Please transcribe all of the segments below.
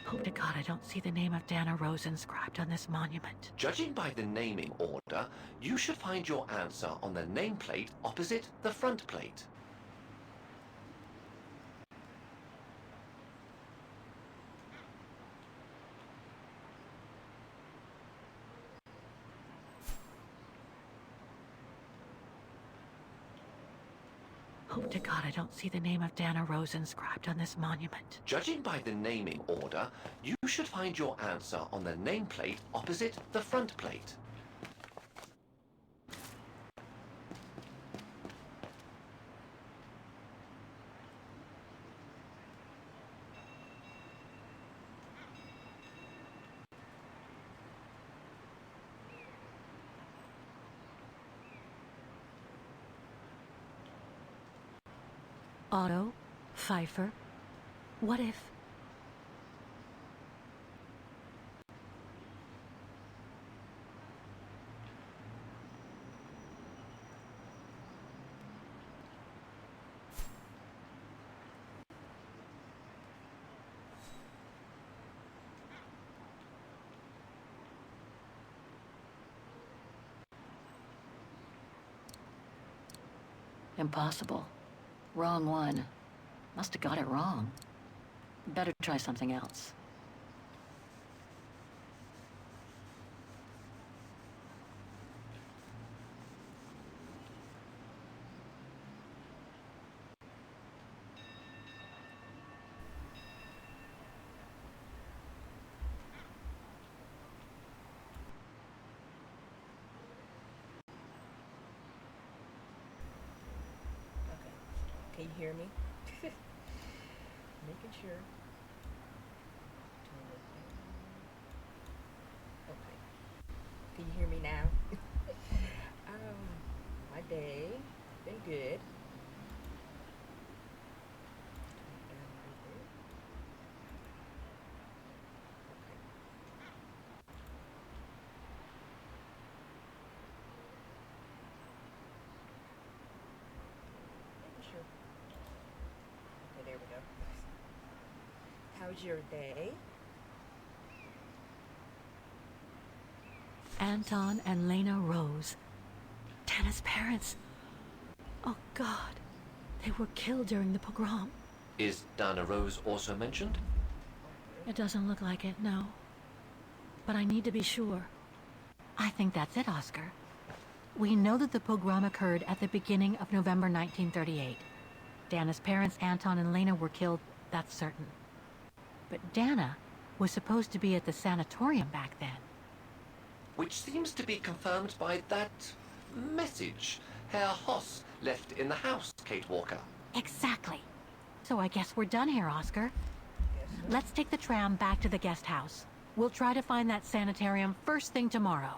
Hope to God I don't see the name of Dana Rose inscribed on this monument. Judging by the naming order, you should find your answer on the nameplate opposite the front plate. Hope to God I don't see the name of Dana Rose inscribed on this monument. Judging by the naming order, you should find your answer on the nameplate opposite the front plate. Otto? Pfeiffer? What if... Impossible. Wrong one. Must have got it wrong. Better try something else. Can you hear me? Making sure. Turn it down. Okay. Can you hear me now? My day been good. Turn it down a little bit. Okay. Making sure. Okay, there we go. How's your day? Anton and Lena Rose. Dana's parents. Oh God. They were killed during the pogrom. Is Dana Rose also mentioned? It doesn't look like it, no. But I need to be sure. I think that's it, Oscar. We know that the pogrom occurred at the beginning of November 1938. Dana's parents, Anton and Lena, were killed, that's certain. But Dana was supposed to be at the sanatorium back then. Which seems to be confirmed by that message Herr Hoss left in the house, Kate Walker. Exactly. So I guess we're done here, Oscar. Let's take the tram back to the guest house. We'll try to find that sanitarium first thing tomorrow.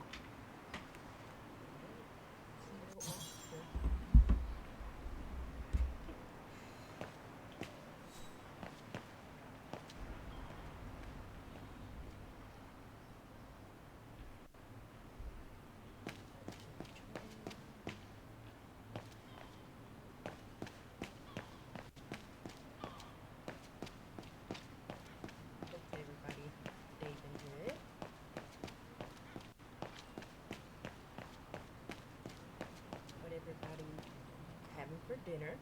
For dinner.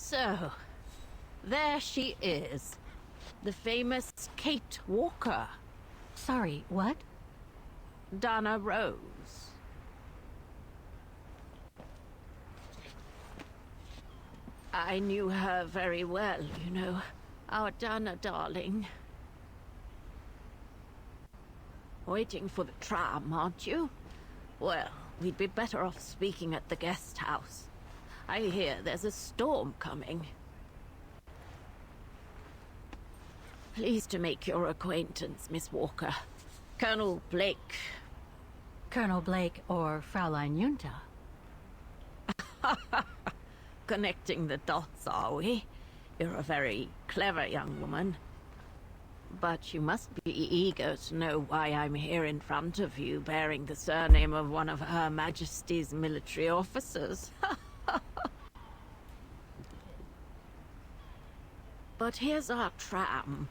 So, there she is. The famous Kate Walker. Sorry, what? Dana Rose. I knew her very well, you know. Our Dana darling. Waiting for the tram, aren't you? Well, we'd be better off speaking at the guest house. I hear there's a storm coming. Pleased to make your acquaintance, Miss Walker. Colonel Blake. Colonel Blake or Fraulein Junta? Connecting the dots, are we? You're a very clever young woman. But you must be eager to know why I'm here in front of you, bearing the surname of one of Her Majesty's military officers. But here's our tram.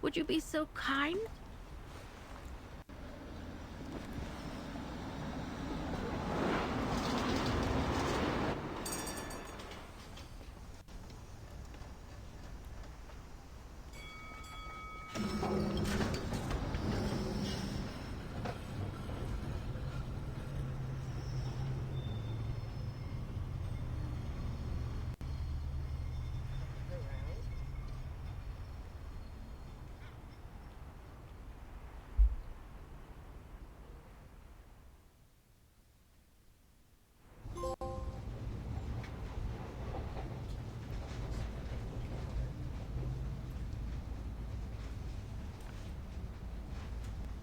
Would you be so kind?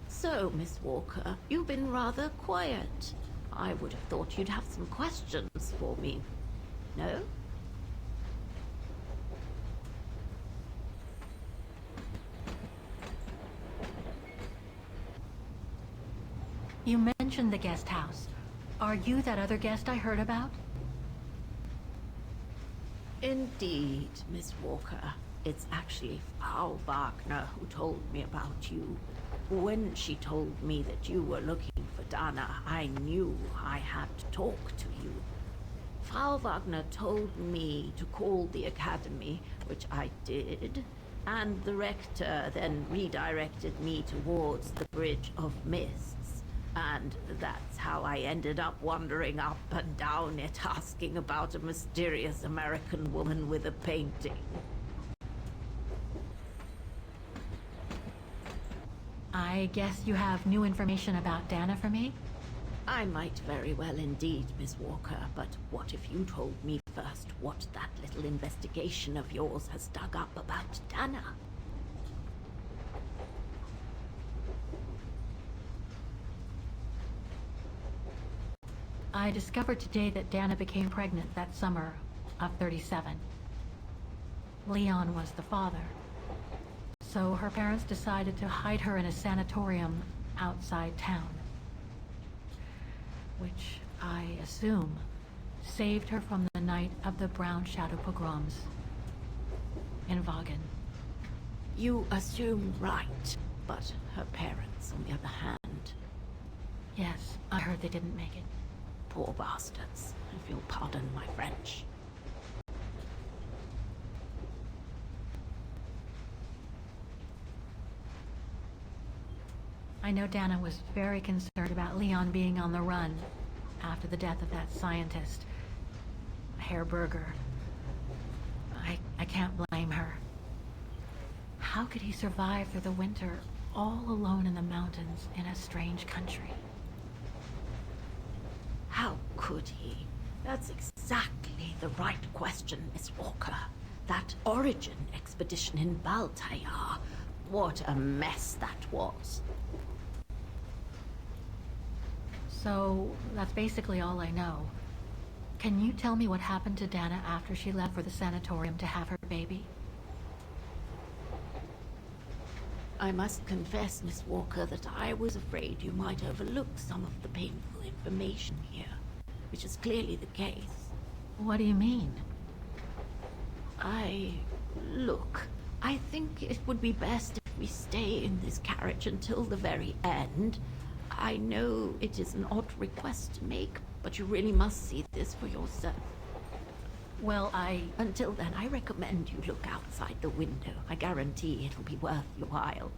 So, Miss Walker, you've been rather quiet. I would have thought you'd have some questions for me. No? You mentioned the guest house. Are you that other guest I heard about? Indeed, Miss Walker. It's actually Frau Wagner who told me about you. When she told me that you were looking for Dana, I knew I had to talk to you. Frau Wagner told me to call the academy, which I did, and the rector then redirected me towards the Bridge of Mists. And that's how I ended up wandering up and down it, asking about a mysterious American woman with a painting. I guess you have new information about Dana for me? I might very well indeed, Miss Walker, but what if you told me first what that little investigation of yours has dug up about Dana? I discovered today that Dana became pregnant that summer of 37. Leon was the father. So her parents decided to hide her in a sanatorium outside town, which I assume saved her from the night of the Brown Shadow pogroms in Vagen. You assume right, but her parents, on the other hand, Yes, I heard they didn't make it. poor bastards, if you'll pardon my French. I know Dana was very concerned about Leon being on the run after the death of that scientist, Herr Berger. I can't blame her. How could he survive through the winter all alone in the mountains in a strange country? How could he? That's exactly the right question, Miss Walker. That origin expedition in Baltayar. What a mess that was. So, that's basically all I know. Can you tell me what happened to Dana after she left for the sanatorium to have her baby? I must confess, Miss Walker, that I was afraid you might overlook some of the painful information here, which is clearly the case. What do you mean? Look, I think it would be best if we stay in this carriage until the very end. I know it is an odd request to make, but you really must see this for yourself. Well, Until then, I recommend you look outside the window. I guarantee it'll be worth your while.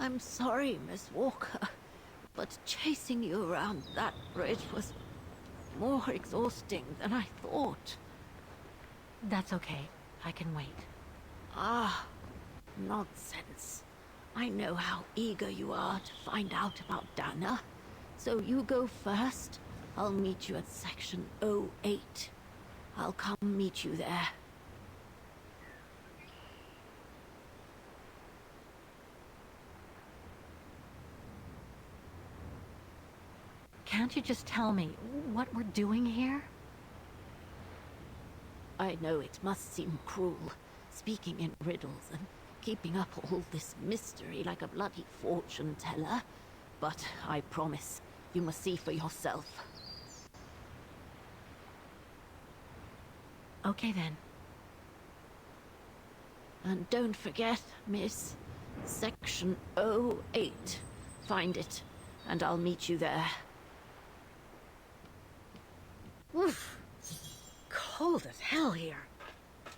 I'm sorry, Miss Walker, but chasing you around that bridge was more exhausting than I thought. That's okay. I can wait. Ah, nonsense. I know how eager you are to find out about Dana. So you go first. I'll meet you at section O8. I'll come meet you there. Can't you just tell me what we're doing here? I know it must seem cruel, speaking in riddles and keeping up all this mystery like a bloody fortune teller, but I promise you must see for yourself. Okay then. And don't forget, miss, section O8. Find it, and I'll meet you there. Oof. Cold as hell here. I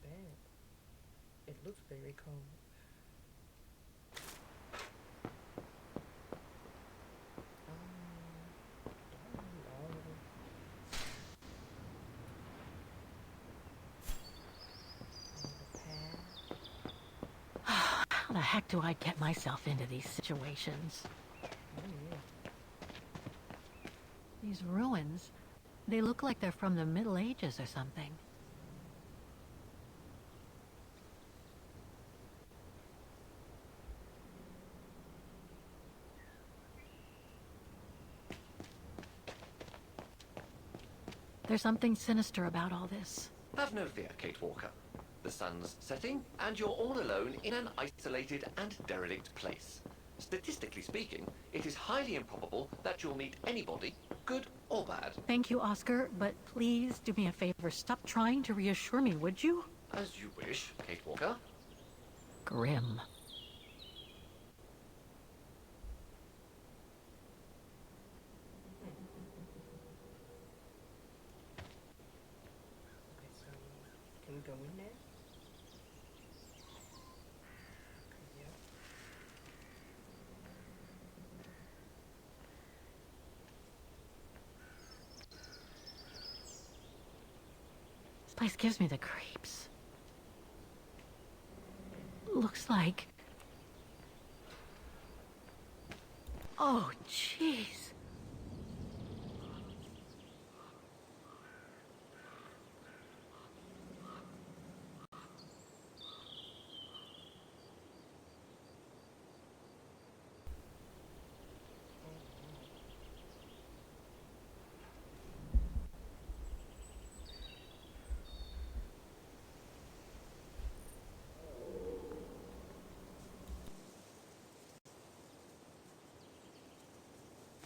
bet. It looks very cold. How the heck do I get myself into these situations? These ruins, they look like they're from the Middle Ages or something. There's something sinister about all this. Have no fear, Kate Walker. The sun's setting, and you're all alone in an isolated and derelict place. Statistically speaking, it is highly improbable that you'll meet anybody, good or bad. Thank you, Oscar, but please do me a favor. Stop trying to reassure me, would you? As you wish, Kate Walker. Grim. Okay, so can we go in there? Okay, yeah. This place gives me the creeps. Looks like... Oh, jeez.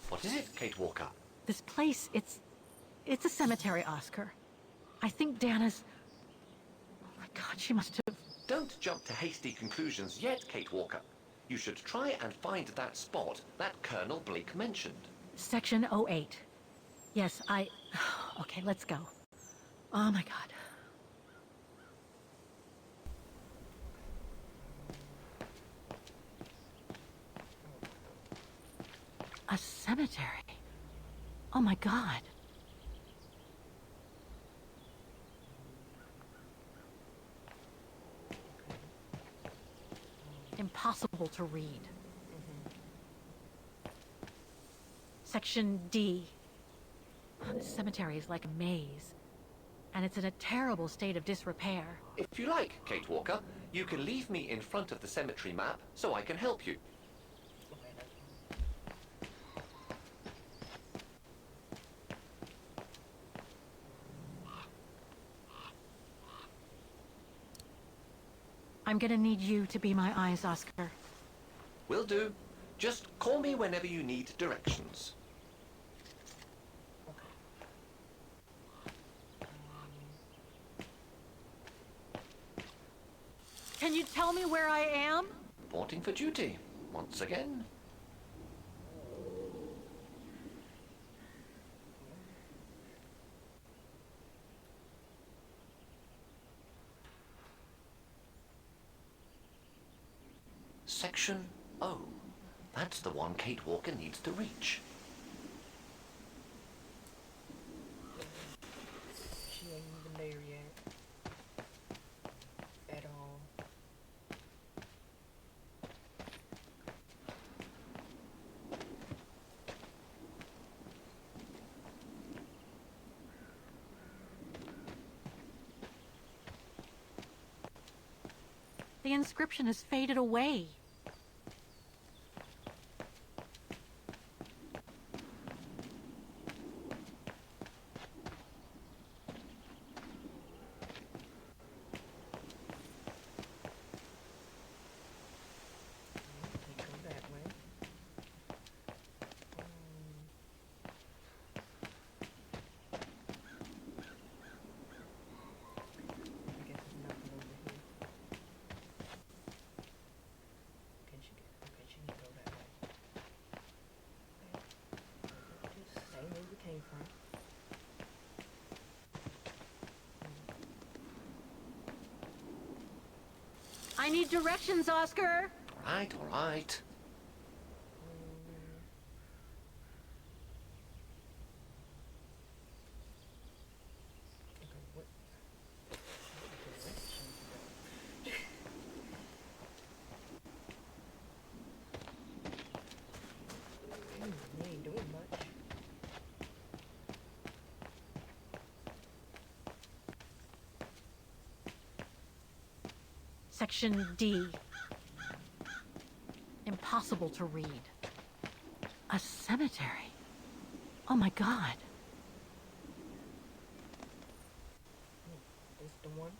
What is it, Kate Walker? This place, it's a cemetery, Oscar. I think Dana's... Oh my god, she must have... Don't jump to hasty conclusions yet, Kate Walker. You should try and find that spot that Colonel Blake mentioned. Section O8. Yes, Okay, let's go. Oh my god. A cemetery. Oh my god. Impossible to read. Section D. This cemetery is like a maze, and it's in a terrible state of disrepair. If you like, Kate Walker, you can leave me in front of the cemetery map so I can help you. Okay, that's fine. I'm gonna need you to be my eyes, Oscar. Will do. Just call me whenever you need directions. Okay. Can you tell me where I am? Reporting for duty, once again. Section O. That's the one Kate Walker needs to reach. She ain't even there yet. At all. The inscription has faded away. Can't go that way. I guess there's nothing over here. Can she get? Okay, she can go that way. Okay. Just stay where we came from. I need directions, Oscar! All right. Okay, what direction to go? We ain't doing much. Section D. Impossible to read. A cemetery. Oh my god. This the one?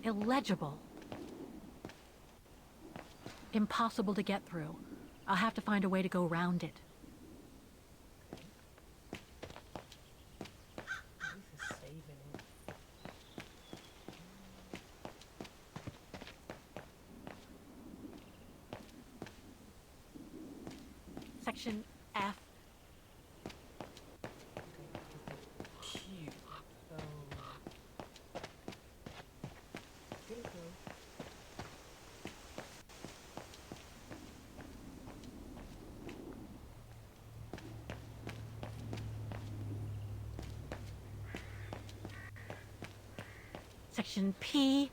Illegible. Impossible to get through. I'll have to find a way to go around it. This is saving it. Section F. Okay, Q. So here we go. Section P.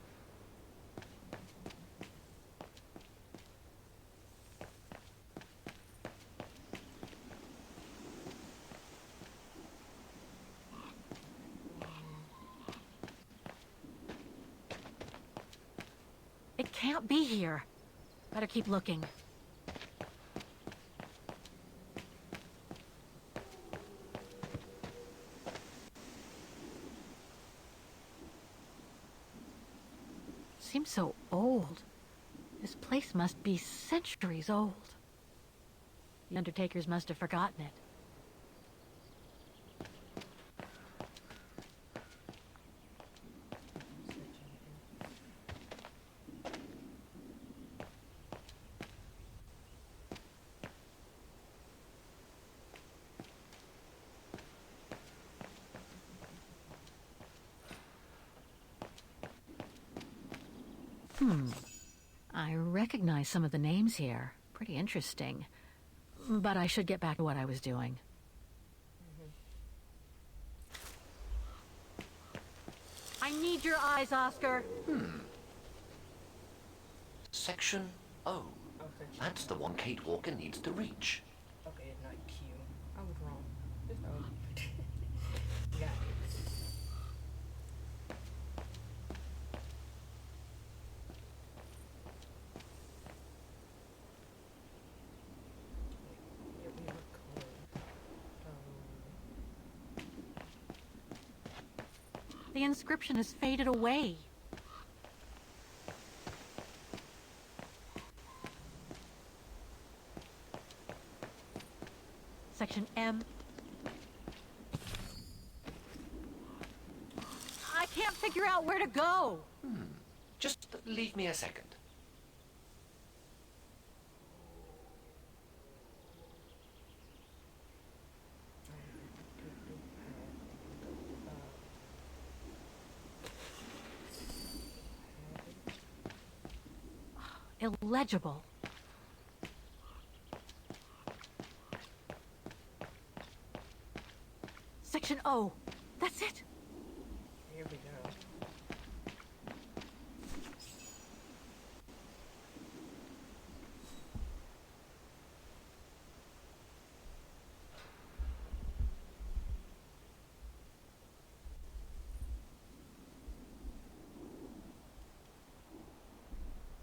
It can't be here. Better keep looking. Seems so old. This place must be centuries old. The undertakers must have forgotten it. I recognize some of the names here. Pretty interesting. But I should get back to what I was doing. I need your eyes, Oscar. Section O. Oh, section. That's the one Kate Walker needs to reach. Okay, it's not Q. I was wrong. It's O. Got it. Yeah, we are close. The inscription has faded away. Section M. I can't figure out where to go. Just leave me a second. illegible. Section O. That's it. Here we go.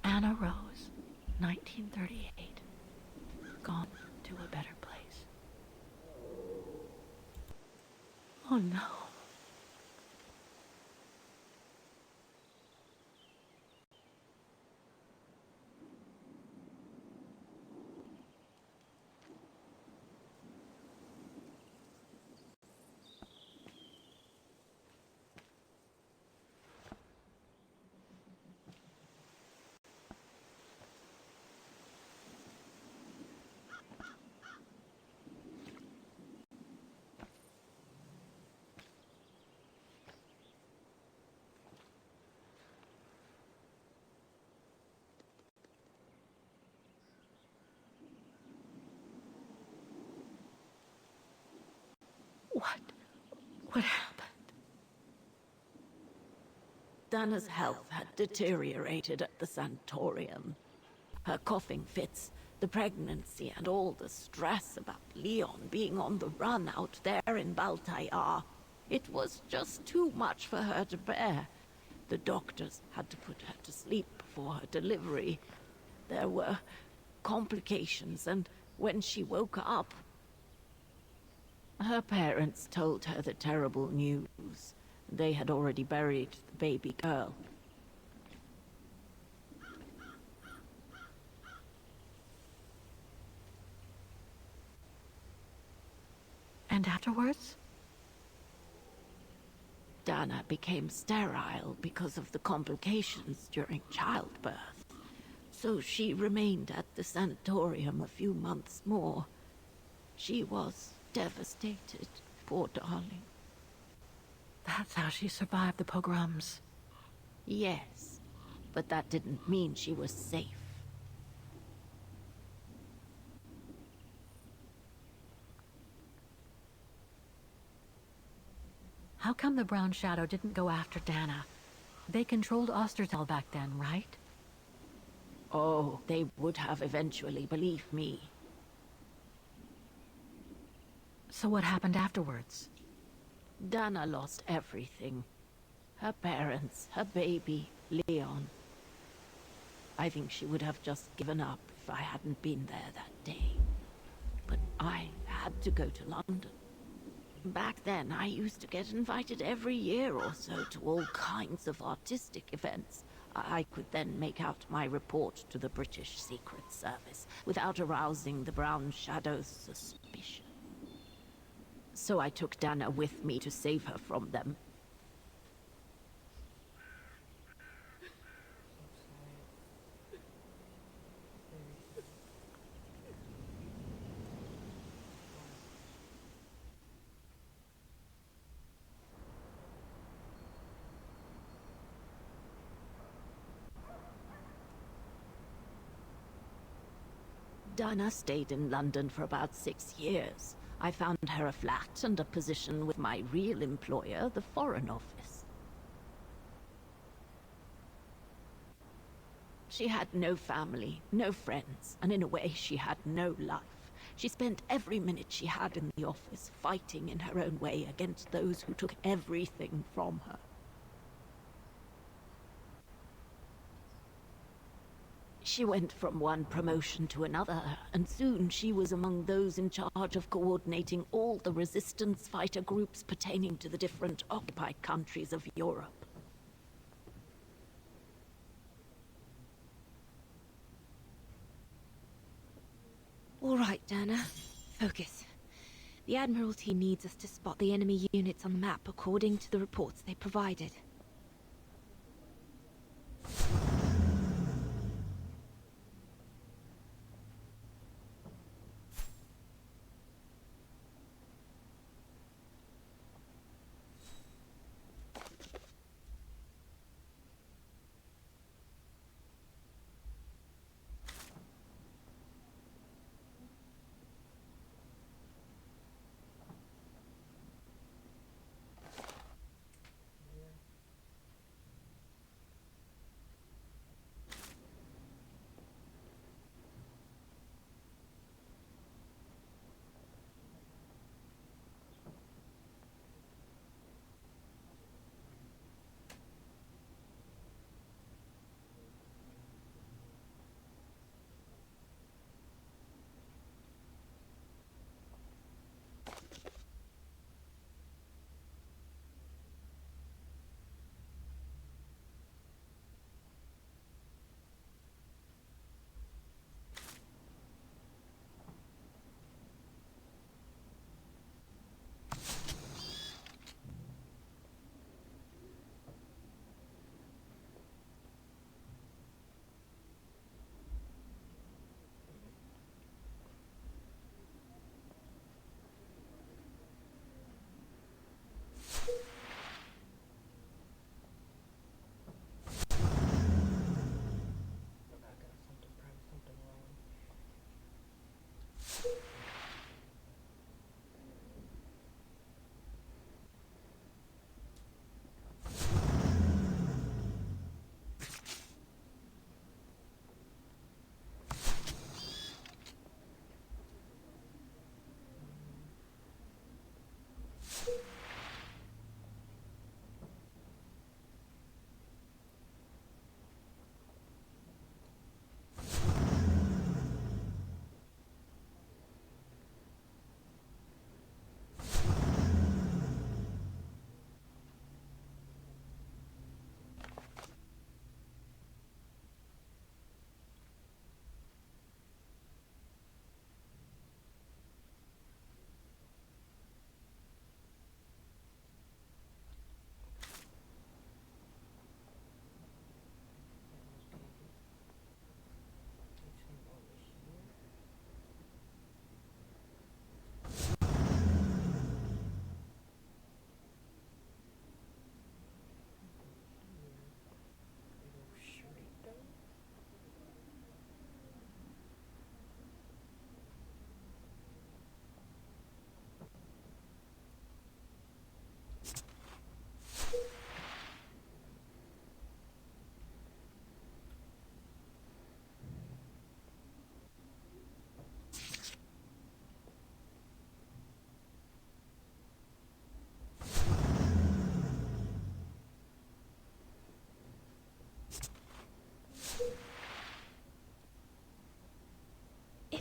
Anna Rose, 1938. Gone to a better place. Oh no. What happened? Dana's health had deteriorated at the sanatorium. Her coughing fits, the pregnancy, and all the stress about Leon being on the run out there in Baltayar. It was just too much for her to bear. The doctors had to put her to sleep before her delivery. There were complications, and when she woke up, her parents told her the terrible news. They had already buried the baby girl. And afterwards? Dana became sterile because of the complications during childbirth. So she remained at the sanatorium a few months more. She was devastated, poor darling. That's how she survived the pogroms. Yes, but that didn't mean she was safe. How come the Brown Shadow didn't go after Dana? They controlled Ostertal back then, right? Oh, they would have eventually, believe me. So what happened afterwards? Dana lost everything. Her parents, her baby, Leon. I think she would have just given up if I hadn't been there that day. But I had to go to London. Back then, I used to get invited every year or so to all kinds of artistic events. I could then make out my report to the British Secret Service without arousing the Brown Shadow's suspicion. So I took Dana with me to save her from them. Dana stayed in London for about 6 years. I found her a flat and a position with my real employer, the Foreign Office. She had no family, no friends, and in a way she had no life. She spent every minute she had in the office fighting in her own way against those who took everything from her. She went from one promotion to another, and soon she was among those in charge of coordinating all the resistance fighter groups pertaining to the different occupied countries of Europe. All right, Dana. Focus. The Admiralty needs us to spot the enemy units on the map according to the reports they provided.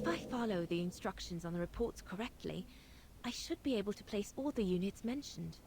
If I follow the instructions on the reports correctly, I should be able to place all the units mentioned.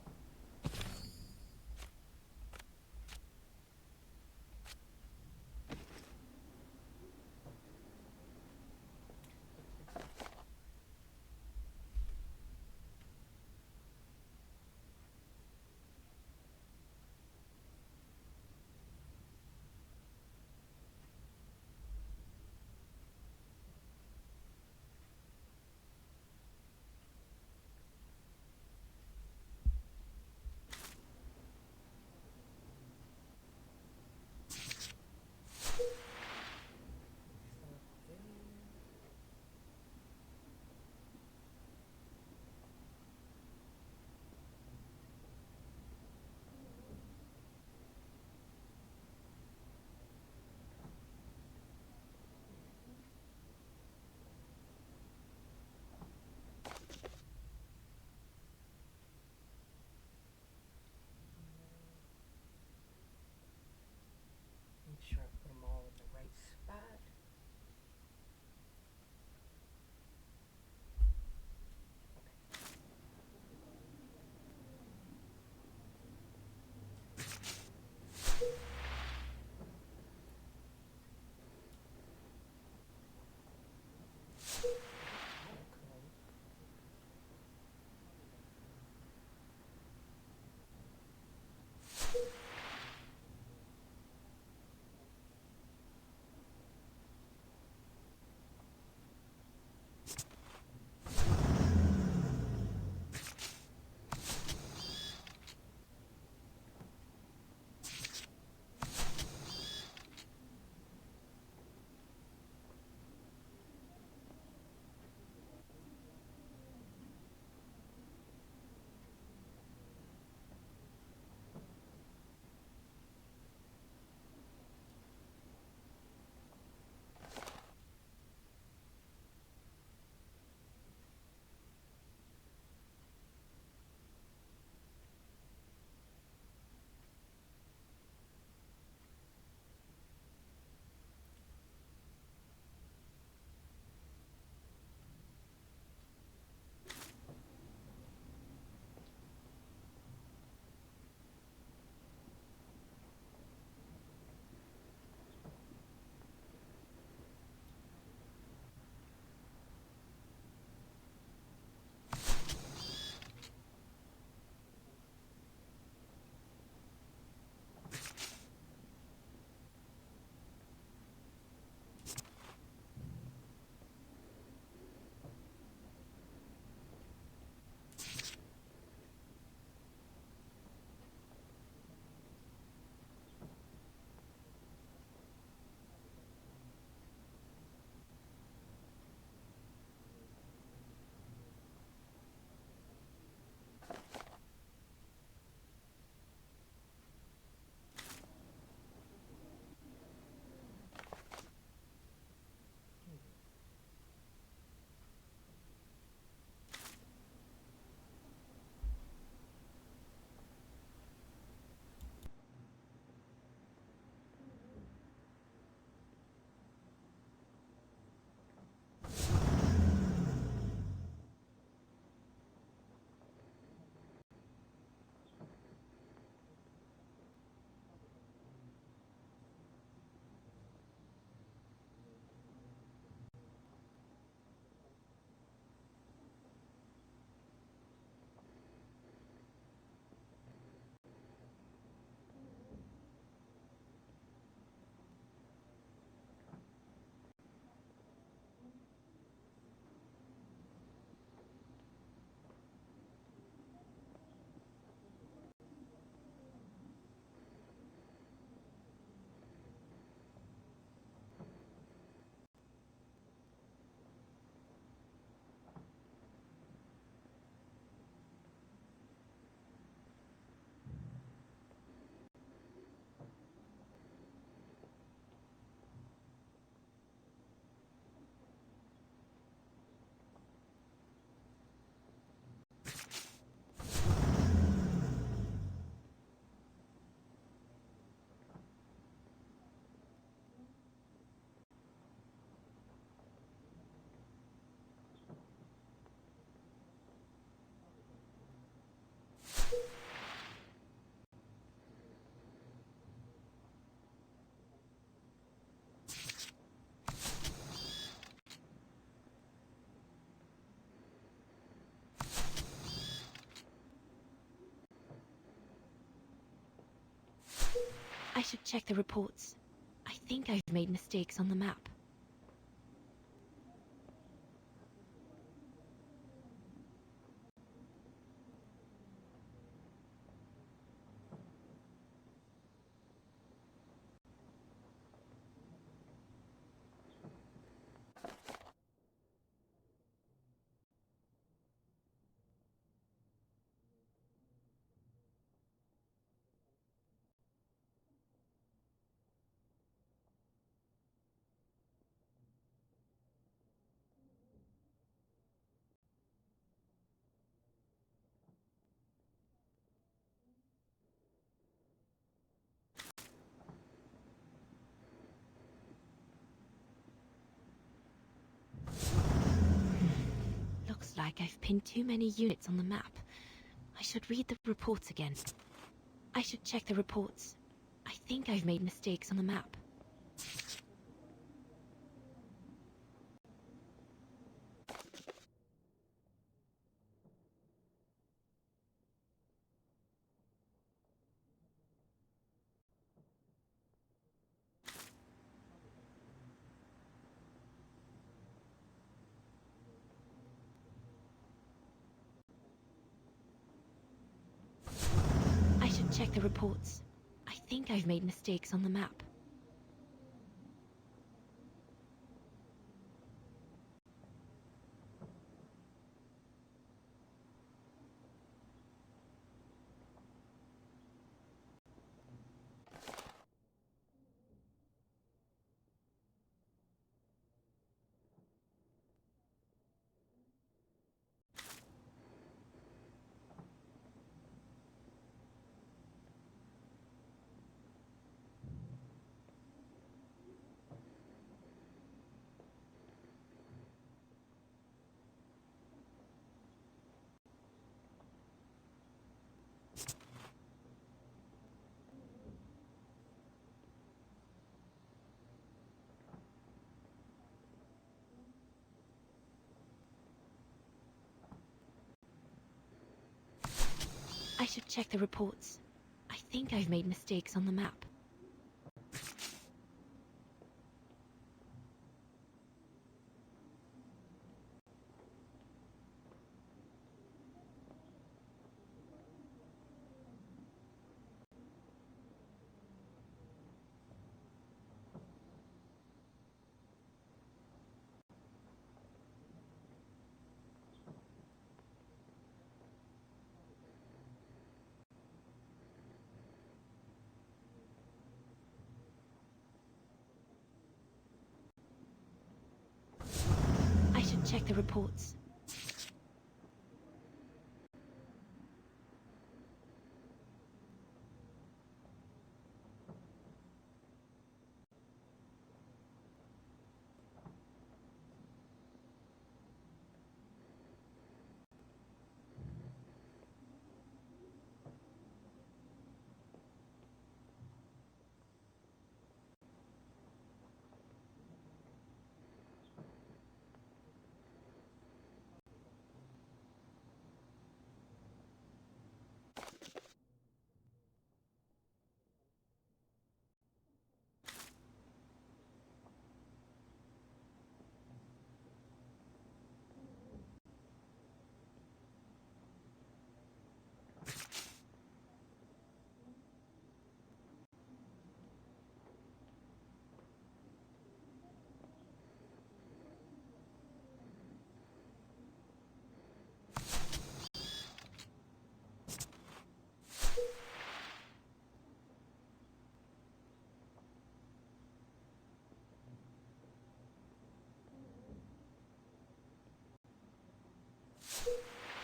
should check the reports. I think I've made mistakes on the map. Looks like I've pinned too many units on the map. I should read the reports again. I should check the reports. I think I've made mistakes on the map. I should check the reports. I think I've made mistakes on the map. I should check the reports. I think I've made mistakes on the map. I should check the reports.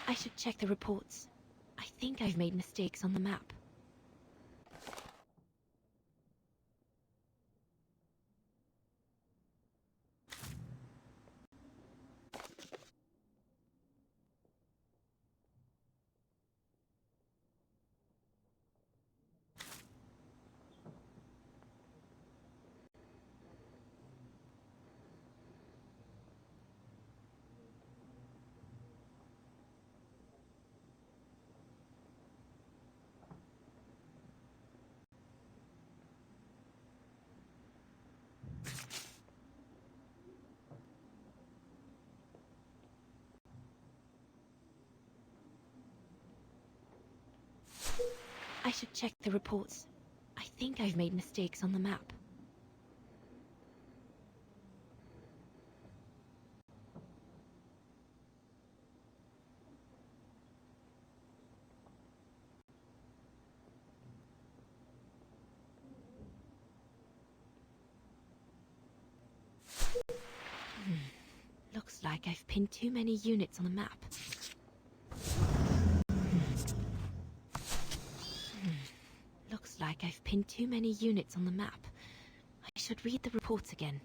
I should check the reports. I think I've made mistakes on the map. I should check the reports. I think I've made mistakes on the map. Looks like I've pinned too many units on the map. Looks like I've pinned too many units on the map. I should read the reports again.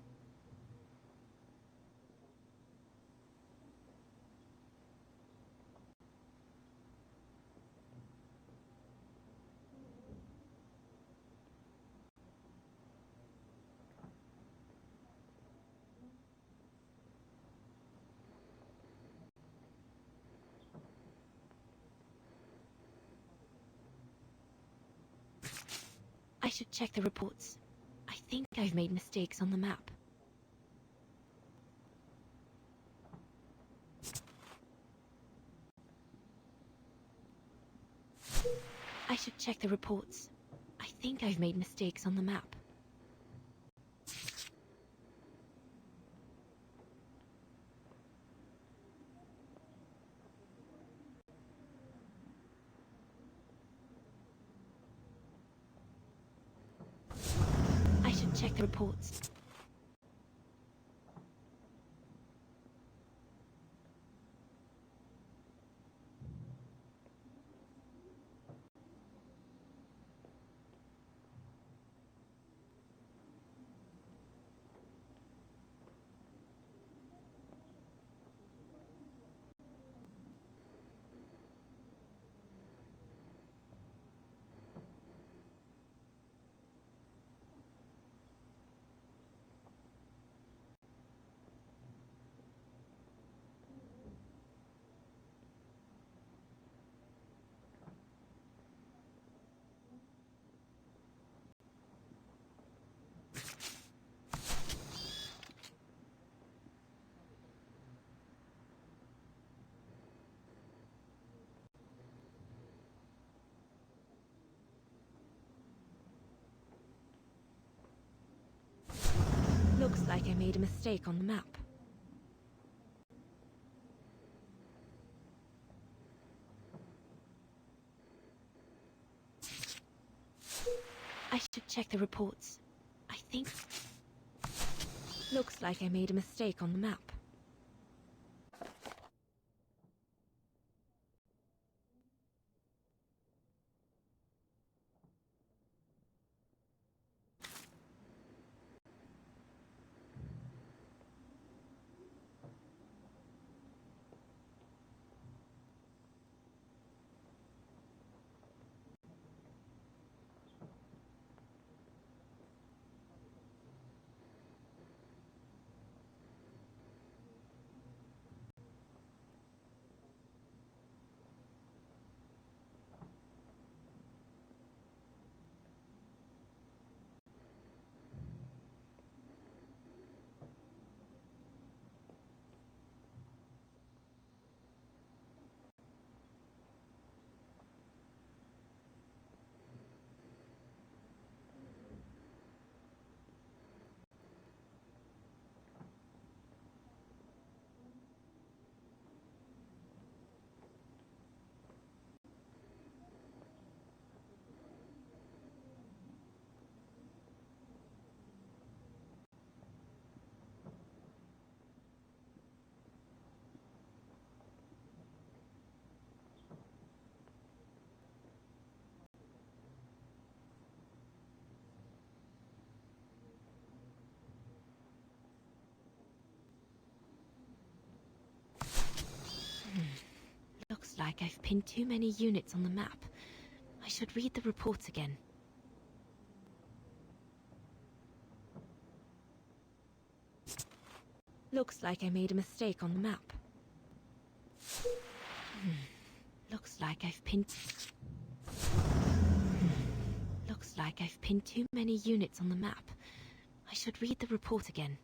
I should check the reports. I think I've made mistakes on the map. I should check the reports. I think I've made mistakes on the map. I should check the reports. Looks like I made a mistake on the map. I should check the reports. I think... Looks like I made a mistake on the map. Looks like I've pinned too many units on the map. I should read the reports again. Looks like I made a mistake on the map. Looks like I've pinned... Looks like I've pinned too many units on the map. I should read the report again.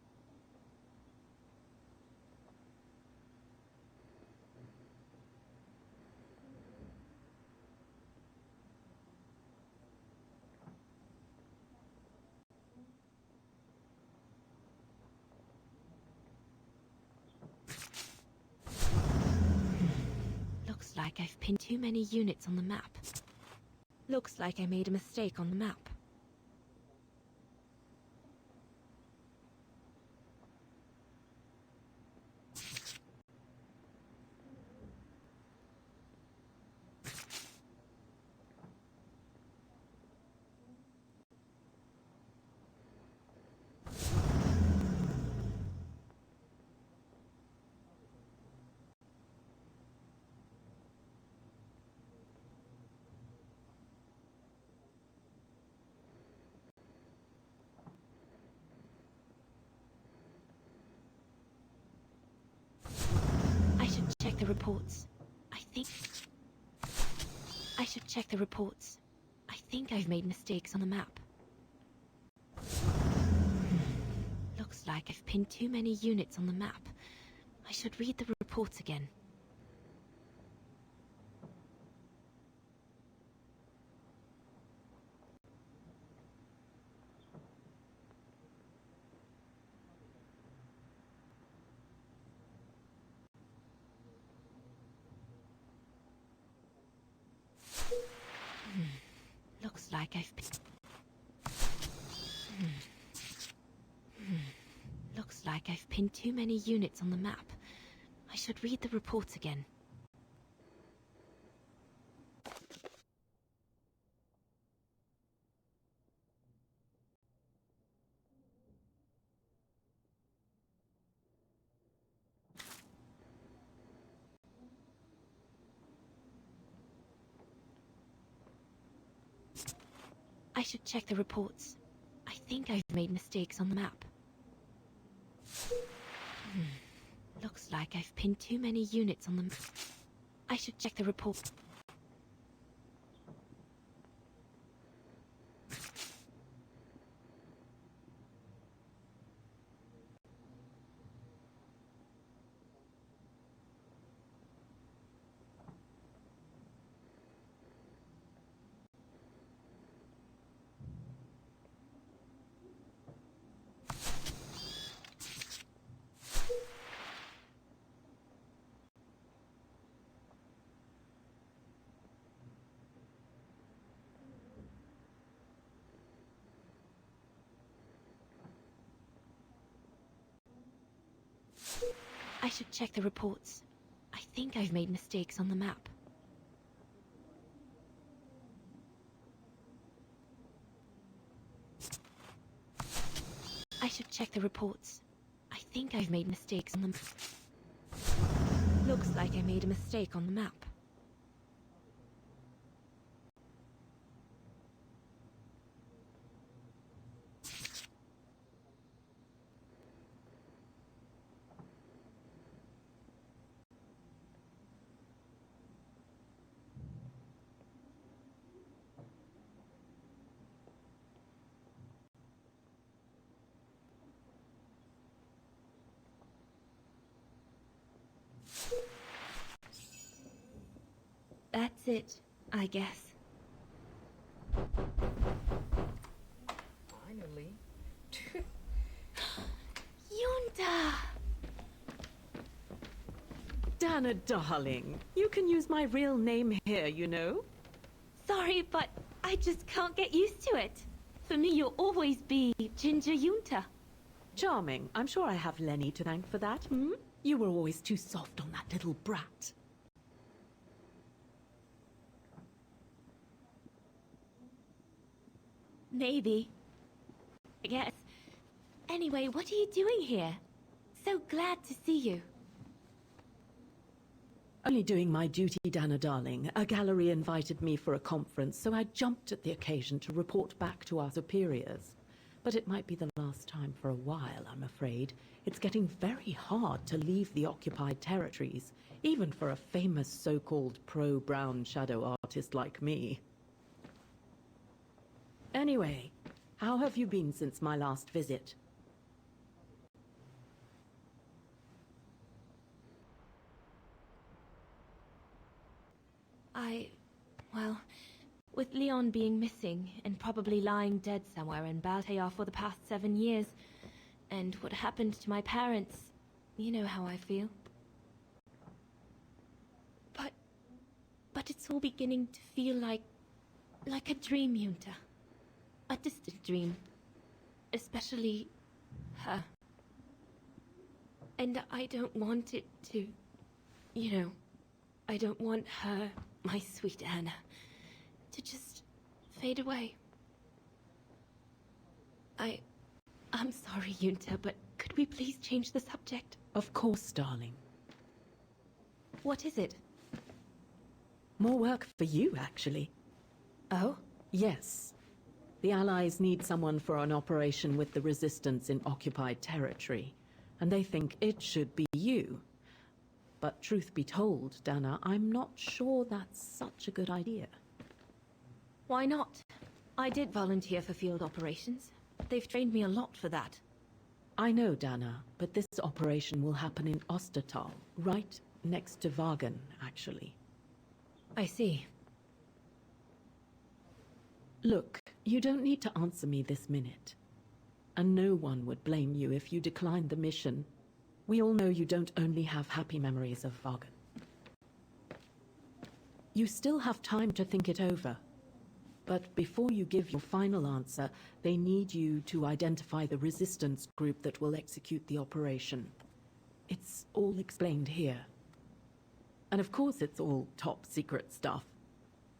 like I've pinned too many units on the map. Looks like I made a mistake on the map. I should check the reports. I should check the reports. I think I've made mistakes on the map. Looks like I've pinned too many units on the map. I should read the reports again. Looks like I've Looks like I've pinned too many units on the map. I should read the reports again. I should check the reports. I think I've made mistakes on the map. Looks like I've pinned too many units on the map. I should check the report. I should check the reports. I think I've made mistakes on the map. I should check the reports. I think I've made mistakes on the map. Looks like I made a mistake on the map. That's it, I guess. Finally. Yunta! Dana, darling, you can use my real name here, you know. Sorry, but I just can't get used to it. For me, you'll always be Ginger Yunta. Charming. I'm sure I have Lenny to thank for that, hmm? You were always too soft on that little brat. Maybe. I guess. Anyway, what are you doing here? So glad to see you. Only doing my duty, Dana, darling. A gallery invited me for a conference, so I jumped at the occasion to report back to our superiors. But it might be the last time for a while, I'm afraid. It's getting very hard to leave the occupied territories, even for a famous so-called pro-brown shadow artist like me. Anyway, how have you been since my last visit? Well, with Leon being missing and probably lying dead somewhere in Baltear for the past 7 years, and what happened to my parents, you know how I feel. But all beginning to feel like a dream, Junta. A distant dream. Especially her. And I don't want it to... I don't want her, my sweet Anna, to just fade away. I'm sorry, Junta, but could we please change the subject? Of course, darling. What is it? More work for you, actually. Oh? Yes. The Allies need someone for an operation with the Resistance in occupied territory, and they think it should be you. But truth be told, Dana, I'm not sure that's such a good idea. Why not? I did volunteer for field operations. They've trained me a lot for that. I know, Dana, but this operation will happen in Ostertal, right next to Wagen, actually. I see. Look, you don't need to answer me this minute. And no one would blame you if you declined the mission. We all know you don't only have happy memories of Wagen. You still have time to think it over. But before you give your final answer, they need you to identify the resistance group that will execute the operation. It's all explained here. And of course it's all top secret stuff.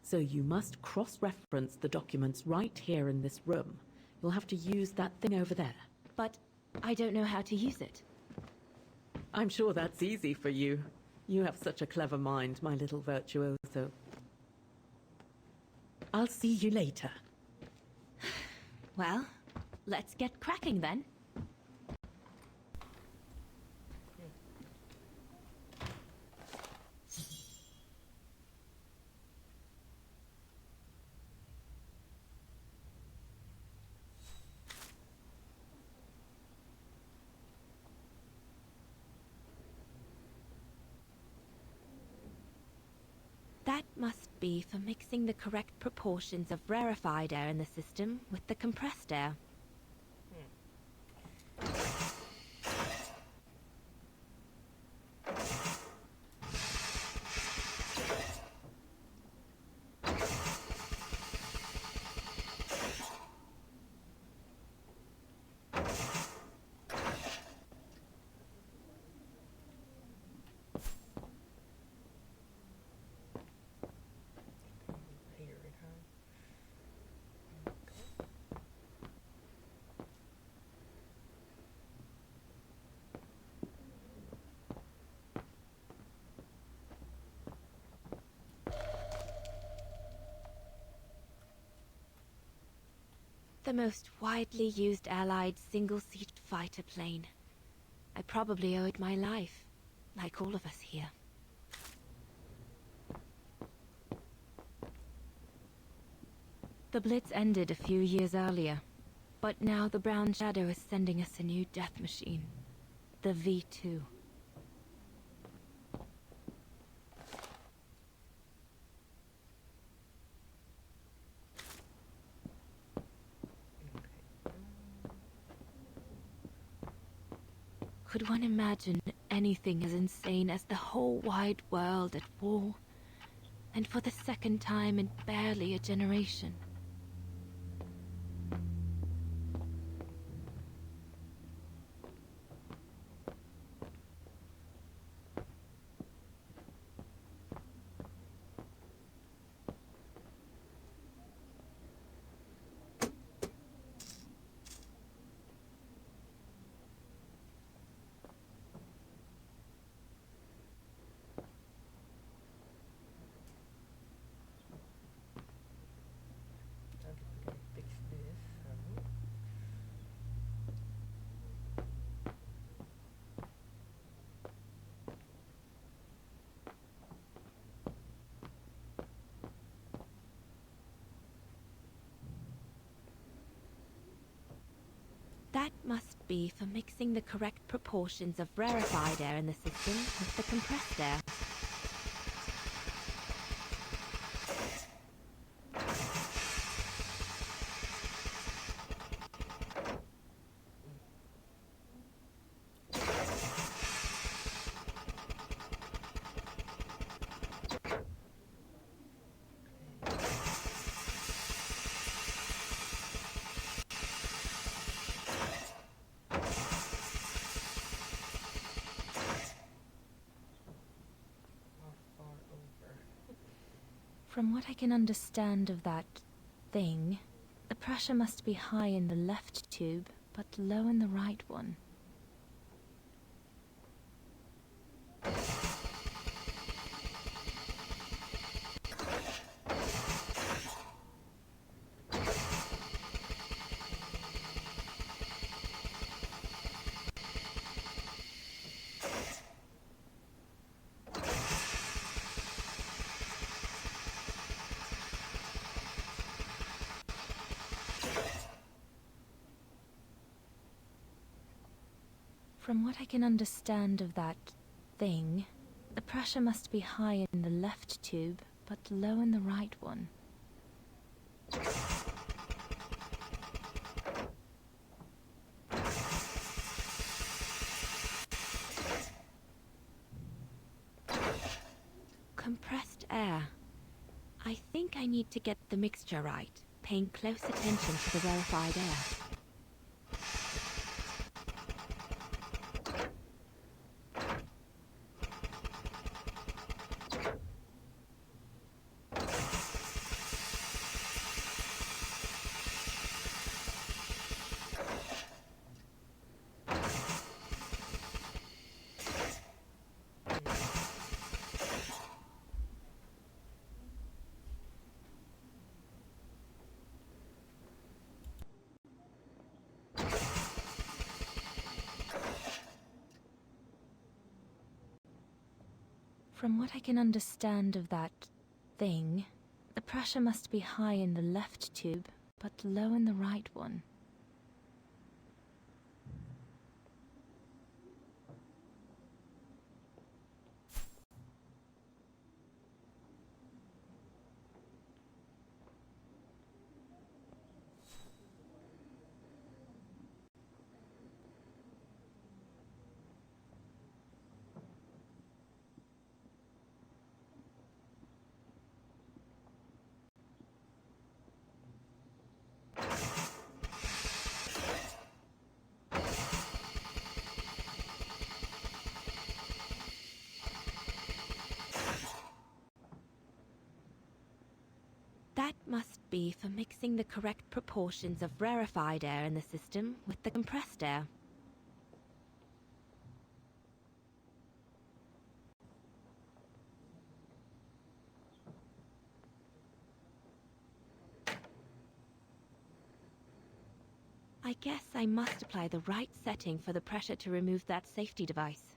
So you must cross-reference the documents right here in this room. You'll have to use that thing over there. But I don't know how to use it. I'm sure that's easy for you. You have such a clever mind, my little virtuoso. I'll see you later. Well, let's get cracking then. That must be for mixing the correct proportions of rarefied air in the system with the compressed air. The most widely used Allied single-seat fighter plane. I probably owe it my life, like all of us here. The Blitz ended a few years earlier, but now the Brown Shadow is sending us a new death machine, the V2. Could one imagine anything as insane as the whole wide world at war? And for the second time in barely a generation. That must be for mixing the correct proportions of rarefied air in the system with the compressed air. From what I can understand of that thing, the pressure must be high in the left tube, but low in the right one. From what I can understand of that thing, the pressure must be high in the left tube, but low in the right one. Compressed air. I think I need to get the mixture right, paying close attention to the rarefied air. From what I can understand of that thing, the pressure must be high in the left tube, but low in the right one. That must be for mixing the correct proportions of rarefied air in the system with the compressed air. I guess I must apply the right setting for the pressure to remove that safety device.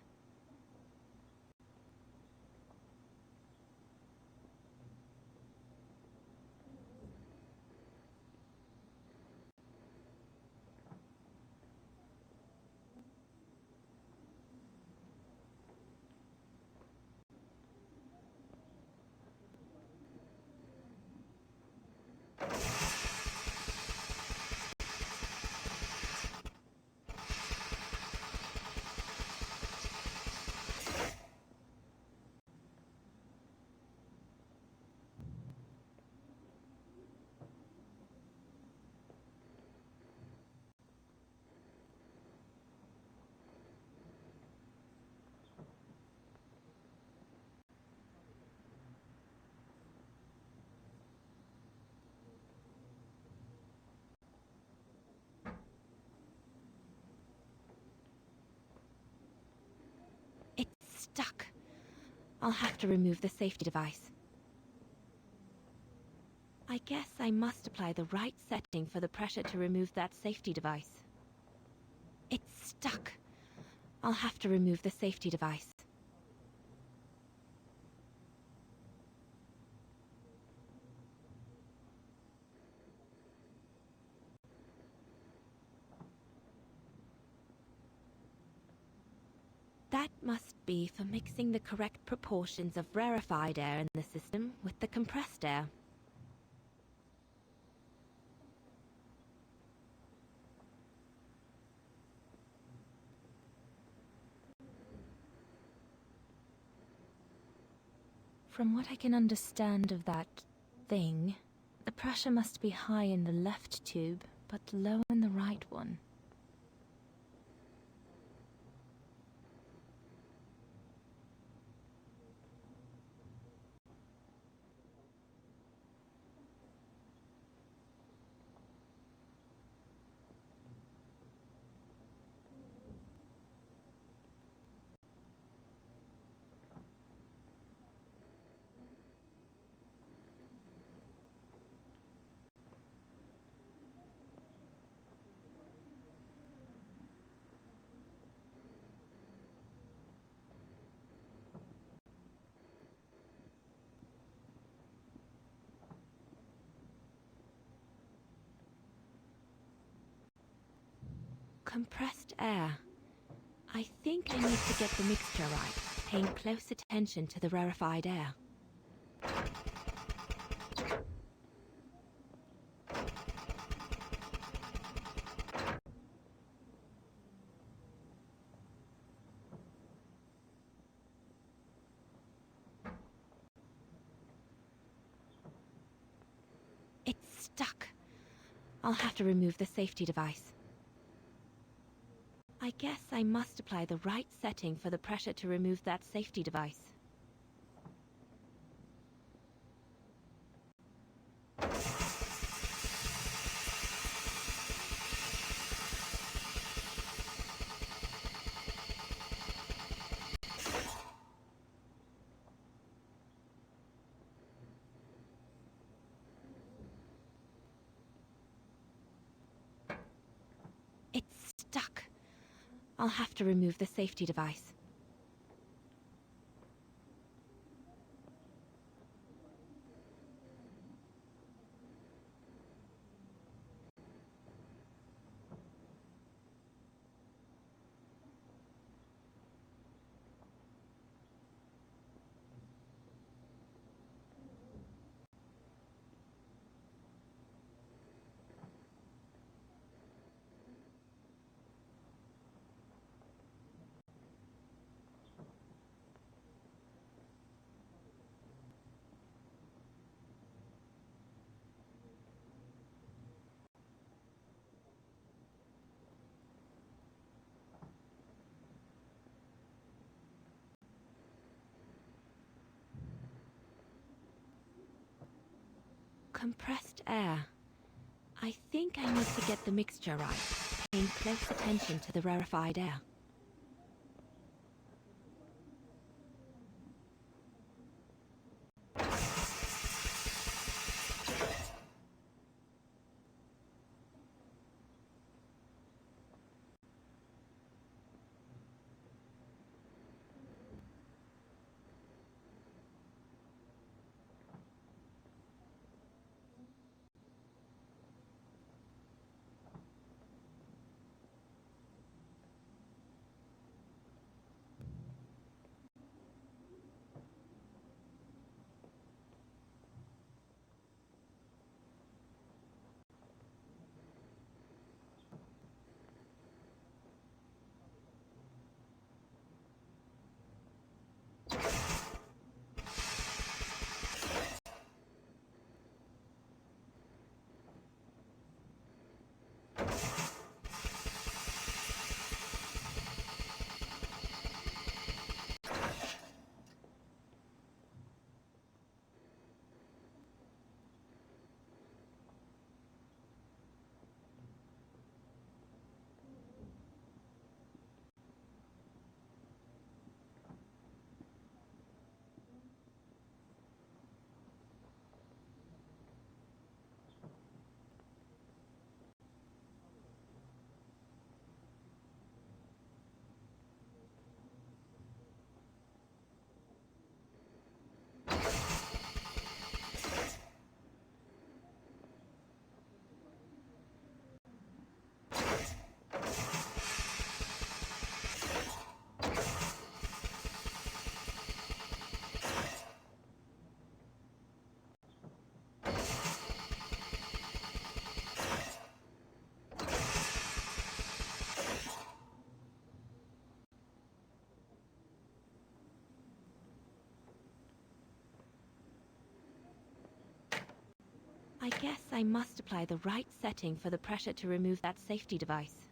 It's stuck. I'll have to remove the safety device. I guess I must apply the right setting for the pressure to remove that safety device. It's stuck. I'll have to remove the safety device. That must be for mixing the correct proportions of rarefied air in the system with the compressed air. From what I can understand of that thing, the pressure must be high in the left tube, but low in the right one. Compressed air. I think I need to get the mixture right, paying close attention to the rarefied air. It's stuck. I'll have to remove the safety device. I guess I must apply the right setting for the pressure to remove that safety device. It's stuck. I'll have to remove the safety device. Compressed air. I think I need to get the mixture right, paying close attention to the rarefied air. I guess I must apply the right setting for the pressure to remove that safety device.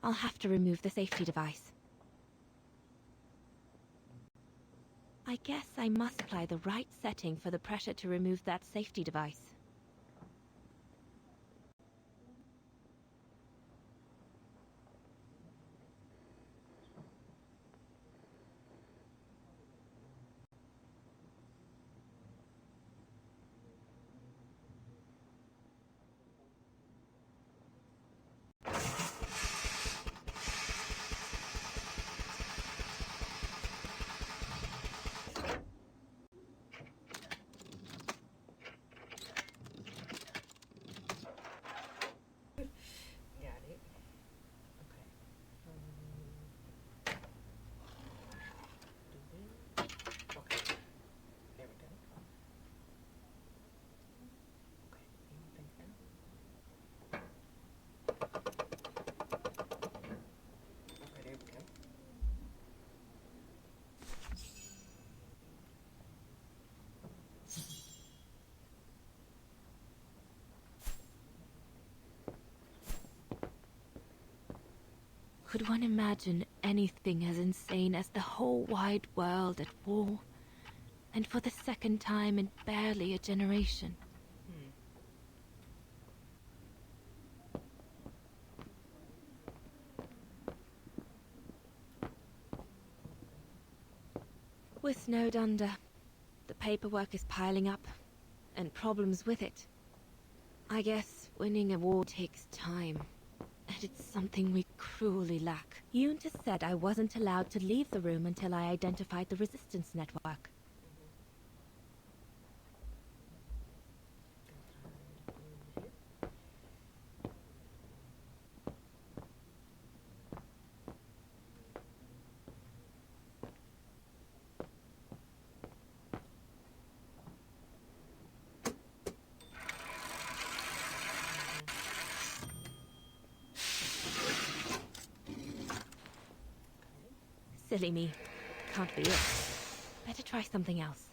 I'll have to remove the safety device. I guess I must apply the right setting for the pressure to remove that safety device. Got it. Okay. Okay. There we go. Okay. Anything else? Okay, there we go. Could one imagine anything as insane as the whole wide world at war? And for the second time in barely a generation. We're snowed under. The paperwork is piling up, and problems with it. I guess winning a war takes time, and it's something we cruelly lack. Yoon just said I wasn't allowed to leave the room until I identified the resistance network. Silly me. Can't be it. Better try something else.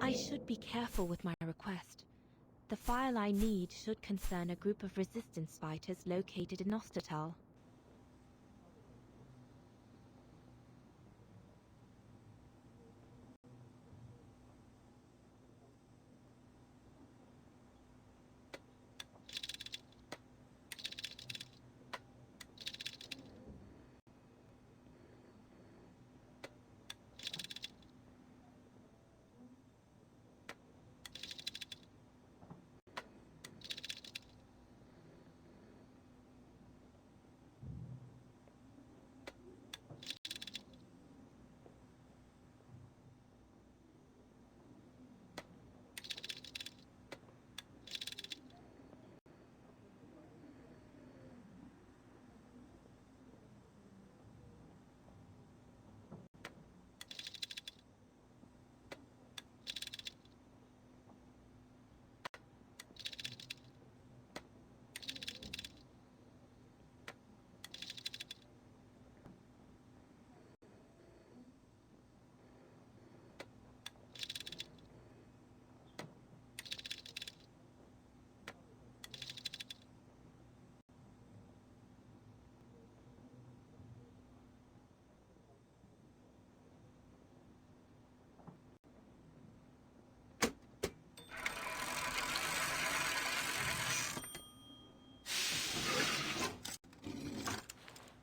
I should be careful with my request. The file I need should concern a group of resistance fighters located in Ostertal.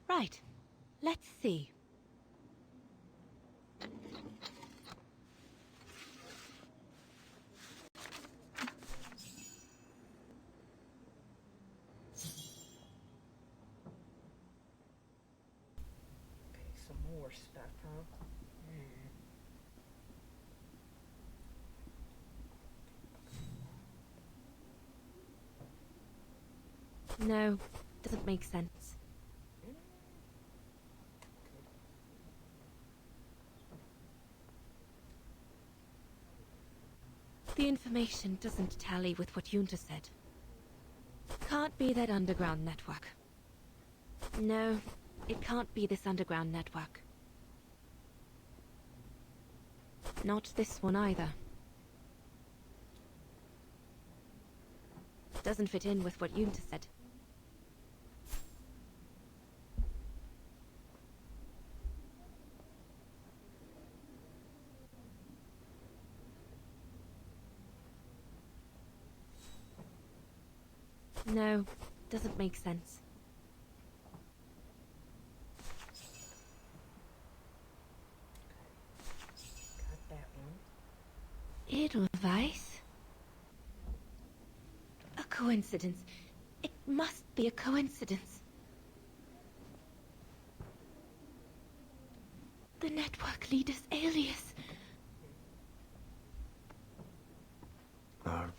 Right. Let's see. More stuff, huh? No, doesn't make sense. The information doesn't tally with what Yunta said. Can't be that underground network. No, it can't be this underground network. Not this one either. Doesn't fit in with what Yunta said. No, doesn't make sense. Got that one. Edelweiss? A coincidence. It must be a coincidence. The network leader's alias.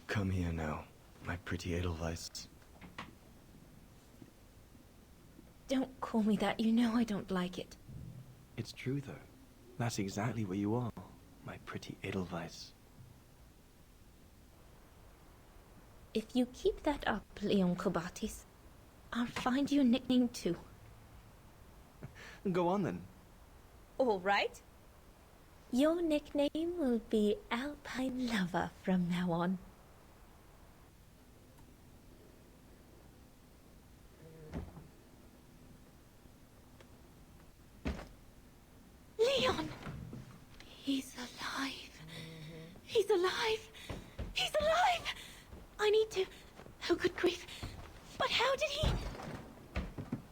Come here now, my pretty Edelweiss. Don't call me that. You know I don't like it. It's true, though. That's exactly what you are, my pretty Edelweiss. If you keep that up, Leon Kobatis, I'll find you a nickname too. Go on, then. All right. Your nickname will be Alpine Lover from now on. Leon! He's alive. He's alive. He's alive! I need to... Oh, good grief. But how did he...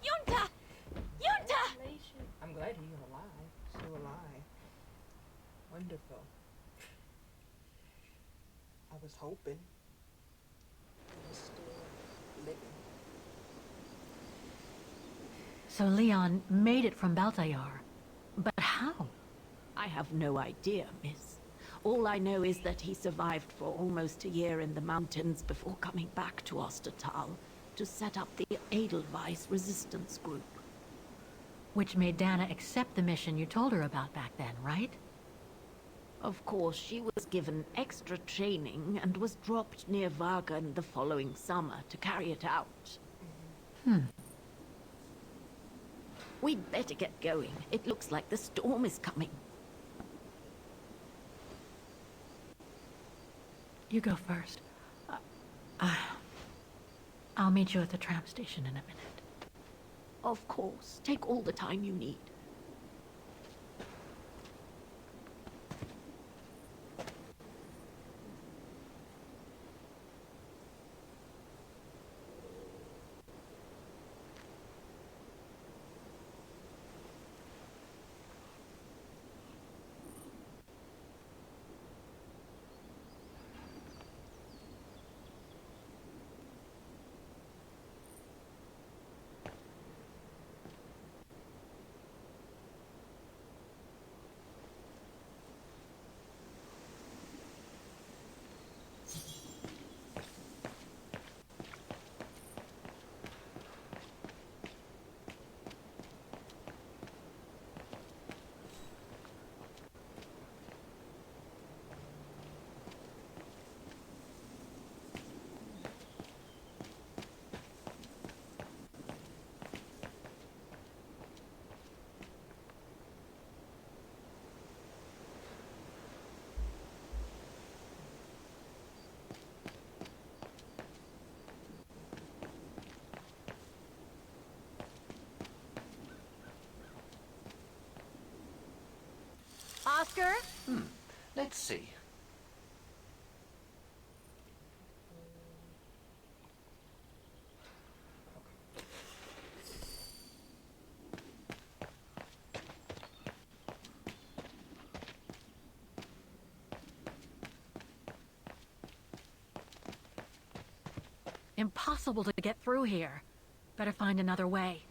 Yunta! Yunta! I'm glad he's alive. Still alive. Wonderful. I was hoping he was still living. So Leon made it from Baltayar. But how? I have no idea, miss. All I know is that he survived for almost a year in the mountains before coming back to Ostertal to set up the Edelweiss resistance group. Which made Dana accept the mission you told her about back then, right? Of course, she was given extra training and was dropped near Vagan the following summer to carry it out. We'd better get going. It looks like the storm is coming. You go first. I'll meet you at the tram station in a minute. Of course. Take all the time you need. Oscar? Let's see. Impossible to get through here. Better find another way.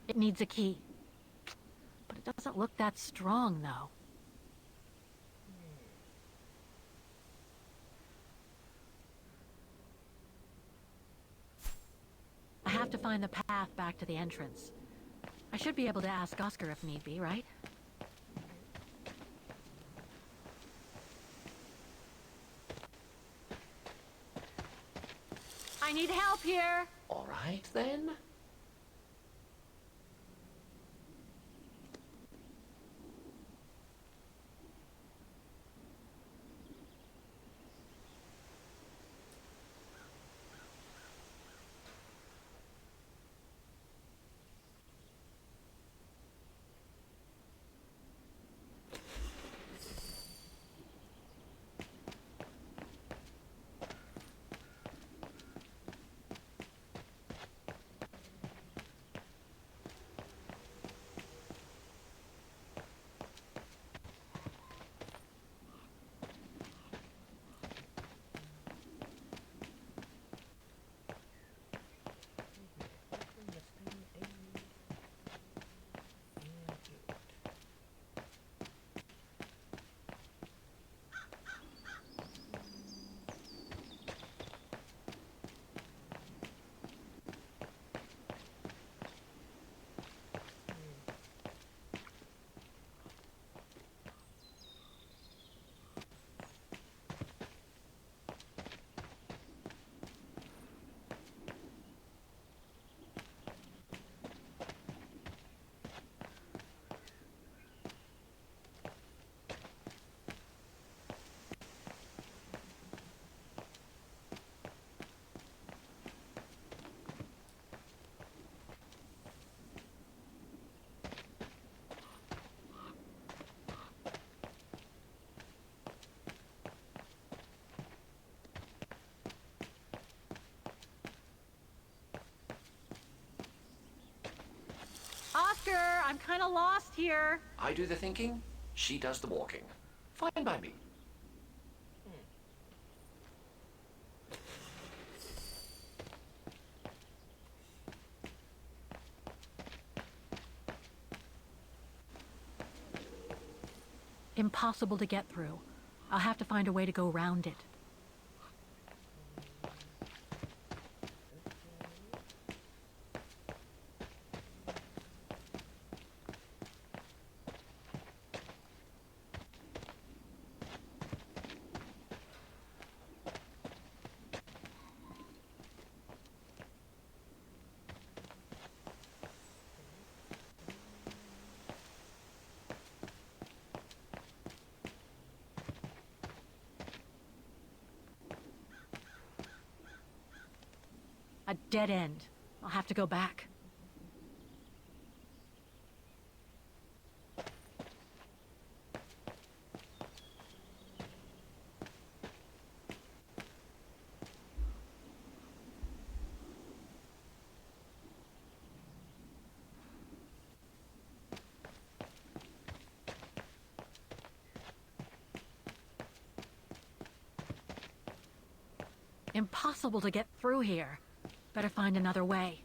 It needs a key. But it doesn't look that strong, though. I have to find the path back to the entrance. I should be able to ask Oscar if need be, right? I need help here! All right, then. Oscar, I'm kind of lost here. I do the thinking, she does the walking. Fine by me. Impossible to get through. I'll have to find a way to go around it. A dead end. I'll have to go back. Impossible to get through here. Better find another way.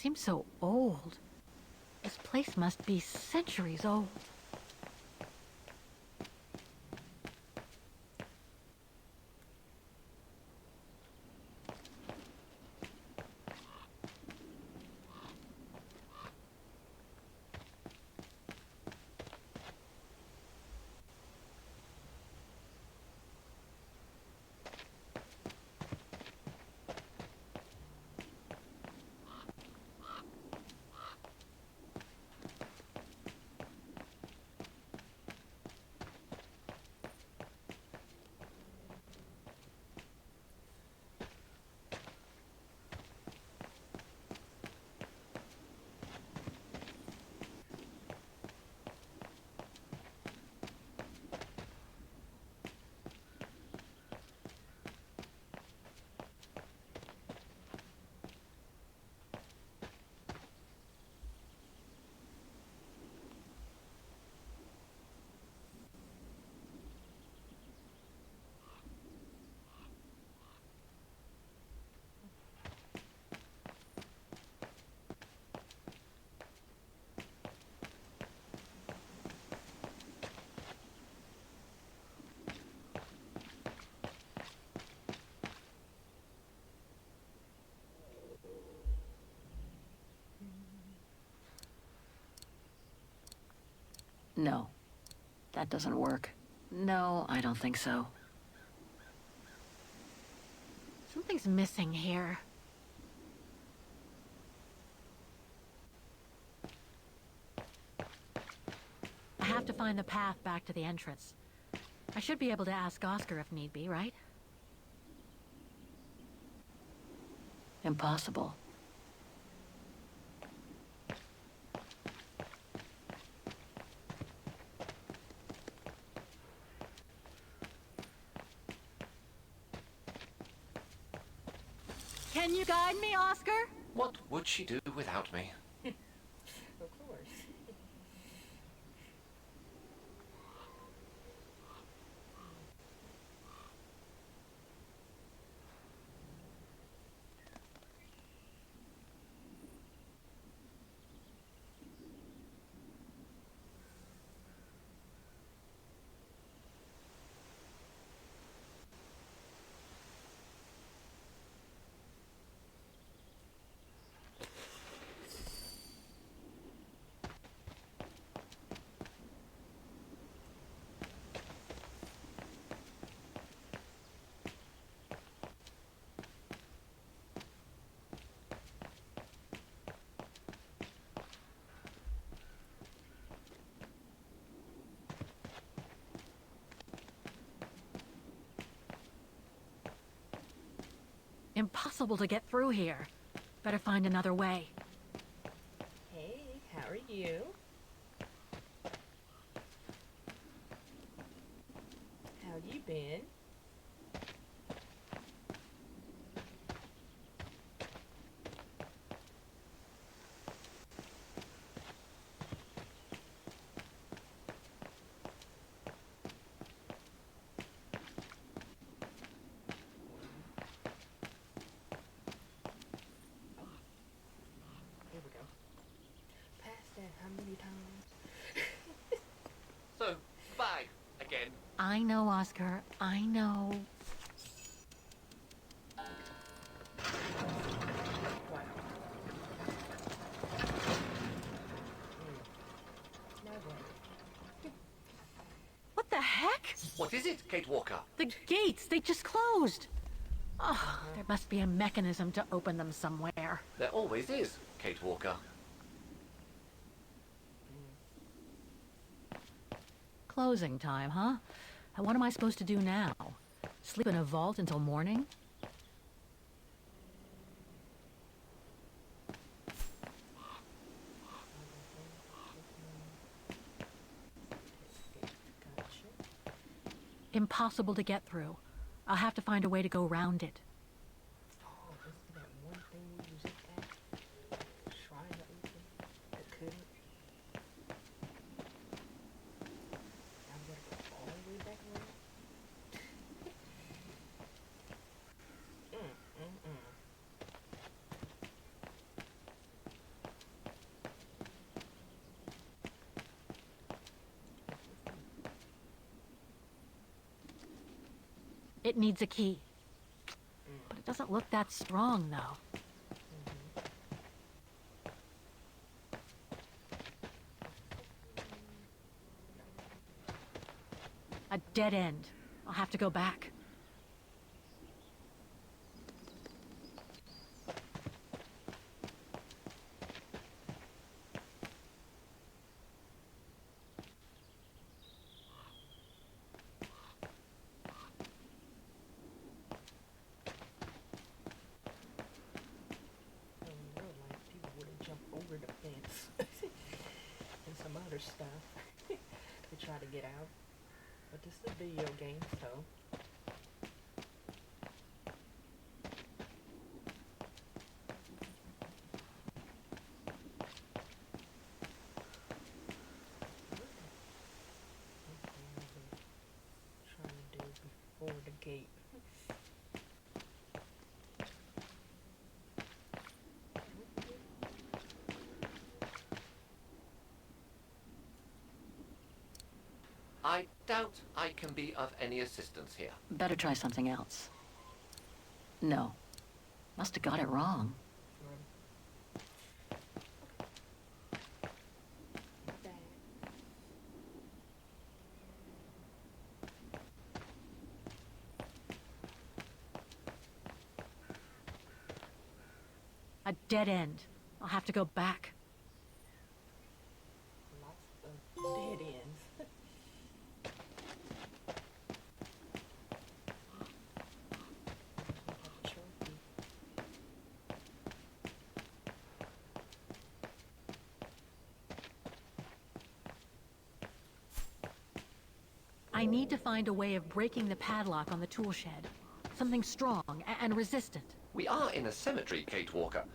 seems so old. This place must be centuries old. No, that doesn't work. No, I don't think so. Something's missing here. I have to find the path back to the entrance. I should be able to ask Oscar if need be, right? Impossible. Can you guide me, Oscar? What would she do without me? Of course. Impossible to get through here. Better find another way. Hey, how are you? How you been? Here we go. Past that how many times? So, bag again. I know, Oscar. I know. Wow. No way. What the heck? What is it, Kate Walker? The gates, they just closed. Oh, there must be a mechanism to open them somewhere. There always is, Kate Walker. Closing time, huh? And what am I supposed to do now? Sleep in a vault until morning? Gotcha. Impossible to get through. I'll have to find a way to go round it. Oh, isn't that one thing we was at? Trying to open, but couldn't. Now we gotta go all the way back around. It needs a key. But it doesn't look that strong, though. A dead end. I'll have to go back. In real life, people wouldn't jump over the fence and some other stuff to try to get out. But this is a video game, so trying to do before the gate. I doubt I can be of any assistance here. Better try something else. No. Must have got it wrong. A dead end. I'll have to go back. Lots of dead ends. Trophy. I need to find a way of breaking the padlock on the tool shed. Something strong and resistant. We are in a cemetery, Kate Walker.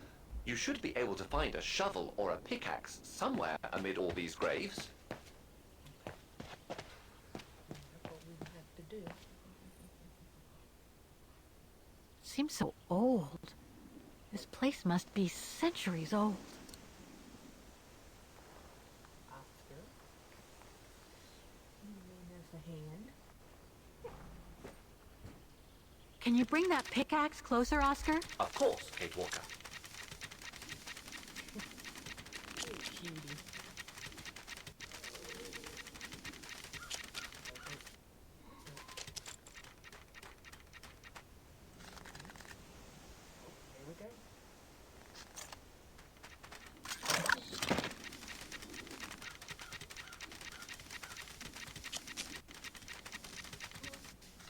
You should be able to find a shovel or a pickaxe somewhere amid all these graves. That's what we would have to do. Seems so old. This place must be centuries old. Oscar. You mean there's a hand? Can you bring that pickaxe closer, Oscar? Of course, Kate Walker. Hey, cutie. There we go.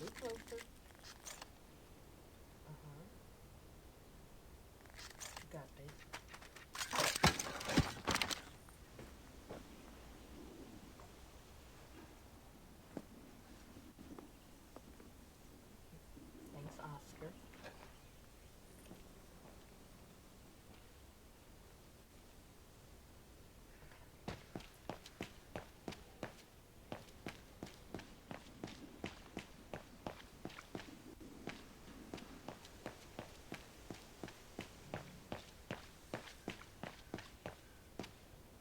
Look closer. You got this. Thanks, Oscar.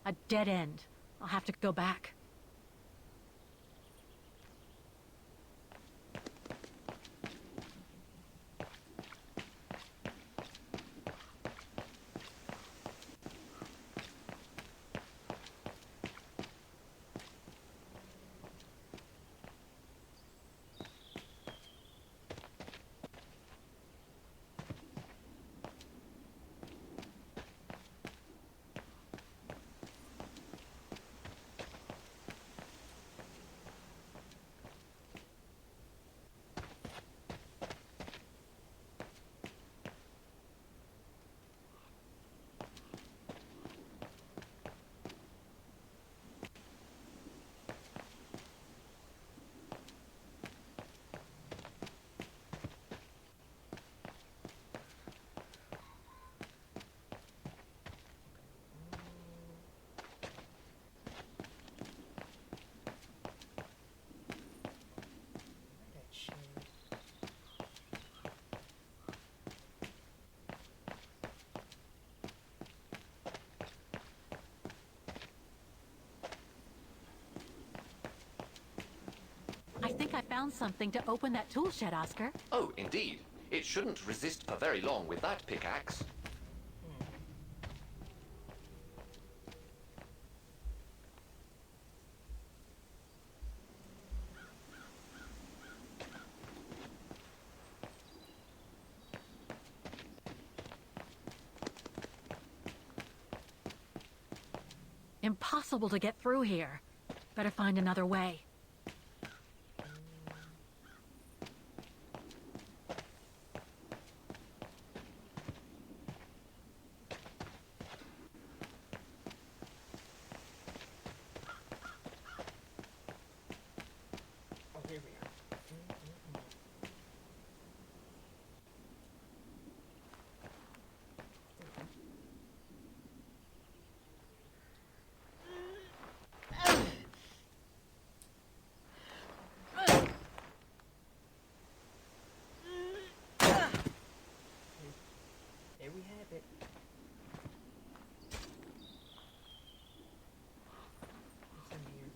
A dead end. I'll have to go back. found something to open that tool shed, Oscar. Oh, indeed. It shouldn't resist for very long with that pickaxe. Impossible to get through here. Better find another way. Oh, here we are. There we have it. What's in here?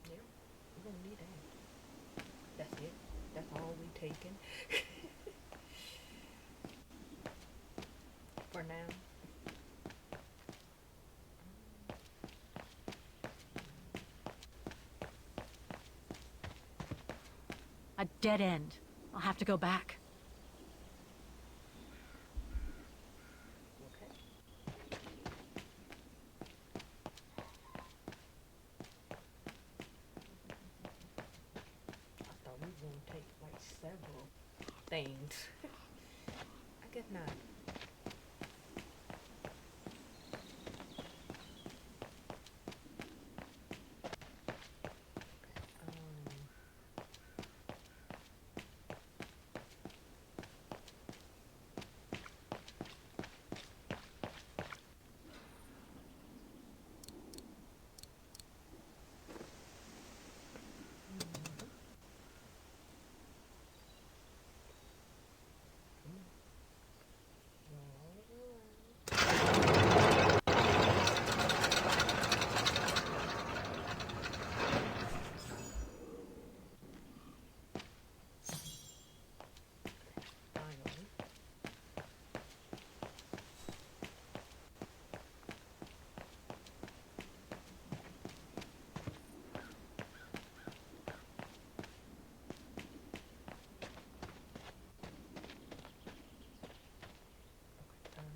Yeah, we're gonna need that. That's it. That's all we taking. For now. A dead end. I'll have to go back. Okay. I thought we were gonna take like several things. I guess not. Finally.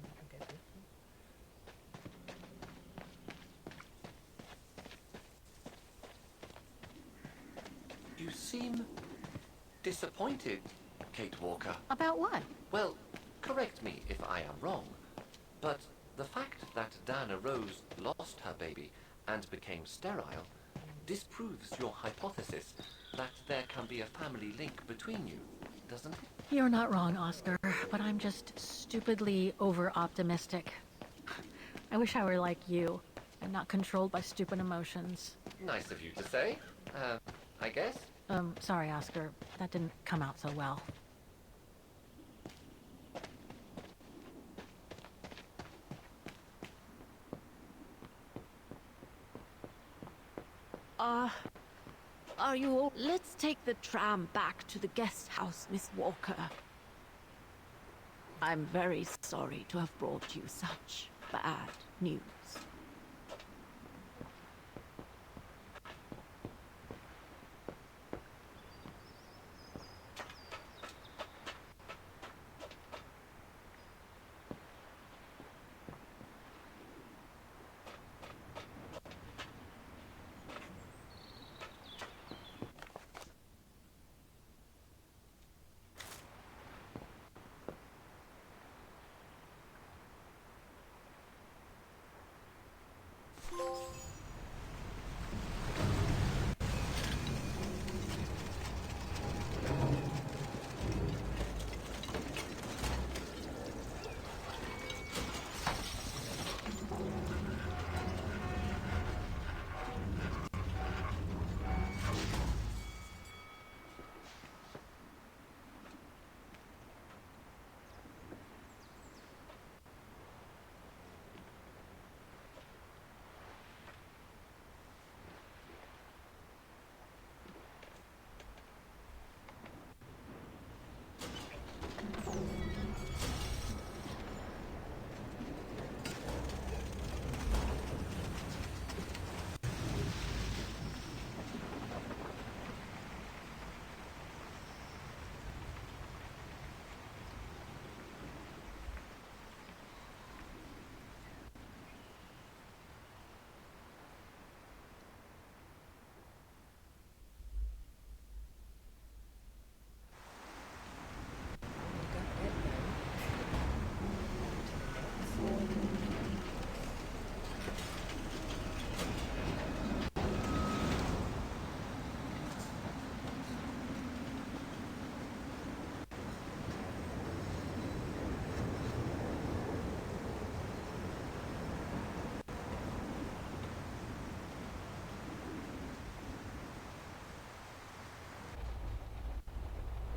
I guess this one. You seem disappointed, Kate Walker. About what? Well, correct me if I am wrong, but the fact that Diana Rose lost her baby and became sterile disproves your hypothesis that there can be a family link between you, doesn't it? You're not wrong, Oscar, but I'm just stupidly over-optimistic. I wish I were like you, and not controlled by stupid emotions. Nice of you to say, I guess. Sorry, Oscar. That didn't come out so well. Are you all... Let's take the tram back to the guest house, Miss Walker. I'm very sorry to have brought you such bad news.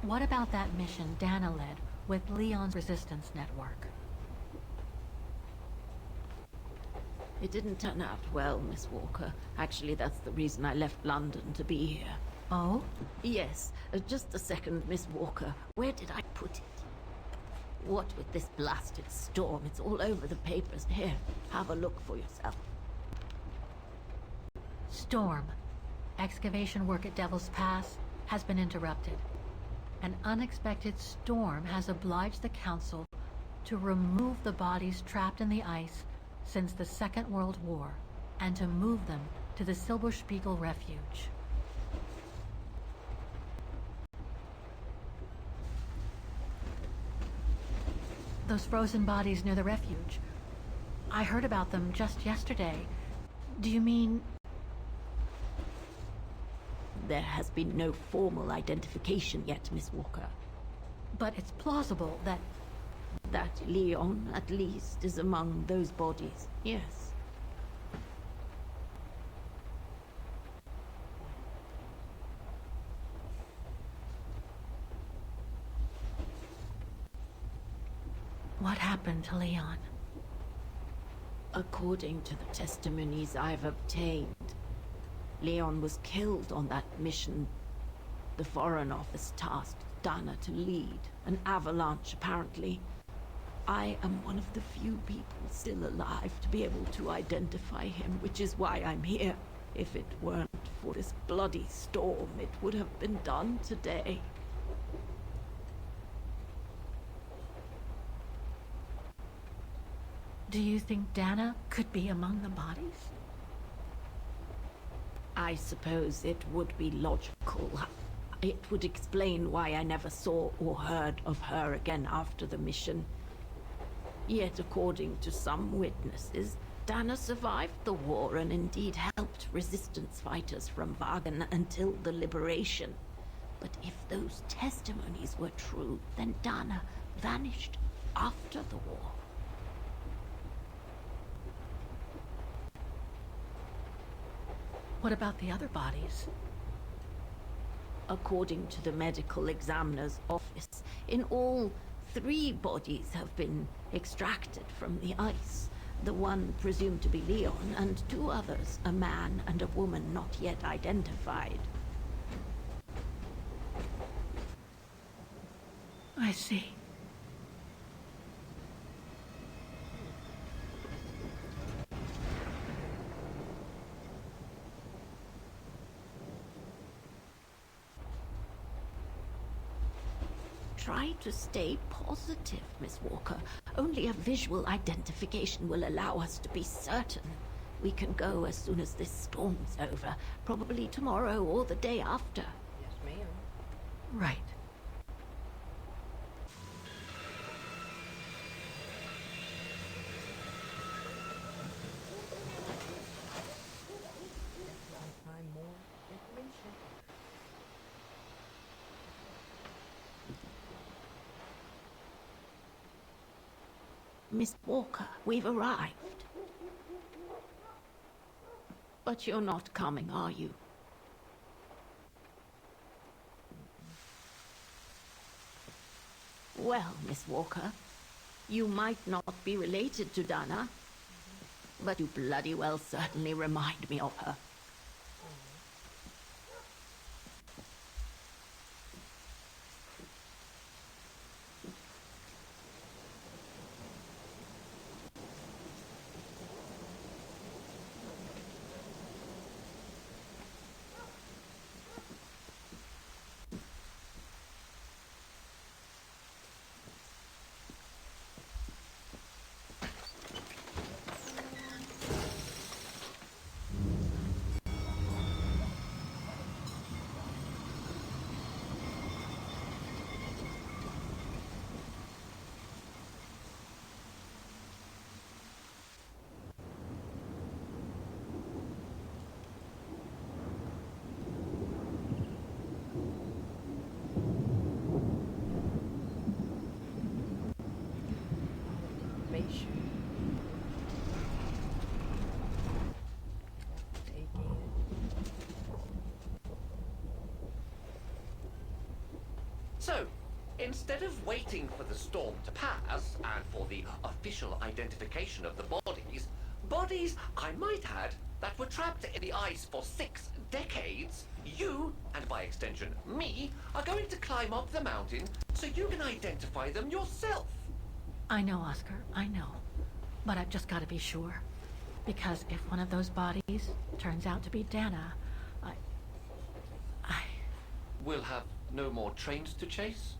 What about that mission Dana led with Leon's resistance network? It didn't turn out well, Miss Walker. Actually, that's the reason I left London to be here. Oh? Yes, just a second, Miss Walker. Where did I put it? What with this blasted storm? It's all over the papers. Here, have a look for yourself. Storm. Excavation work at Devil's Pass has been interrupted. An unexpected storm has obliged the Council to remove the bodies trapped in the ice since the Second World War and to move them to the Silberspiegel Refuge. Those frozen bodies near the refuge. I heard about them just yesterday. Do you mean... There has been no formal identification yet, Miss Walker. But it's plausible that... That Leon, at least, is among those bodies, yes. What happened to Leon? According to the testimonies I've obtained, Leon was killed on that mission the Foreign Office tasked Dana to lead. An avalanche, apparently. I am one of the few people still alive to be able to identify him, which is why I'm here. If it weren't for this bloody storm, it would have been done today. Do you think Dana could be among the bodies? I suppose it would be logical. It would explain why I never saw or heard of her again after the mission. Yet, according to some witnesses, Dana survived the war and indeed helped resistance fighters from Wagen until the liberation. But if those testimonies were true, then Dana vanished after the war. What about the other bodies? According to the medical examiner's office, in all, 3 bodies have been extracted from the ice. The one presumed to be Leon, and 2 others, a man and a woman not yet identified. I see. Try to stay positive, Miss Walker. Only a visual identification will allow us to be certain. We can go as soon as this storm's over, probably tomorrow or the day after. Yes, ma'am. Right. Find more information. Miss Walker, we've arrived. But you're not coming, are you? Well, Miss Walker, you might not be related to Dana, but you bloody well certainly remind me of her. So, instead of waiting for the storm to pass and for the official identification of the bodies, I might add, that were trapped in the ice for 6 decades, you, and by extension me, are going to climb up the mountain so you can identify them yourself. I know, Oscar, I know. But I've just got to be sure. Because if one of those bodies turns out to be Dana, I... We'll have no more trains to chase?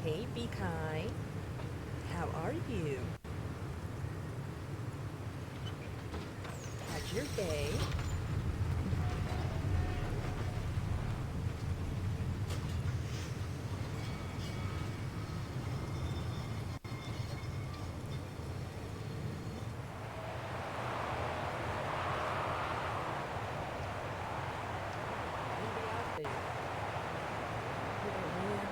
Hey, Be Kind. How are you? How's your day? Anybody out there? Yeah, man.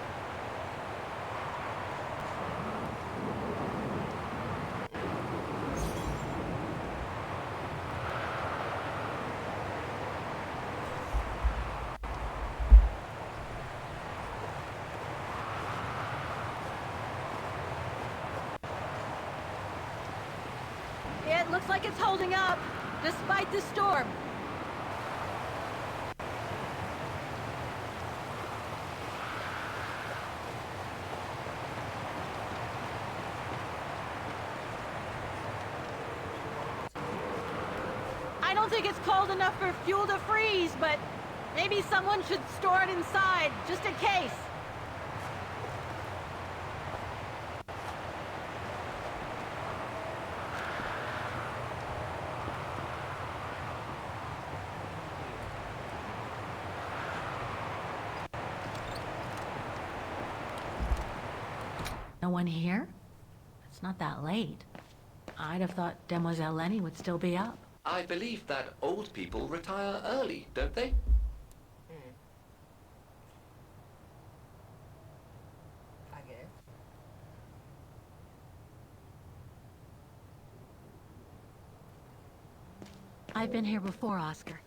It looks like it's holding up, despite the storm. I don't think it's cold enough for fuel to freeze, but maybe someone should store it inside, just in case. No one here? It's not that late. I'd have thought Demoiselle Lenny would still be up. I believe that old people retire early, don't they? I guess. I've been here before, Oscar.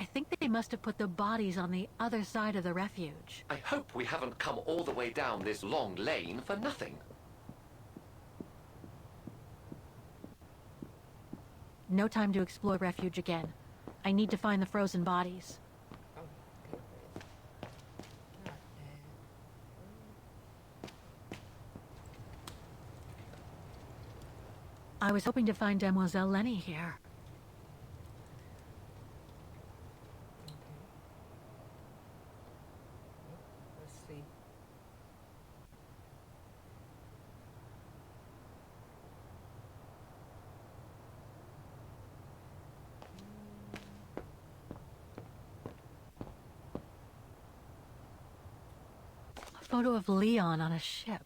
I think they must have put the bodies on the other side of the refuge. I hope we haven't come all the way down this long lane for nothing. No time to explore refuge again. I need to find the frozen bodies. Oh, goodness. Not I was hoping to find Demoiselle Lenny here. Let's see. A photo of Leon on a ship.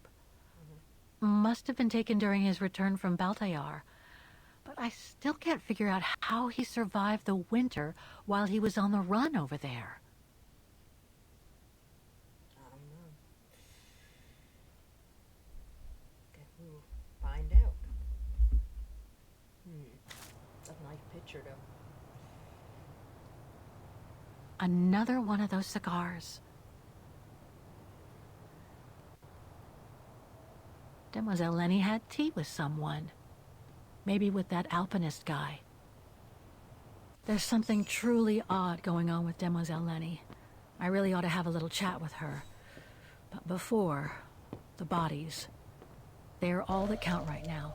Must have been taken during his return from Baltayar. But I still can't figure out how he survived the winter while he was on the run over there. I don't know. Okay, we'll find out. That's a nice picture, though. Another one of those cigars. Demoiselle Lenny had tea with someone. Maybe with that alpinist guy. There's something truly odd going on with Demoiselle Lenny. I really ought to have a little chat with her. But before, the bodies. They're all that count right now.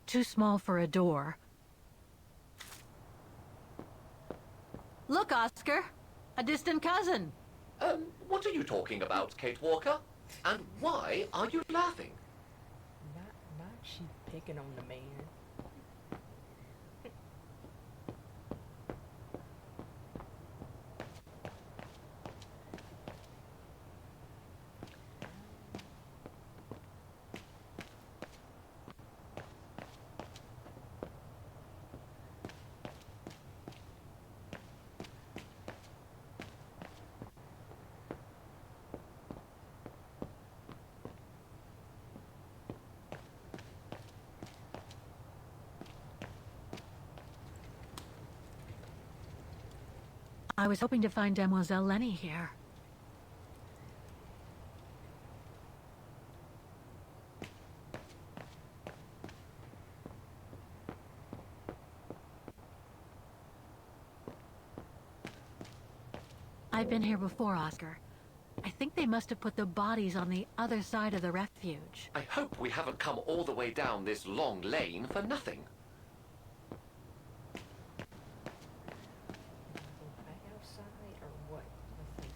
Too small for a door. Look, Oscar! A distant cousin! What are you talking about, Kate Walker? And why are you laughing? Not she picking on the man. I was hoping to find Demoiselle Lenny here. I've been here before, Oscar. I think they must have put the bodies on the other side of the refuge. I hope we haven't come all the way down this long lane for nothing. Go back outside or what? Let's see.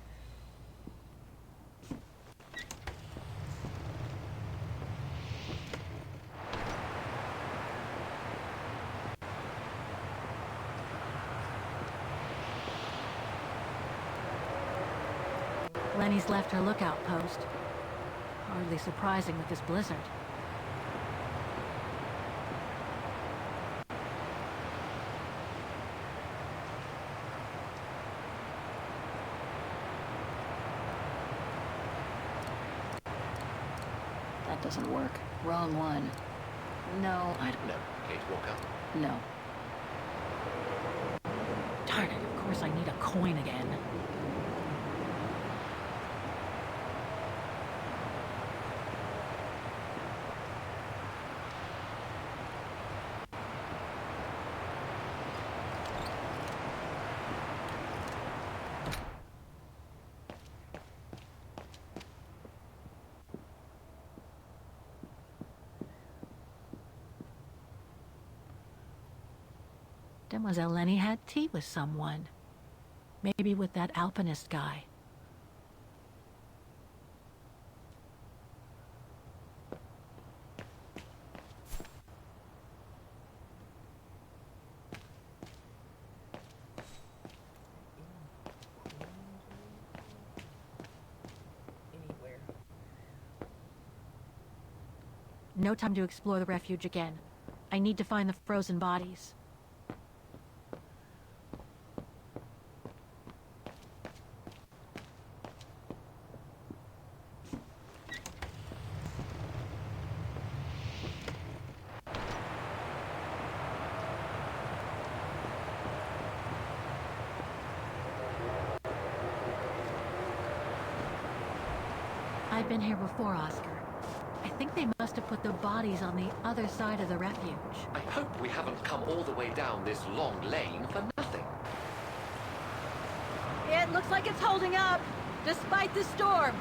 Lenny's left her lookout post. Hardly surprising with this blizzard. That doesn't work. Wrong one. No, I don't No, Kate Walker. know. Darn it, of course I need a coin again. Demoiselle Lenny had tea with someone. Maybe with that alpinist guy. Anywhere. No time to explore the refuge again. I need to find the frozen bodies. I've been here before, Oscar. I think they must have put the bodies on the other side of the refuge. I hope we haven't come all the way down this long lane for nothing. It looks like it's holding up, despite the storm.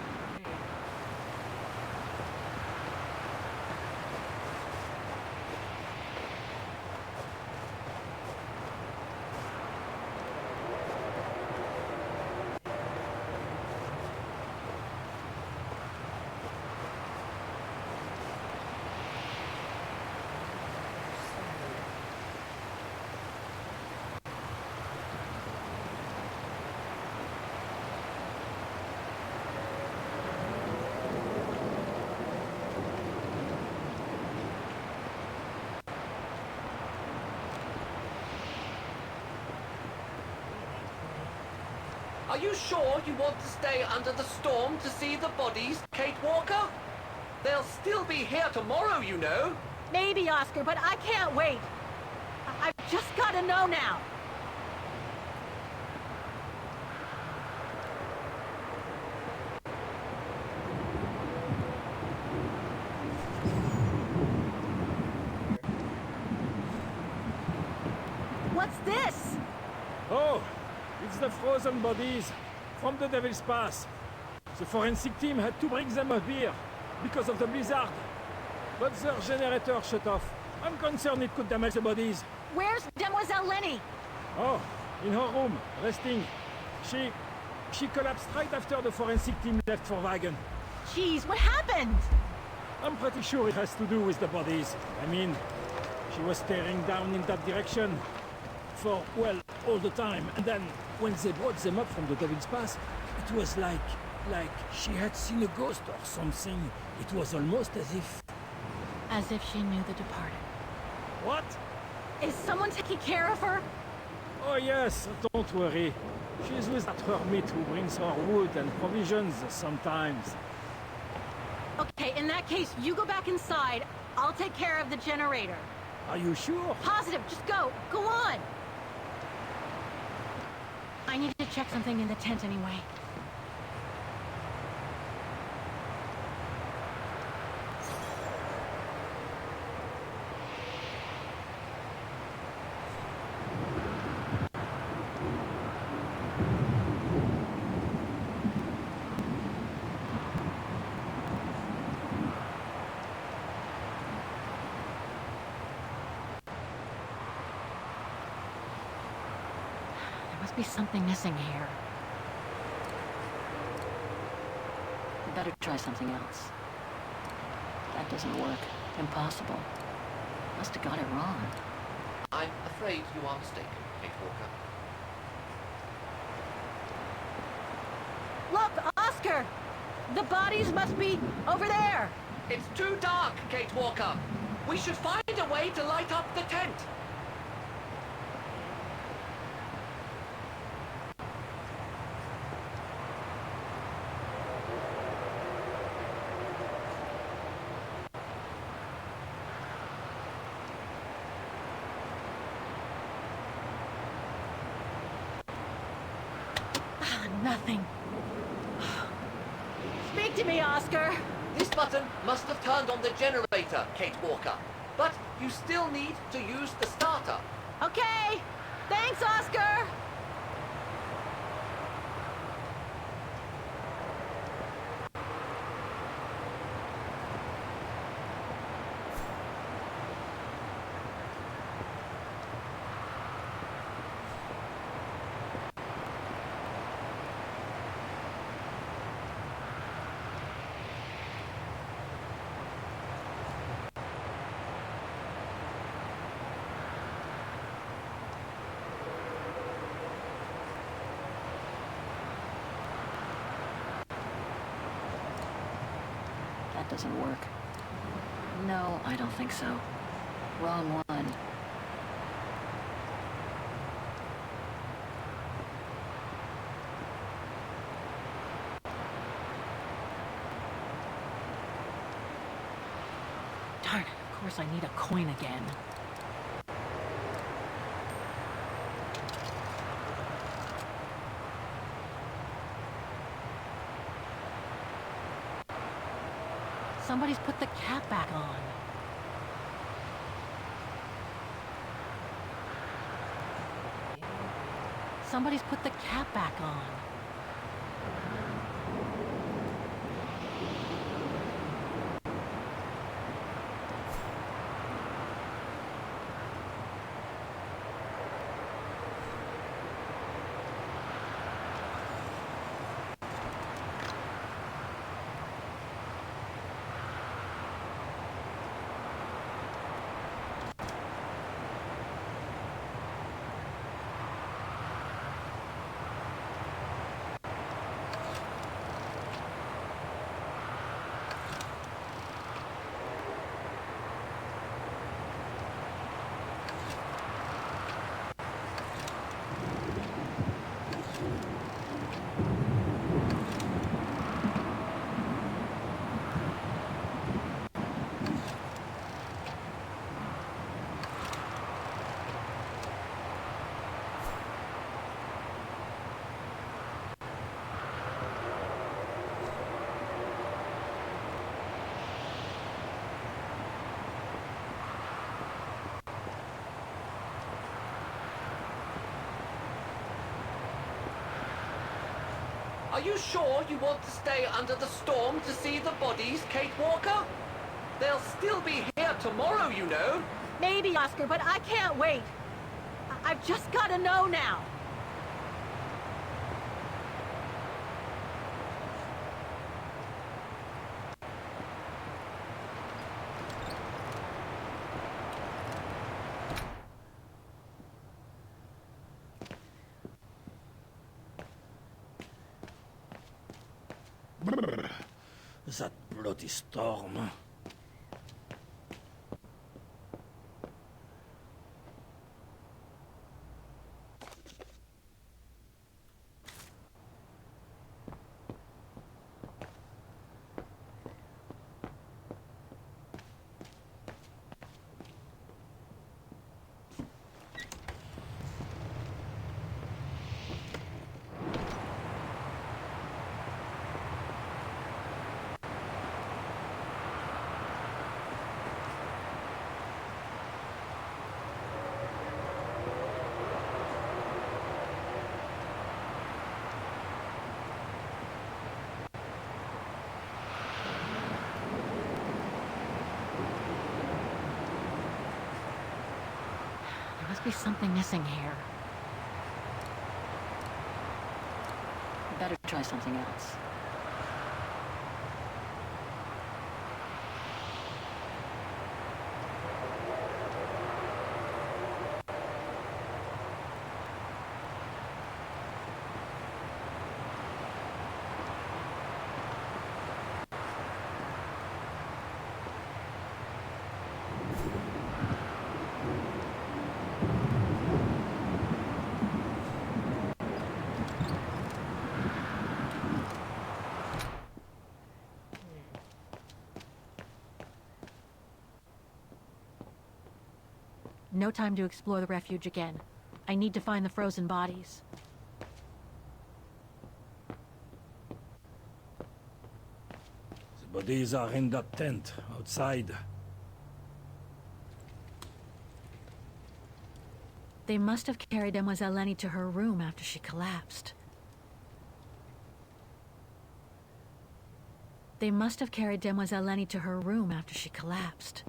Are you sure you want to stay under the storm to see the bodies, Kate Walker? They'll still be here tomorrow, you know. Maybe, Oscar, but I can't wait. I've just got to know now. What's this? Oh, it's the frozen bodies from the Devil's Pass. The forensic team had to bring them up here because of the blizzard. But their generator shut off. I'm concerned it could damage the bodies. Where's Demoiselle Lenny? Oh, in her room, resting. She collapsed right after the forensic team left for Wagon. Jeez, what happened? I'm pretty sure it has to do with the bodies. I mean, she was staring down in that direction for, well, all the time. And then, when they brought them up from the Devil's Pass, it was like she had seen a ghost or something. It was almost as if... As if she knew the departed. What? Is someone taking care of her? Oh yes, don't worry. She's with that hermit who brings her wood and provisions sometimes. Okay, in that case, you go back inside. I'll take care of the generator. Are you sure? Positive, just go. Go on. I need to check something in the tent anyway. There must be something missing here. Better try something else. That doesn't work. Impossible. Must have got it wrong. I'm afraid you are mistaken, Kate Walker. Look, Oscar! The bodies must be over there! It's too dark, Kate Walker. We should find a way to light up the tent. Nothing. Speak to me, Oscar! This button must have turned on the generator, Kate Walker. But you still need to use the starter. Okay! Thanks, Oscar! That doesn't work. No, I don't think so. Wrong one. Darn it, of course I need a coin again. Somebody's put the cap back on. Somebody's put the cap back on. Are you sure you want to stay under the storm to see the bodies, Kate Walker? They'll still be here tomorrow, you know. Maybe, Oscar, but I can't wait. I've just got to know now. That bloody storm. must be something missing here. Better try something else. No time to explore the refuge again. I need to find the frozen bodies. The bodies are in that tent, outside. They must have carried Demoiselle Lenny to her room after she collapsed. They must have carried Demoiselle Lenny to her room after she collapsed.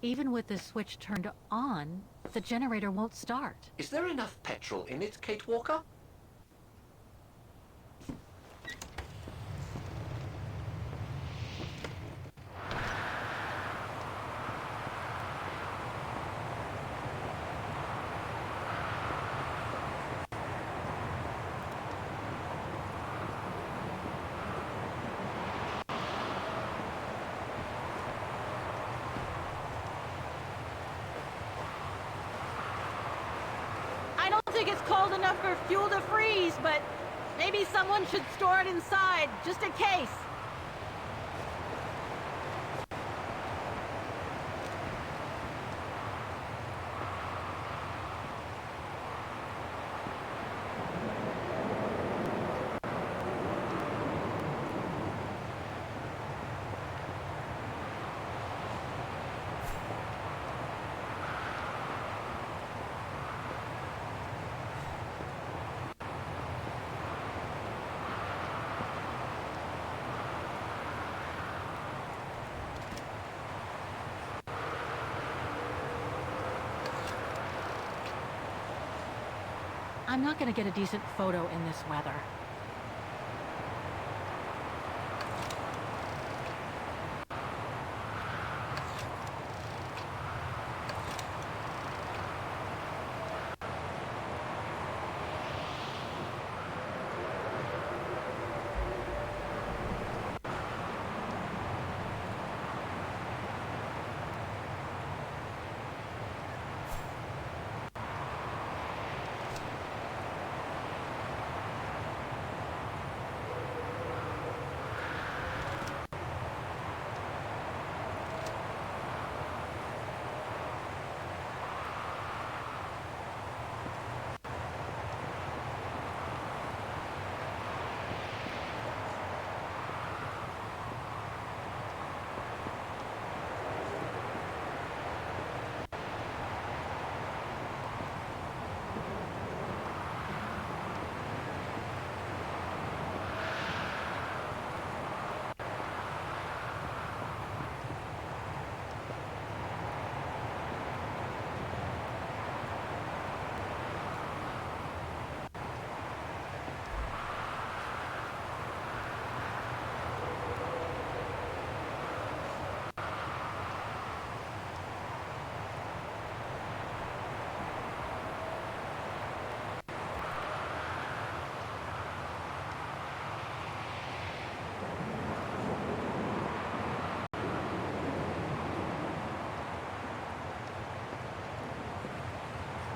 Even with this switch turned on, the generator won't start. Is there enough petrol in it, Kate Walker? I don't think it's cold enough for fuel to freeze, but maybe someone should store it inside, just in case. I'm not gonna get a decent photo in this weather.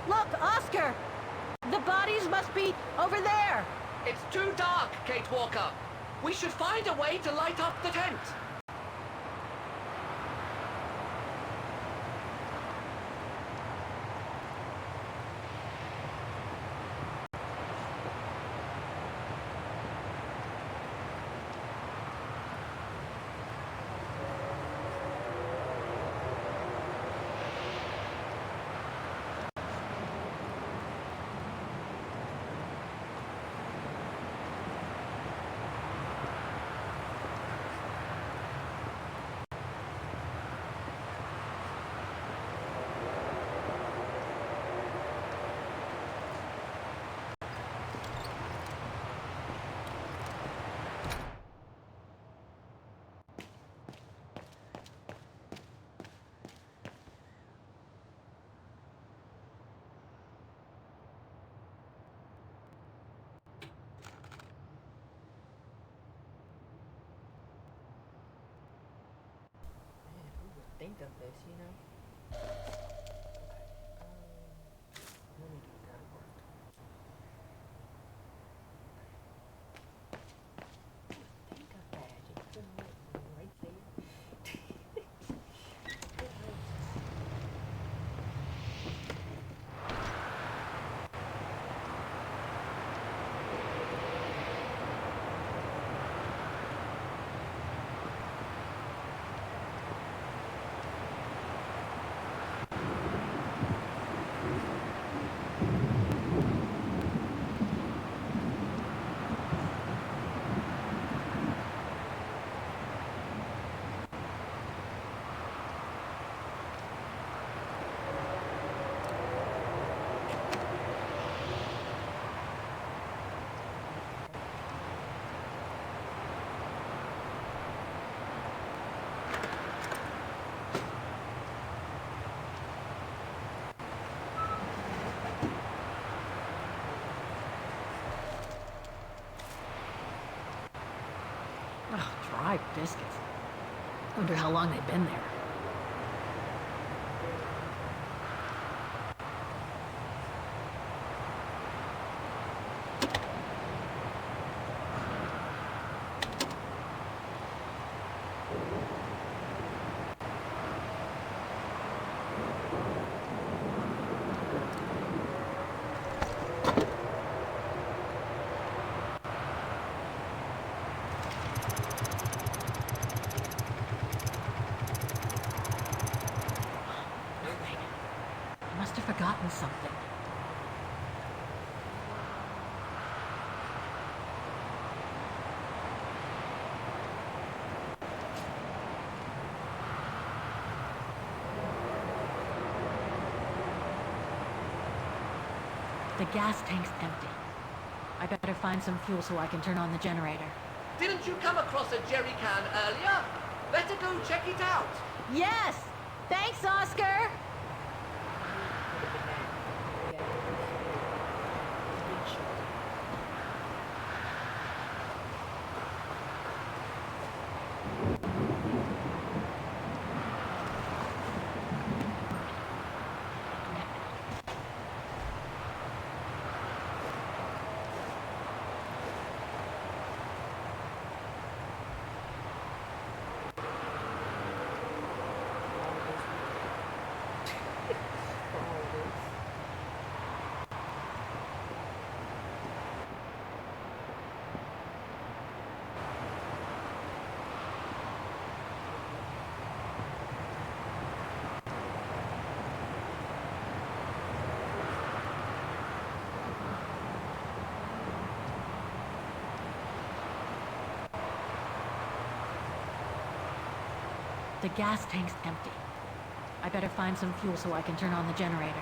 Look, Oscar! The bodies must be over there! It's too dark, Kate Walker. We should find a way to light up the tent. think of this, you know? Let me get that work. Think of that. You put it right there. Oh, dry biscuits. Wonder how long they've been there. Must have forgotten something. The gas tank's empty. I better find some fuel so I can turn on the generator. Didn't you come across a jerry can earlier? Better go check it out. Yes! Thanks, Oscar! The gas tank's empty. I better find some fuel so I can turn on the generator.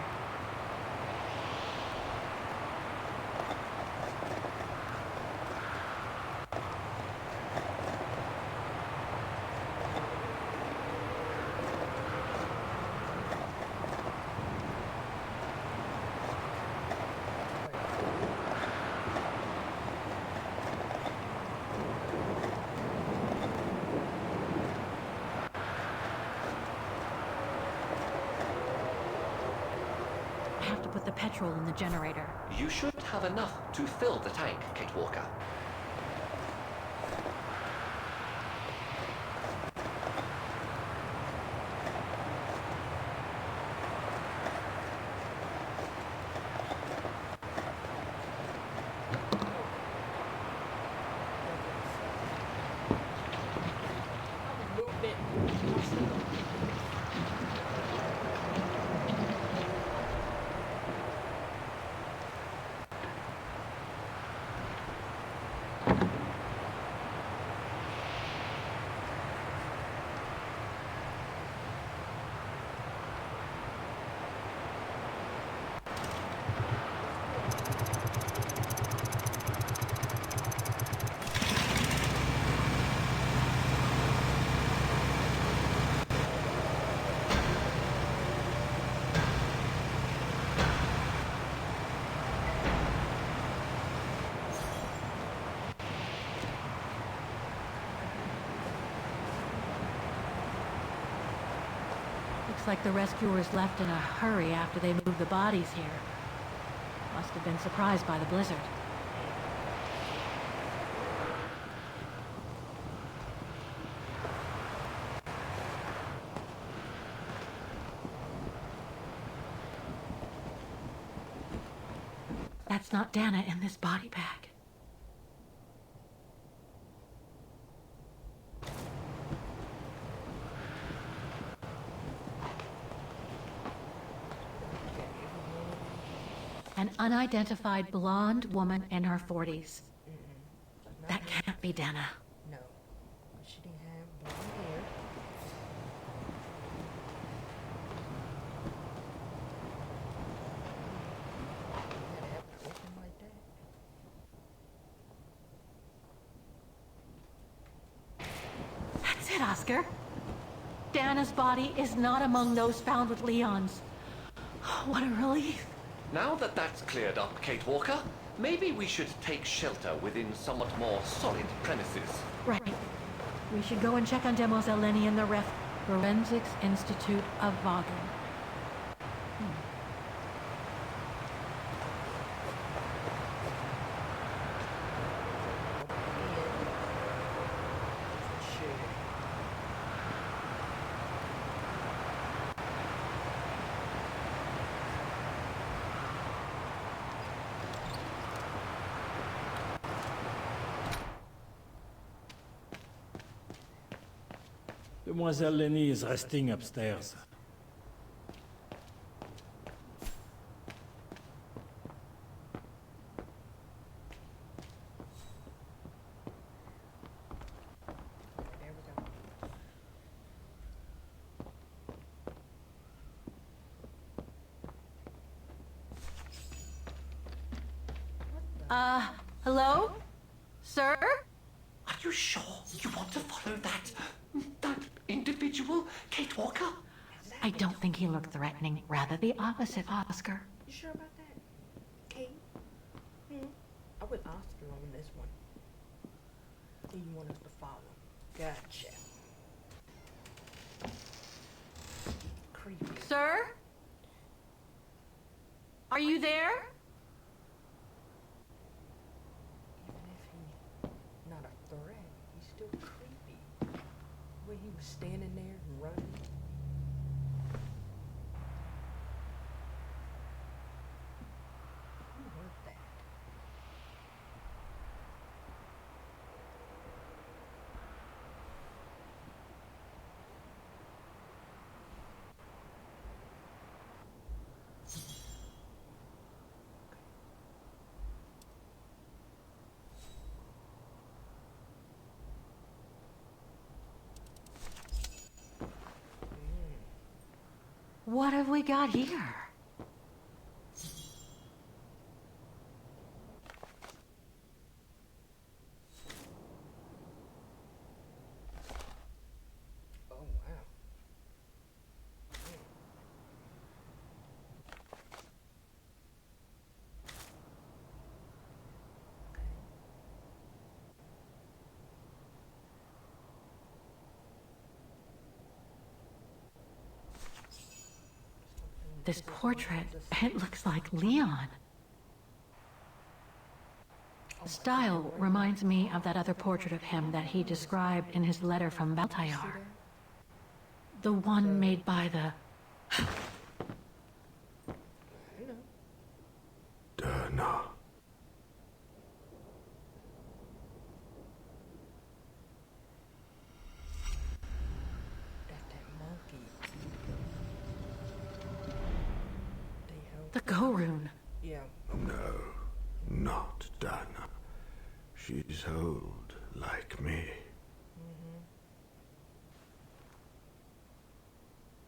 I have to put the petrol in the generator. You should have enough to fill the tank, Kate Walker. Looks like the rescuers left in a hurry after they moved the bodies here. Must have been surprised by the blizzard. That's not Dana in this body bag. An unidentified blonde woman in her 40s. That can't be Dana. No. She didn't have blonde hair. Had to have it open like that. That's it, Oscar. Dana's body is not among those found with Leon's. What a relief. Now that that's cleared up, Kate Walker, maybe we should take shelter within somewhat more solid premises. Right. We should go and check on Demoiselle Lenny in the Forensics Institute of Vaughan. Demoiselle Lenny is resting upstairs. There we go. Hello? Sir? Are you sure you want to follow that individual, Kate Walker? I don't think he looked threatening. Rather the opposite, Oscar. You sure about that? Kate? I would Oscar on this one. Do you want us to follow? Gotcha. Creepy. Sir? Are you there? Even if he's not a threat, he's still creepy. The way he was standing there and running. Who heard that? What have we got here? Oh, wow. This portrait, it looks like Leon. The style reminds me of that other portrait of him that he described in his letter from Baltayar. The one made by the... Dana. That's that monkey. They help. the Go-Rune. Yeah. No, not Dana. She's old, like me.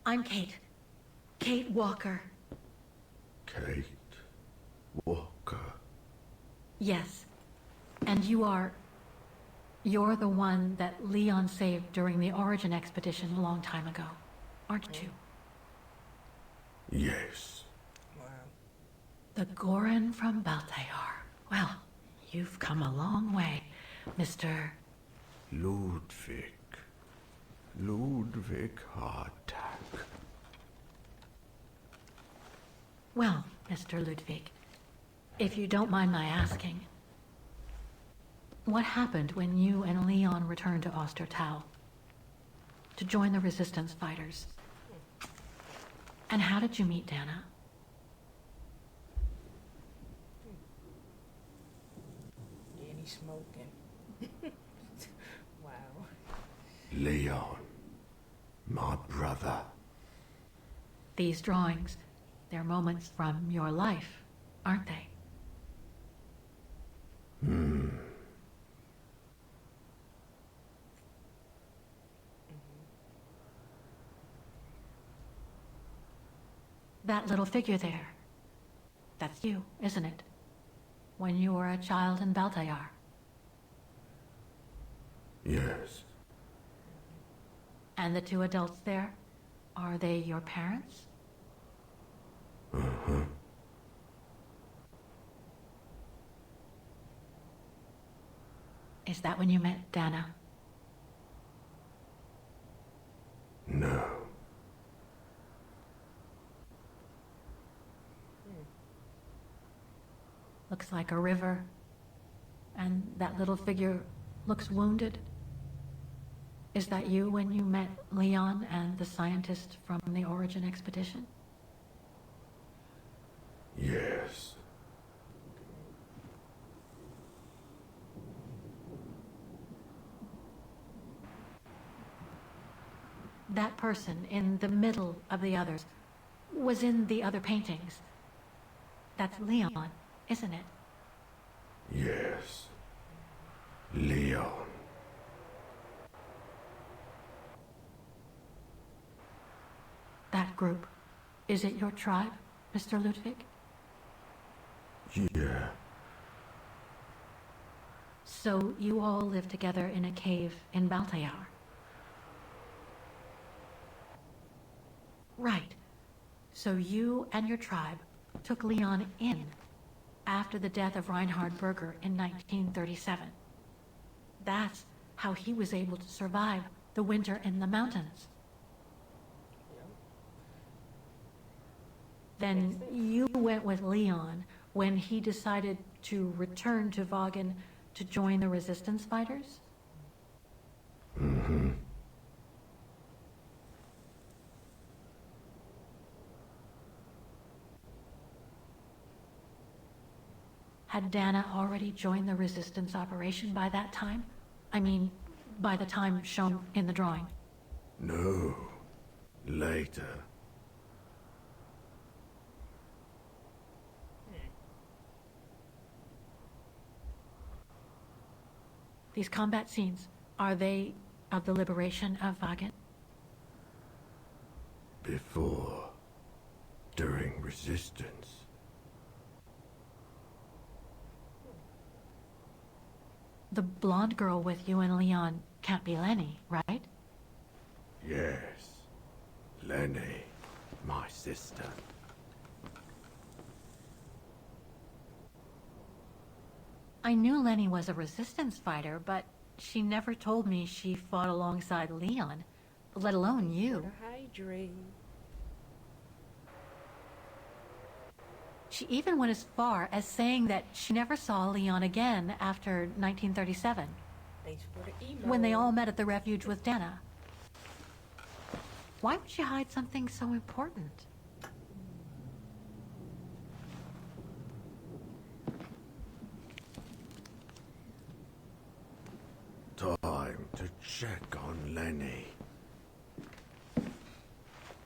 I'm Kate. Kate Walker. Kate Walker. Yes. And you're the one that Leon saved during the Origin expedition a long time ago, aren't you? Yes. Wow. The Goran from Baltayar. Well, you've come a long way, Mr. Ludwig. Ludwig Hardtack. Well, Mr. Ludwig, if you don't mind my asking, what happened when you and Leon returned to Ostertal to join the resistance fighters? And how did you meet Dana? Danny smoking. Wow. Leon, my brother. These drawings, they're moments from your life, aren't they? That little figure there, that's you, isn't it? When you were a child in Baltayar. Yes. And the two adults there, are they your parents? Uh-huh. Is that when you met Dana? No. Looks like a river. And that little figure looks wounded. Is that you when you met Leon and the scientist from the Origin expedition? Yes. That person in the middle of the others was in the other paintings. That's Leon, isn't it? Yes. Leon. That group, is it your tribe, Mr. Ludwig? Yeah. So you all live together in a cave in Baltayar? Right. So you and your tribe took Leon in after the death of Reinhard Berger in 1937. That's how he was able to survive the winter in the mountains. Then you went with Leon when he decided to return to Vaughan to join the resistance fighters? Mm-hmm. Had Dana already joined the resistance operation by that time? I mean, by the time shown in the drawing. No. Later. These combat scenes, are they of the liberation of Vaughan? Before. During resistance. The blonde girl with you and Leon can't be Lenny, right? Yes. Lenny. My sister. I knew Lenny was a resistance fighter, but she never told me she fought alongside Leon, let alone you. Hydrate. She even went as far as saying that she never saw Leon again after 1937, Thanks for the email. when they all met at the refuge with Dana. Why would she hide something so important? Time to check on Lenny.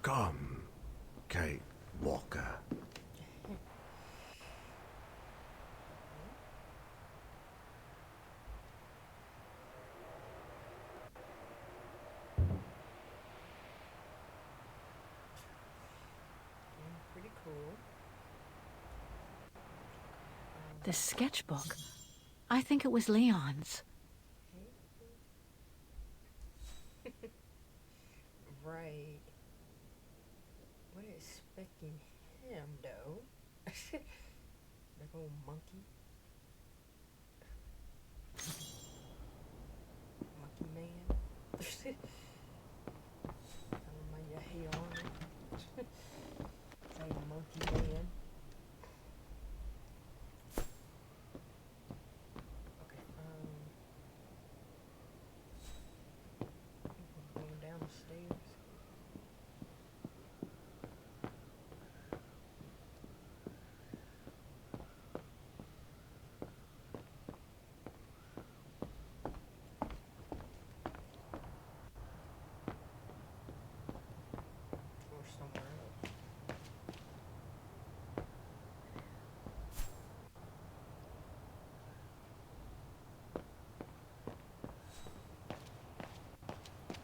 Come, Kate Walker. Pretty cool. This sketchbook. I think it was Leon's. Right. What is expecting him, though? Big old monkey. Monkey man. Tell him your hair on it. Say monkey man. stairs. Or somewhere else.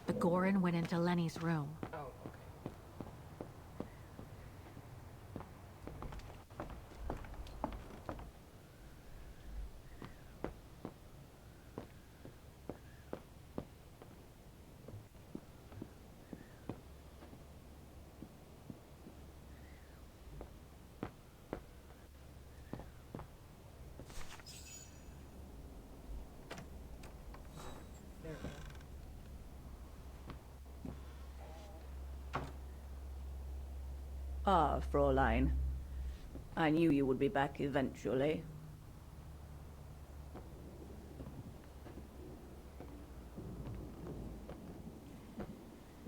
The Gorin went into Lenny's room. Oh, okay. There we go. Ah, Fräulein. I knew you would be back eventually.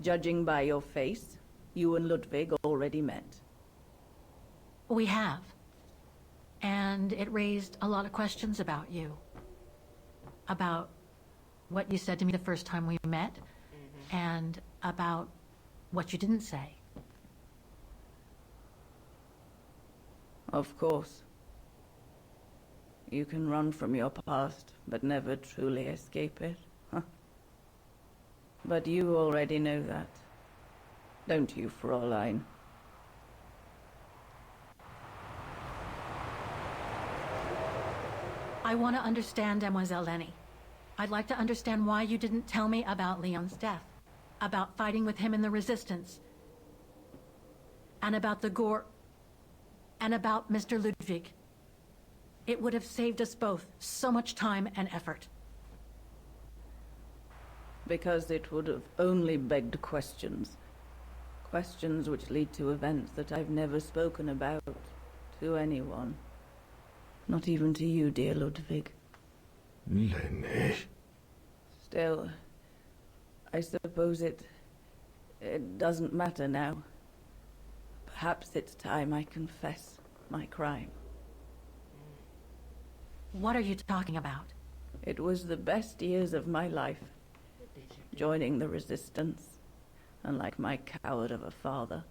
Judging by your face, you and Ludwig already met. We have. And it raised a lot of questions about you. About what you said to me the first time we met, and about what you didn't say. Of course. You can run from your past, but never truly escape it. Huh? But you already know that. Don't you, Fräulein? I want to understand Mademoiselle Lenny. I'd like to understand why you didn't tell me about Leon's death, about fighting with him in the Resistance, and about the Gore, and about Mr. Ludwig. It would have saved us both so much time and effort. Because it would have only begged questions. Questions which lead to events that I've never spoken about to anyone. Not even to you, dear Ludwig. Lenny. Still, I suppose it doesn't matter now. Perhaps it's time I confess my crime. What are you talking about? It was the best years of my life. What did you do? Joining the Resistance, unlike my coward of a father,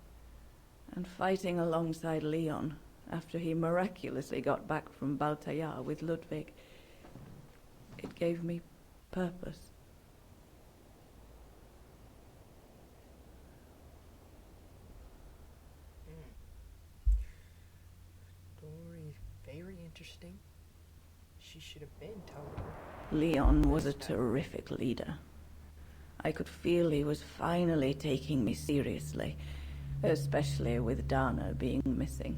and fighting alongside Leon after he miraculously got back from Baltayar with Ludwig. It gave me purpose. Story very interesting. She should have been told her. Leon was a terrific leader. I could feel he was finally taking me seriously, especially with Dana being missing.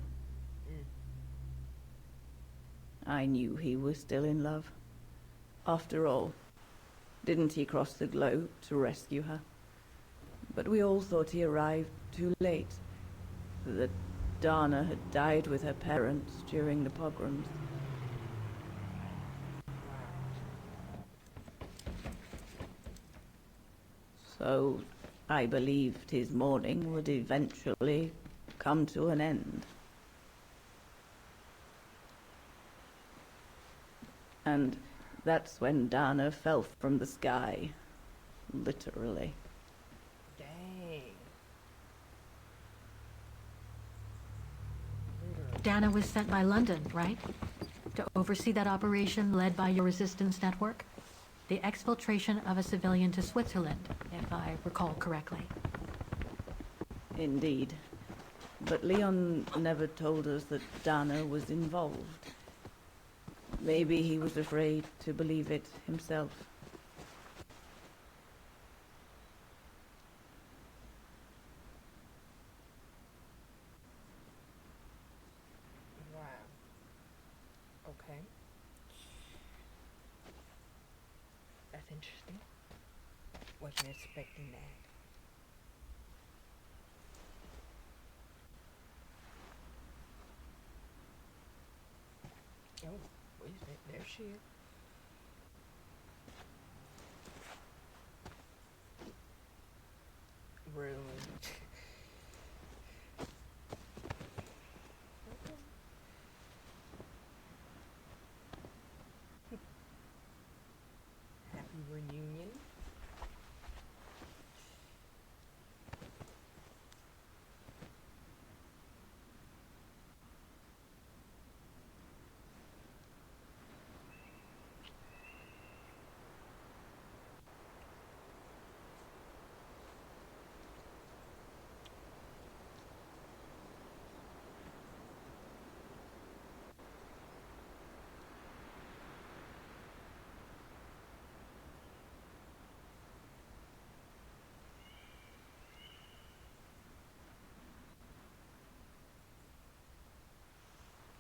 I knew he was still in love. After all, didn't he cross the globe to rescue her? But we all thought he arrived too late, that Dana had died with her parents during the pogroms. So I believed his mourning would eventually come to an end. And that's when Dana fell from the sky, literally. Dang. Dana was sent by London, right? To oversee that operation led by your resistance network? The exfiltration of a civilian to Switzerland, if I recall correctly. Indeed. But Leon never told us that Dana was involved. Maybe he was afraid to believe it himself. Wow. Okay. That's interesting. Wasn't expecting that. Oh, wait a minute. There she is.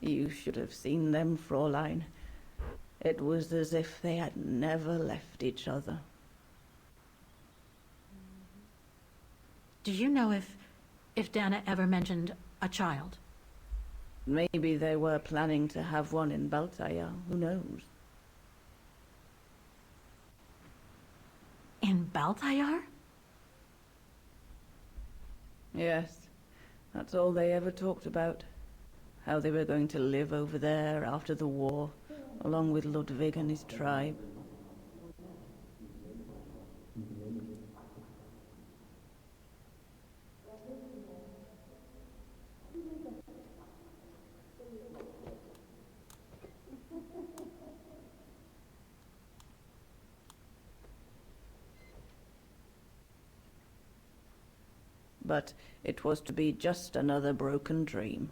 You should have seen them, Fräulein. It was as if they had never left each other. Do you know if Dana ever mentioned a child? Maybe they were planning to have one in Baltaya. Who knows? In Baltayar? Yes, that's all they ever talked about. How they were going to live over there after the war, along with Ludwig and his tribe. But it was to be just another broken dream.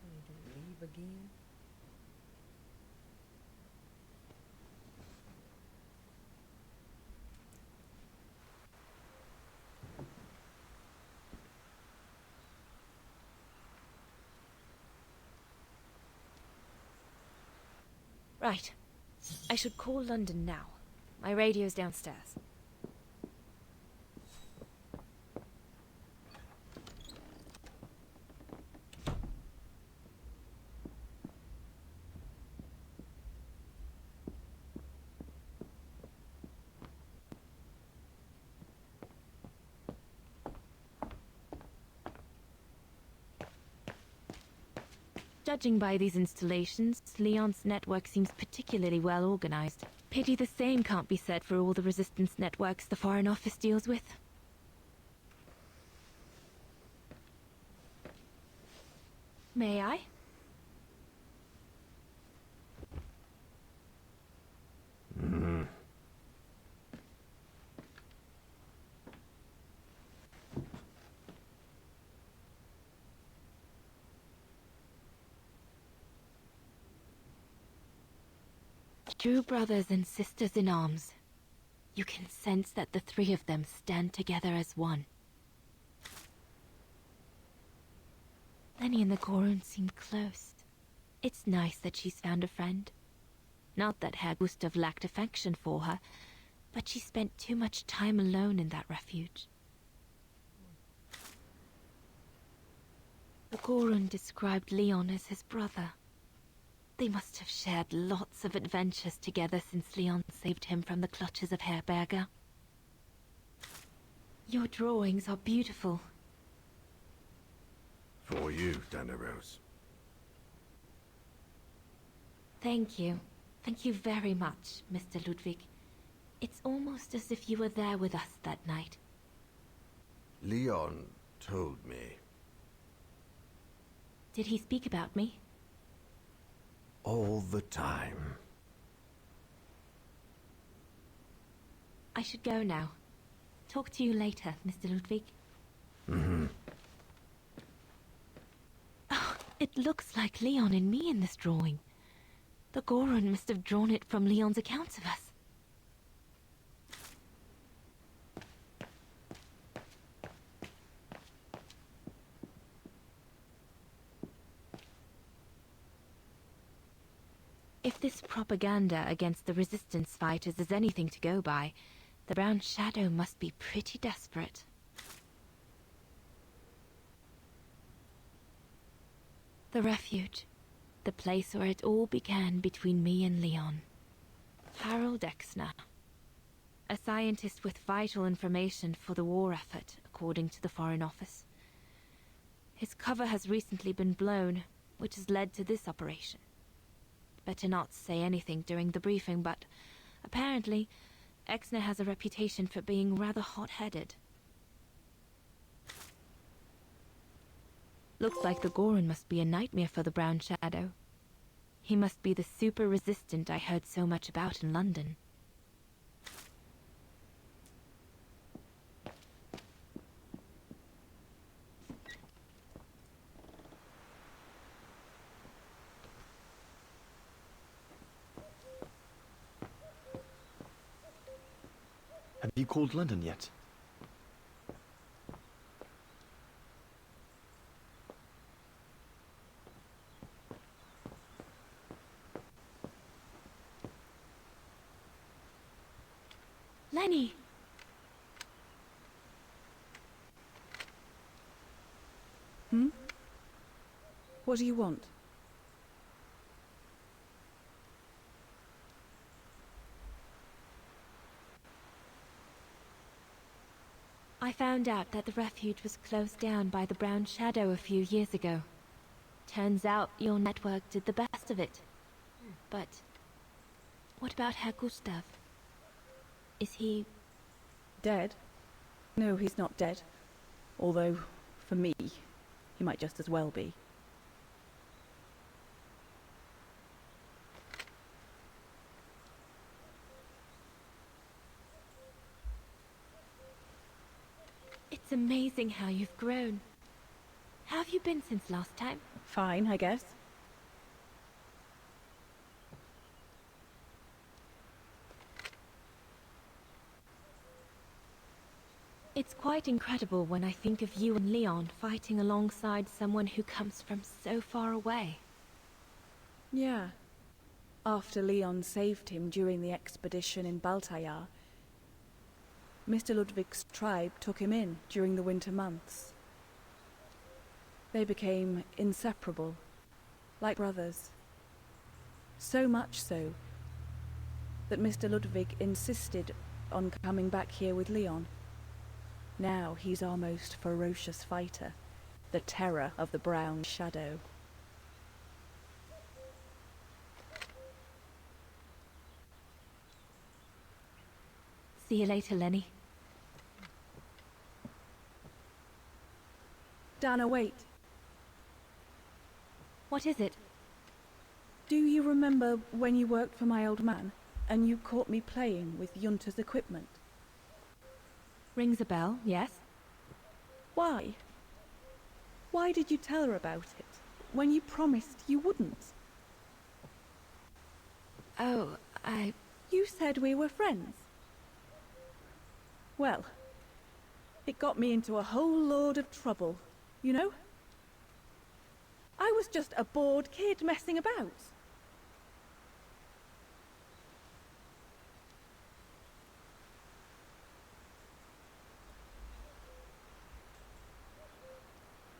Did he leave again? Right. I should call London now. My radio's downstairs. Judging by these installations, Leon's network seems particularly well organized. Pity the same can't be said for all the resistance networks the Foreign Office deals with. May I? True brothers and sisters in arms. You can sense that the three of them stand together as one. Lenny and the Gorun seem close. It's nice that she's found a friend. Not that Herr Gustav lacked affection for her, but she spent too much time alone in that refuge. The Gorun described Leon as his brother. They must have shared lots of adventures together since Leon saved him from the clutches of Herberger. Your drawings are beautiful. For you, Dana Rose. Thank you. Thank you very much, Mr. Ludwig. It's almost as if you were there with us that night. Leon told me. Did he speak about me? All the time. I should go now. Talk to you later, Mr. Ludwig. Oh, it looks like Leon and me in this drawing. The Gorun must have drawn it from Leon's accounts of us. If this propaganda against the resistance fighters is anything to go by, the Brown Shadow must be pretty desperate. The refuge. The place where it all began between me and Leon. Harold Exner. A scientist with vital information for the war effort, according to the Foreign Office. His cover has recently been blown, which has led to this operation. Better not say anything during the briefing, but apparently, Exner has a reputation for being rather hot-headed. Looks like the Gorun must be a nightmare for the Brown Shadow. He must be the super resistant I heard so much about in London. Have you called London yet? Lenny! Hmm? What do you want? I found out that the refuge was closed down by the Brown Shadow a few years ago. Turns out your network did the best of it. But what about Herr Gustav? Is he... Dead? No, he's not dead. Although, for me, he might just as well be. It's amazing how you've grown. How have you been since last time? Fine, I guess. It's quite incredible when I think of you and Leon fighting alongside someone who comes from so far away. Yeah. After Leon saved him during the expedition in Baltayar, Mr. Ludwig's tribe took him in during the winter months. They became inseparable, like brothers. So much so that Mr. Ludwig insisted on coming back here with Leon. Now he's our most ferocious fighter, the terror of the Brown Shadow. See you later, Lenny. Dana, wait. What is it? Do you remember when you worked for my old man, and you caught me playing with Junta's equipment? Rings a bell, yes? Why? Why did you tell her about it, when you promised you wouldn't? Oh, You said we were friends. Well, it got me into a whole load of trouble, you know? I was just a bored kid messing about.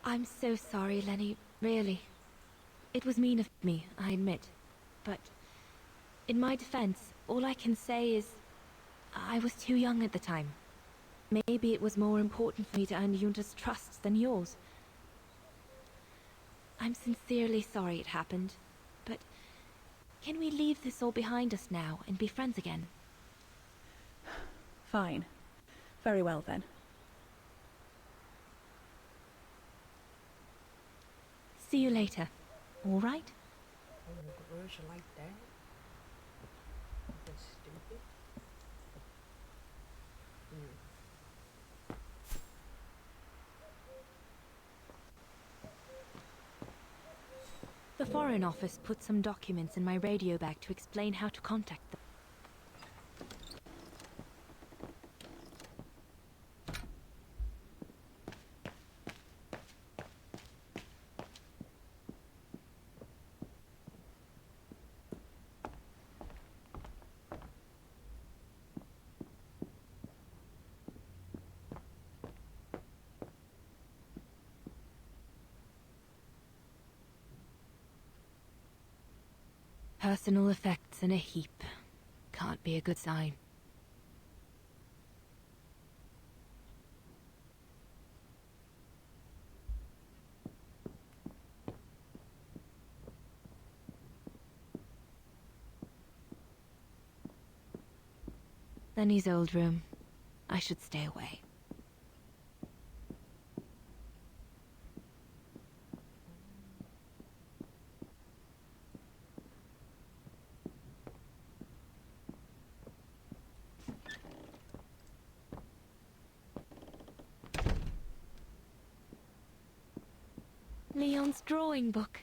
I'm so sorry, Lenny, really. It was mean of me, I admit. But in my defense, all I can say is I was too young at the time. Maybe it was more important for me to earn Junta's trust than yours. I'm sincerely sorry it happened, but can we leave this all behind us now and be friends again? Fine. Very well then. See you later, all right? Holding a grudge like that? That's stupid. The Foreign Office put some documents in my radio bag to explain how to contact them. Personal effects in a heap. Can't be a good sign. Lenny's old room. I should stay away. Leon's drawing book.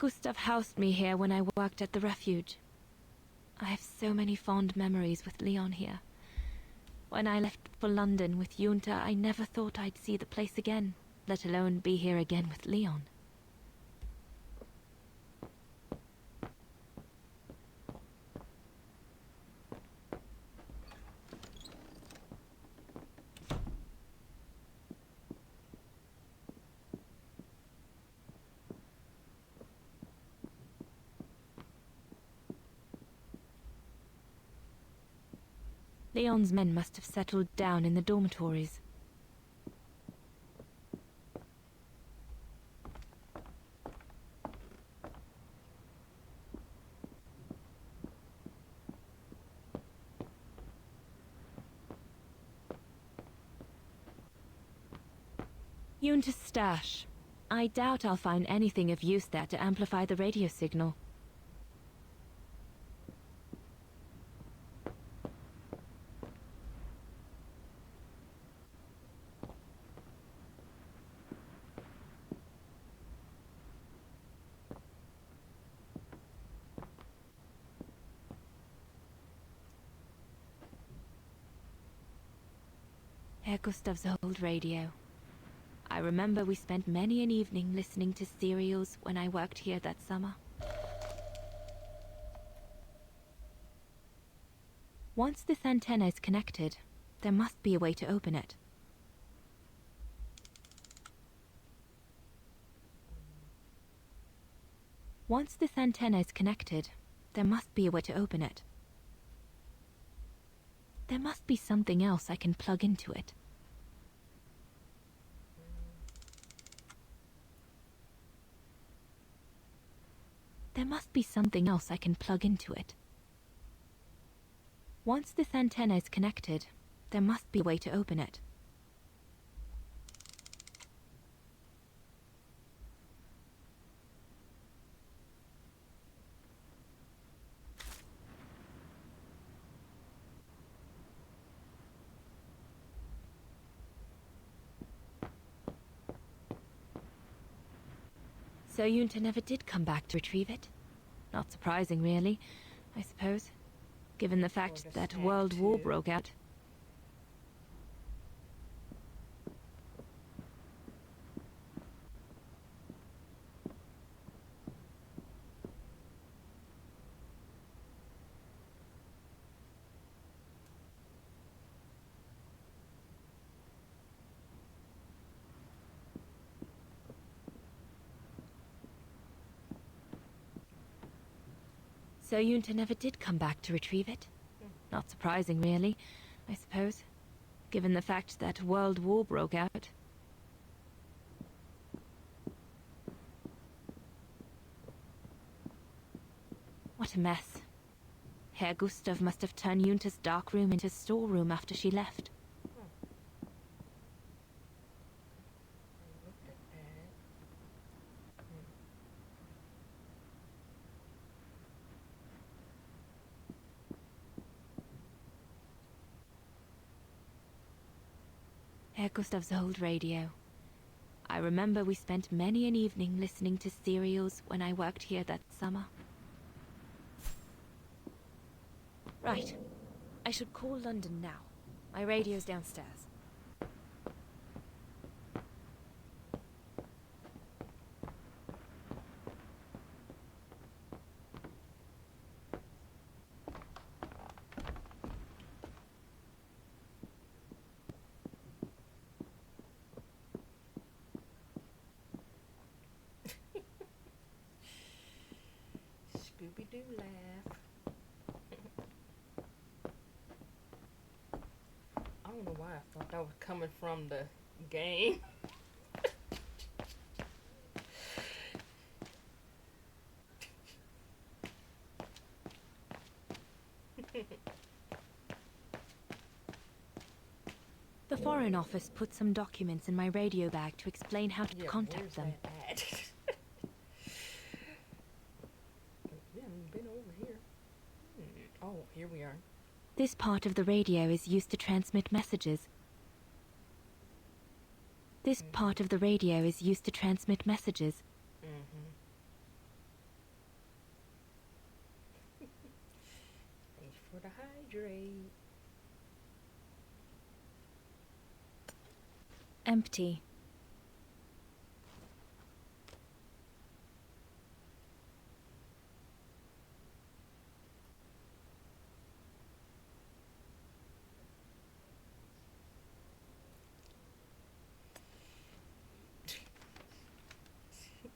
Gustav housed me here when I worked at the refuge. I have so many fond memories with Leon here. When I left for London with Junta, I never thought I'd see the place again, let alone be here again with Leon. Leon's men must have settled down in the dormitories. Junta's stash. I doubt I'll find anything of use there to amplify the radio signal. Herr Gustav's old radio. I remember we spent many an evening listening to serials when I worked here that summer. Once this antenna is connected, there must be a way to open it. Once this antenna is connected, there must be a way to open it. There must be something else I can plug into it. There must be something else I can plug into it. Once this antenna is connected, there must be a way to open it. So Junta never did come back to retrieve it? Not surprising, really, I suppose, given the fact that World War broke out. So Junta never did come back to retrieve it? Not surprising, really, I suppose, given the fact that World War broke out. What a mess. Herr Gustav must have turned Junta's dark room into a storeroom after she left. Herr Gustav's old radio. I remember we spent many an evening listening to serials when I worked here that summer. Right. I should call London now. My radio's downstairs. Scooby-Doo laugh. I don't know why I thought that was coming from the game. The Foreign Office put some documents in my radio bag to explain how to contact them. We haven't been over here. Oh, here we are. This part of the radio is used to transmit messages. This part of the radio is used to transmit messages. for the hydrate. Empty.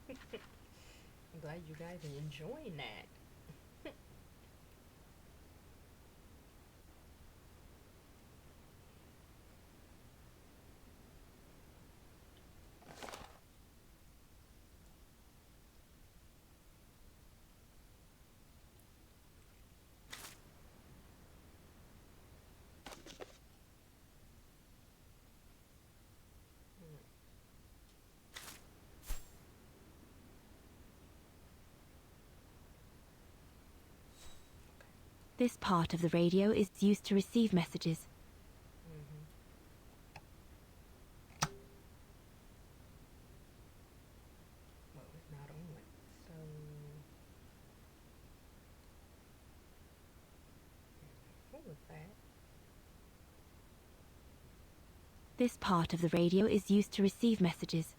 I'm glad you guys are enjoying that. This part of the radio is used to receive messages. Well, it's not on, so what was that? This part of the radio is used to receive messages.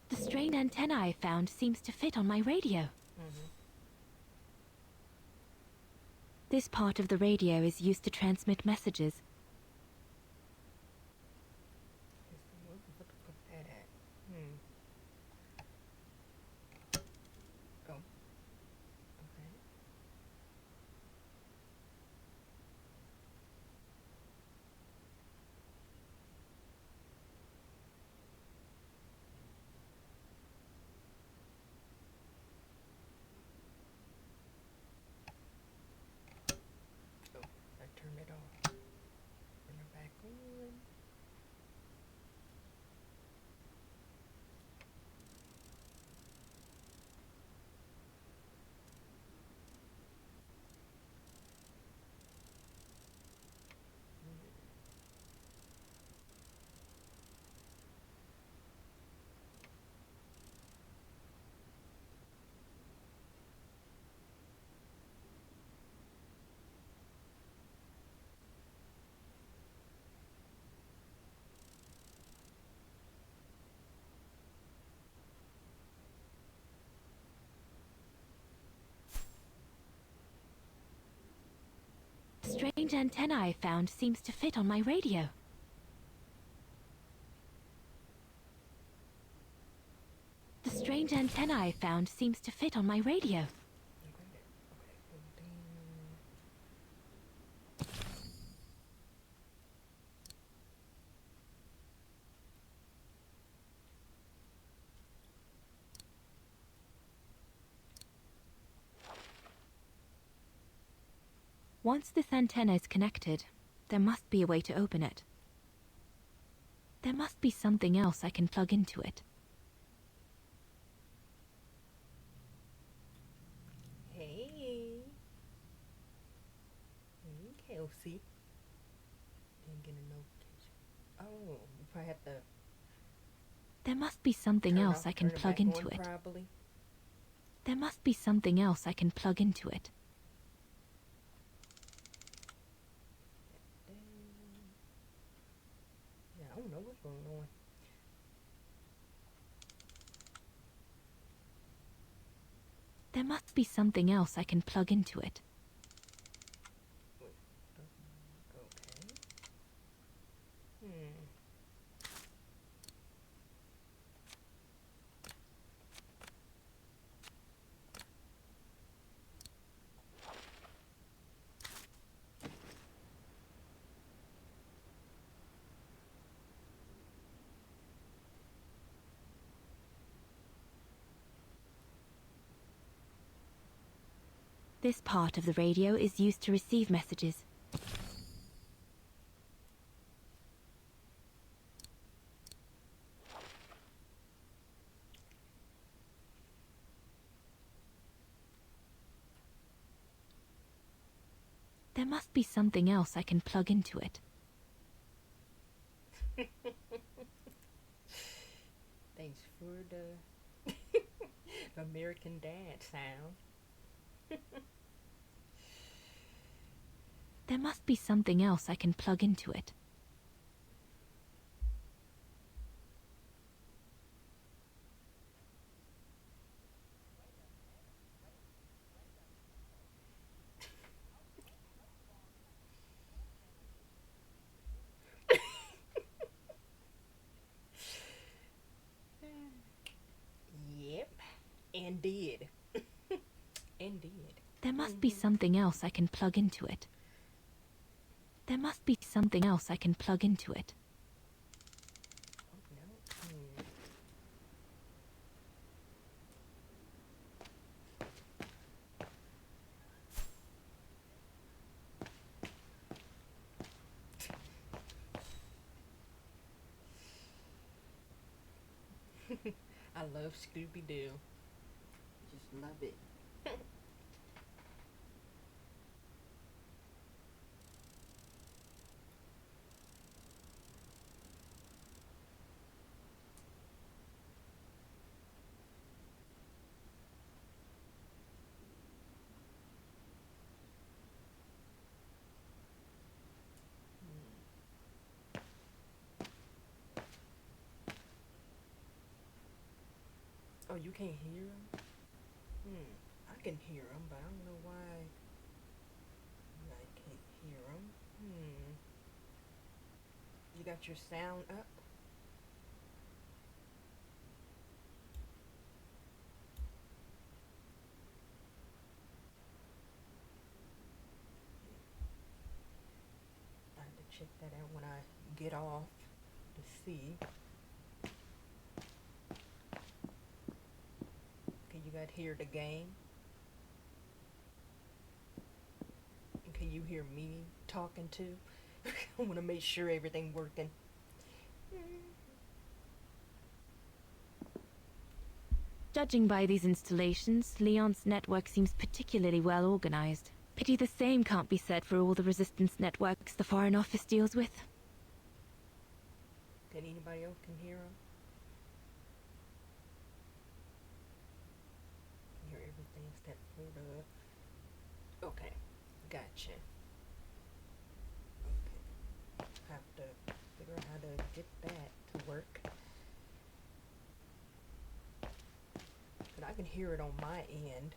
The strained antenna I found seems to fit on my radio. This part of the radio is used to transmit messages. Okay, so where was I to put that at? Oh. Okay. Oh, I turned it off. Turn it back on. The strange antenna I found seems to fit on my radio. The strange antenna I found seems to fit on my radio. Okay, well then. Once this antenna is connected, there must be a way to open it. There must be something else I can plug into it. Hey. Hey, Kelsey. Didn't get a notification. Oh, you probably have to There must be something turn else off, I can turn it plug back into on, it. probably. There must be something else I can plug into it. Yeah, I don't know what's going on. There must be something else I can plug into it. Okay. This part of the radio is used to receive messages. There must be something else I can plug into it. Thanks for the American Dad sound. There must be something else I can plug into it. Yep, and did. And did. There must be something else I can plug into it. There must be something else I can plug into it. Oh, no. I love Scooby-Doo. Just love it. Oh, you can't hear them? I can hear them, but I don't know why I can't hear them. You got your sound up? I have to check that out when I get off to see. Can you guys hear the game? And can you hear me talking too? I want to make sure everything's working. Judging by these installations, Leon's network seems particularly well organized. Pity the same can't be said for all the resistance networks the Foreign Office deals with. Can anybody else can hear them? Hear everything except for the... Okay, gotcha. Okay, have to figure out how to get that to work. But I can hear it on my end.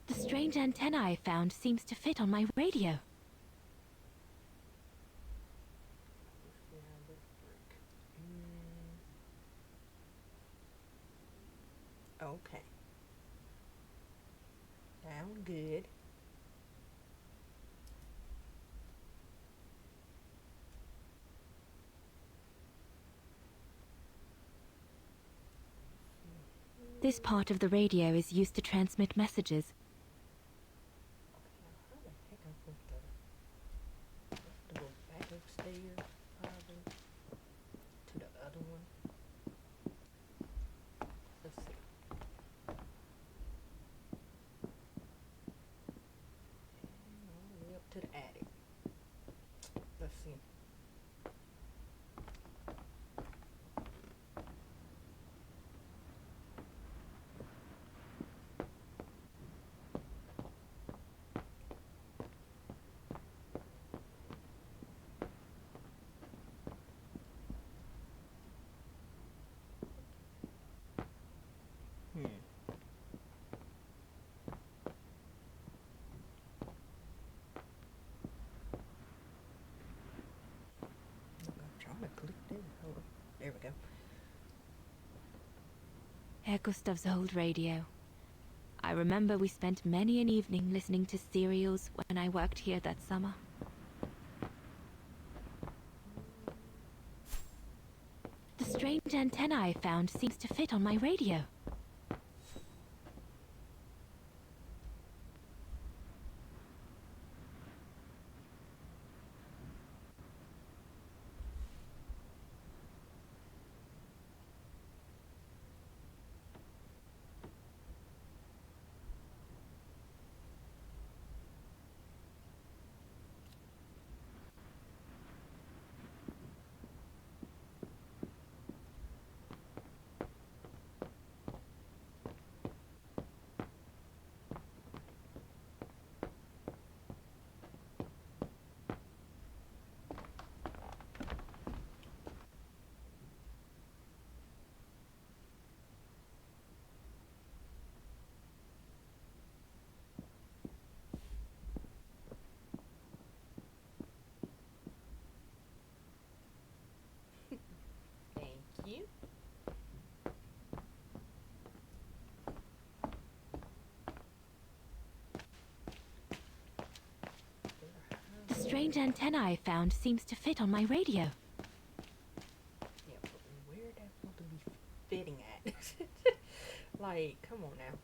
The strange antenna I found seems to fit on my radio. Let's see how this works. Okay. Sound good. This part of the radio is used to transmit messages. How the heck am I supposed to go back upstairs, probably, to the other one? Let's see. And all the way up to the attic. Let's see. I'm trying to click this. Hold on. There we go. Herr Gustav's old radio. I remember we spent many an evening listening to serials when I worked here that summer. strange antenna I found seems to fit on my radio. Thank you. The strange antenna I found seems to fit on my radio. Yeah, but where that supposed to be fitting at? Like, come on now.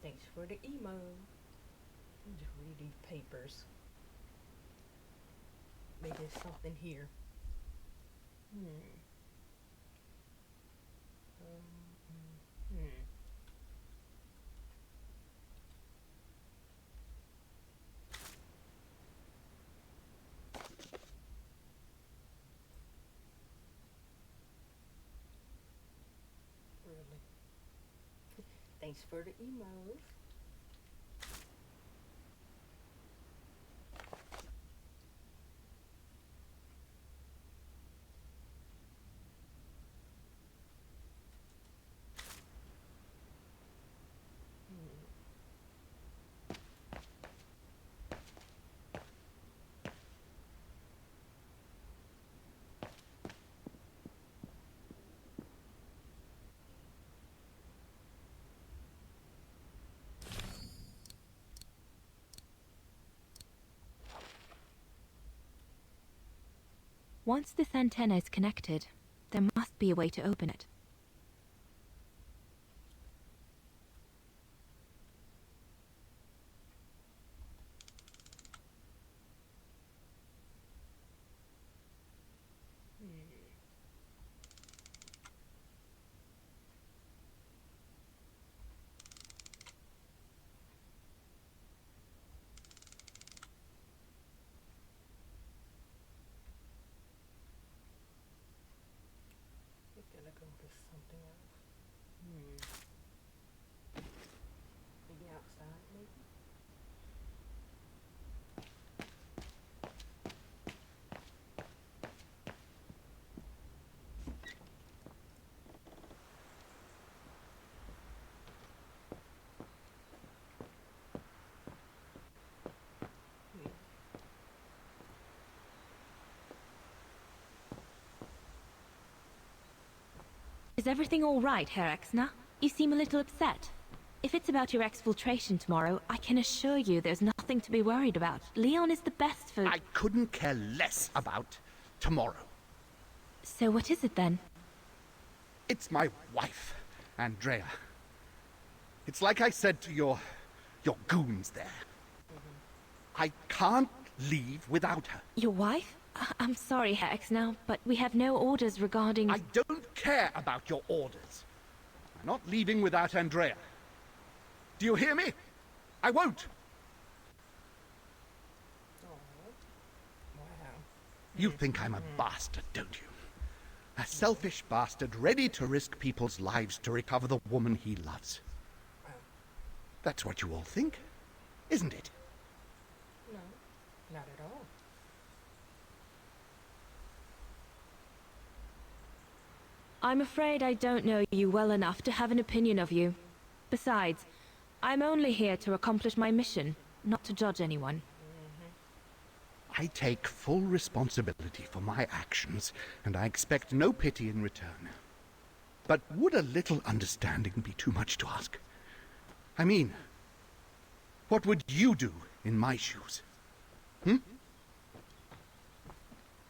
Thanks for the emo. Let me just read these papers. Maybe there's something here. Really? Thanks for the emos. Once this antenna is connected, there must be a way to open it. We're gonna go to something else. Maybe outside, maybe? Is everything all right, Herr Exner? You seem a little upset. If it's about your exfiltration tomorrow, I can assure you there's nothing to be worried about. Leon is the best for... I couldn't care less about tomorrow. So what is it then? It's my wife, Andrea. It's like I said to your goons there. I can't leave without her. Your wife? I'm sorry, Herr Exner, but we have no orders regarding... I don't care about your orders. I'm not leaving without Andrea. Do you hear me? I won't. Wow. You think I'm a bastard, don't you? A selfish bastard ready to risk people's lives to recover the woman he loves. That's what you all think, isn't it? No, not at all. I'm afraid I don't know you well enough to have an opinion of you. Besides, I'm only here to accomplish my mission, not to judge anyone. I take full responsibility for my actions, and I expect no pity in return. But would a little understanding be too much to ask? I mean, what would you do in my shoes?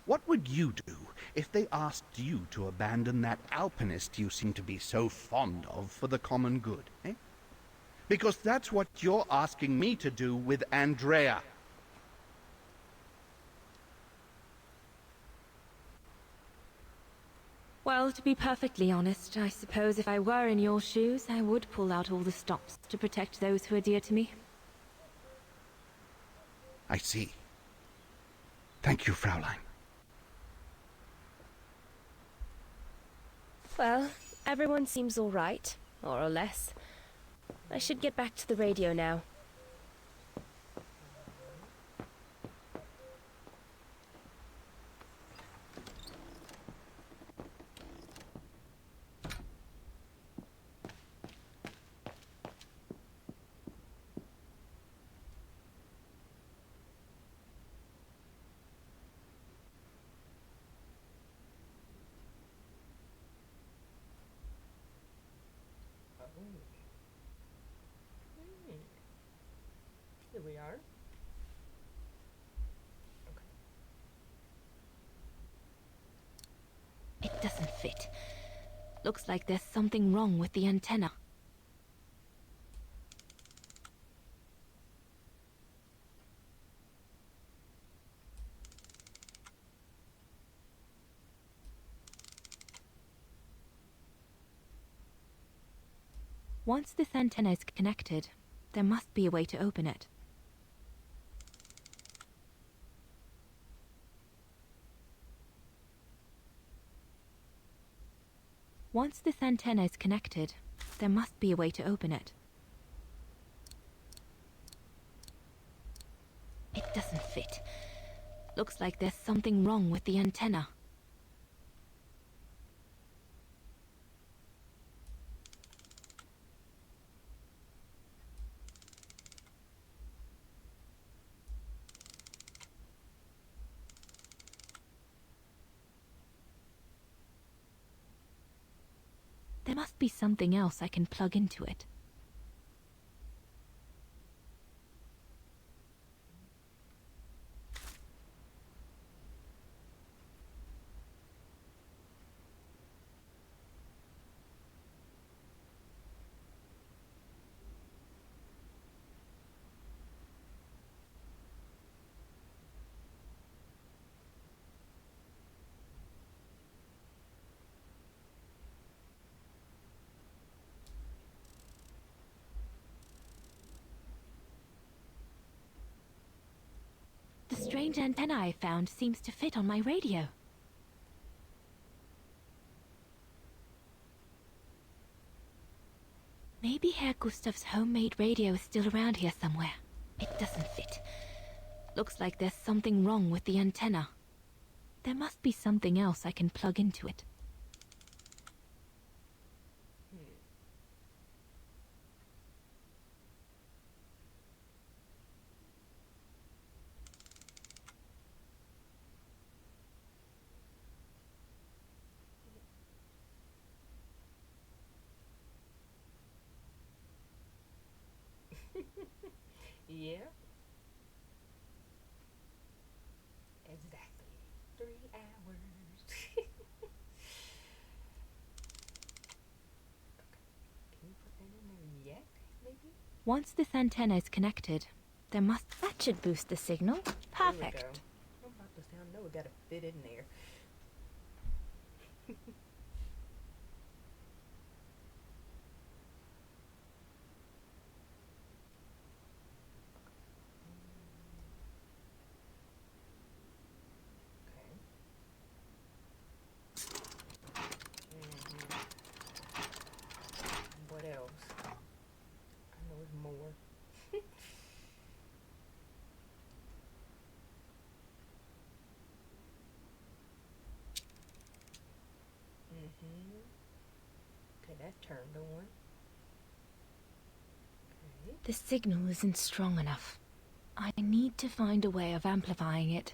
What would you do if they asked you to abandon that alpinist you seem to be so fond of for the common good, eh? Because that's what you're asking me to do with Andrea. Well, to be perfectly honest, I suppose if I were in your shoes, I would pull out all the stops to protect those who are dear to me. I see. Thank you, Fraulein. Well, everyone seems all right, more or less. I should get back to the radio now. Here we are. It doesn't fit. Looks like there's something wrong with the antenna. Once this antenna is connected, there must be a way to open it. Once this antenna is connected, there must be a way to open it. It doesn't fit. Looks like there's something wrong with the antenna. There must be something else I can plug into it. The strange antenna I found seems to fit on my radio. Maybe Herr Gustav's homemade radio is still around here somewhere. It doesn't fit. Looks like there's something wrong with the antenna. There must be something else I can plug into it. Yeah. Exactly. 3 hours. Okay. Can you put that in there yet, maybe? Once this antenna is connected, there must... That should boost the signal. Perfect. There we go. I'm about to say, I know we gotta fit in there. What else? I know it's more. Okay, that turned on. Okay. The signal isn't strong enough. I need to find a way of amplifying it.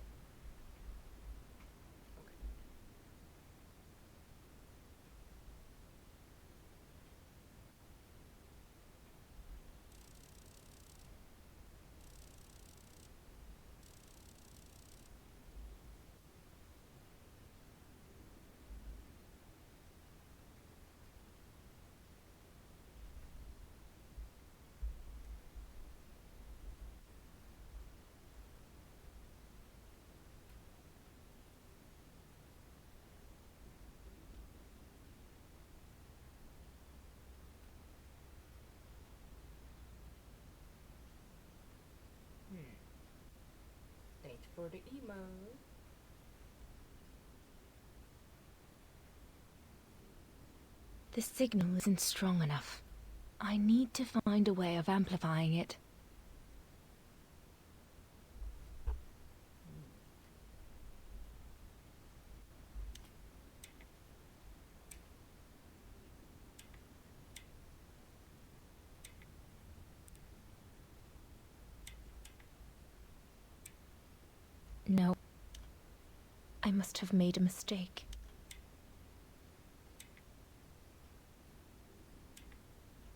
for the emo. The signal isn't strong enough. I need to find a way of amplifying it. No. I must have made a mistake.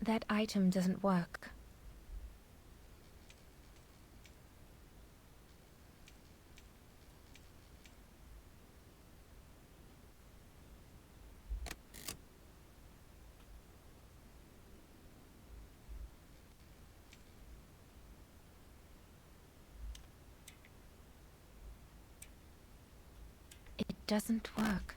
That item doesn't work. It doesn't work.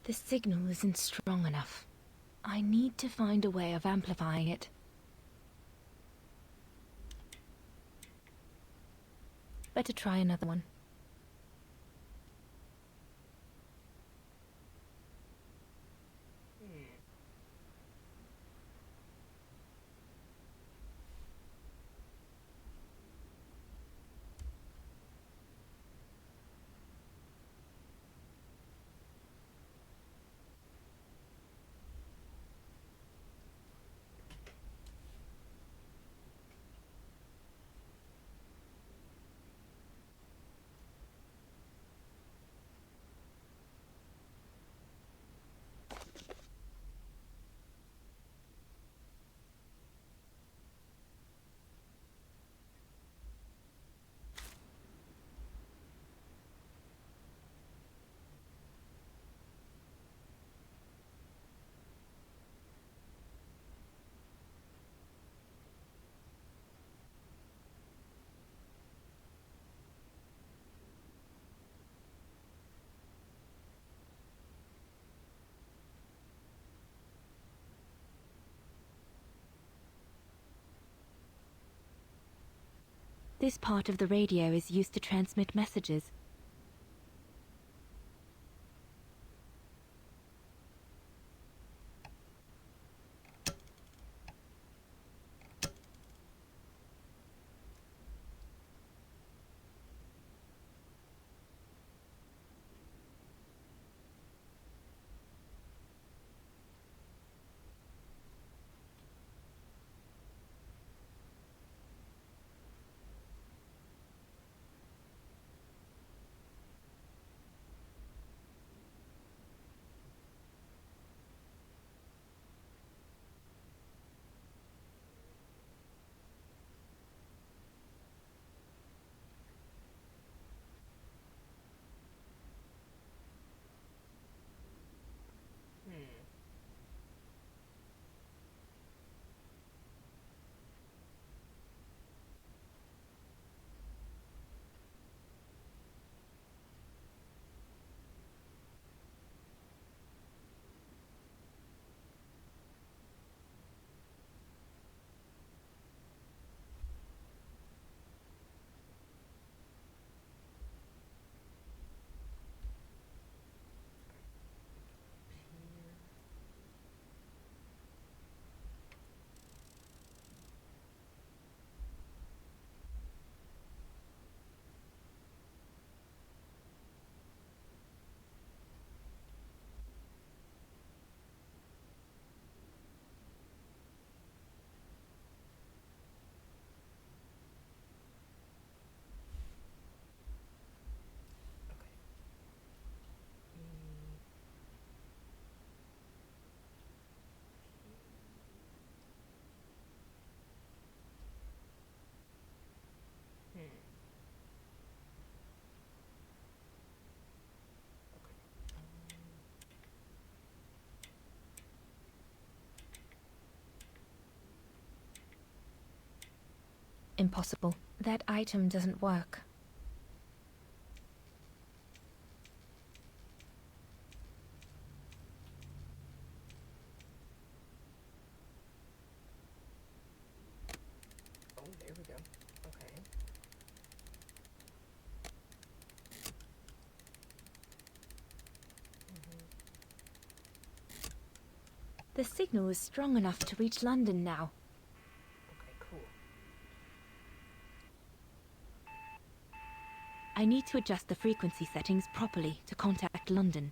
The signal isn't strong enough. I need to find a way of amplifying it. Better try another one. This part of the radio is used to transmit messages. Impossible. That item doesn't work. Oh, there we go. Okay. The signal is strong enough to reach London now. Okay, cool. I need to adjust the frequency settings properly to contact London.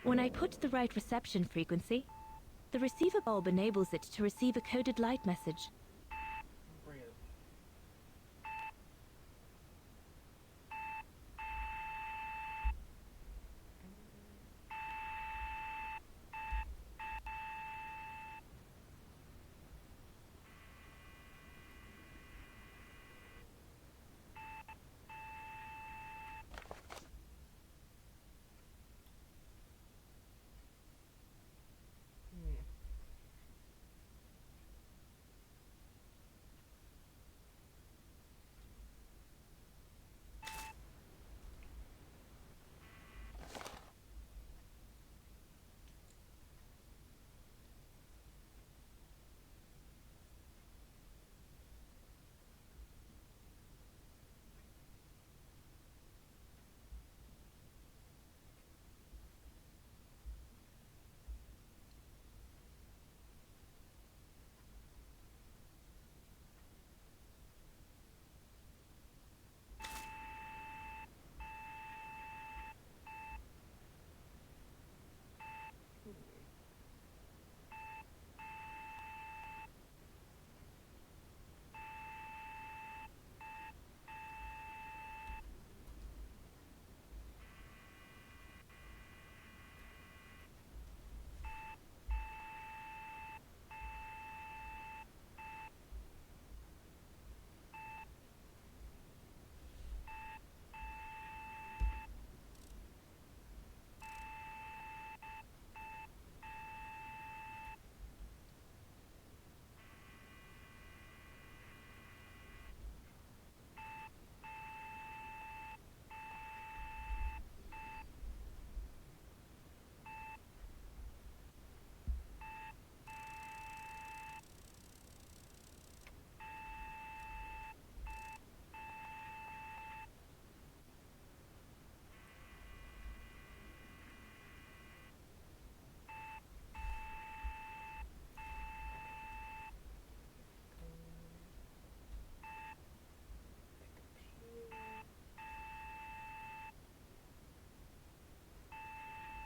When I put the right reception frequency, the receiver bulb enables it to receive a coded light message.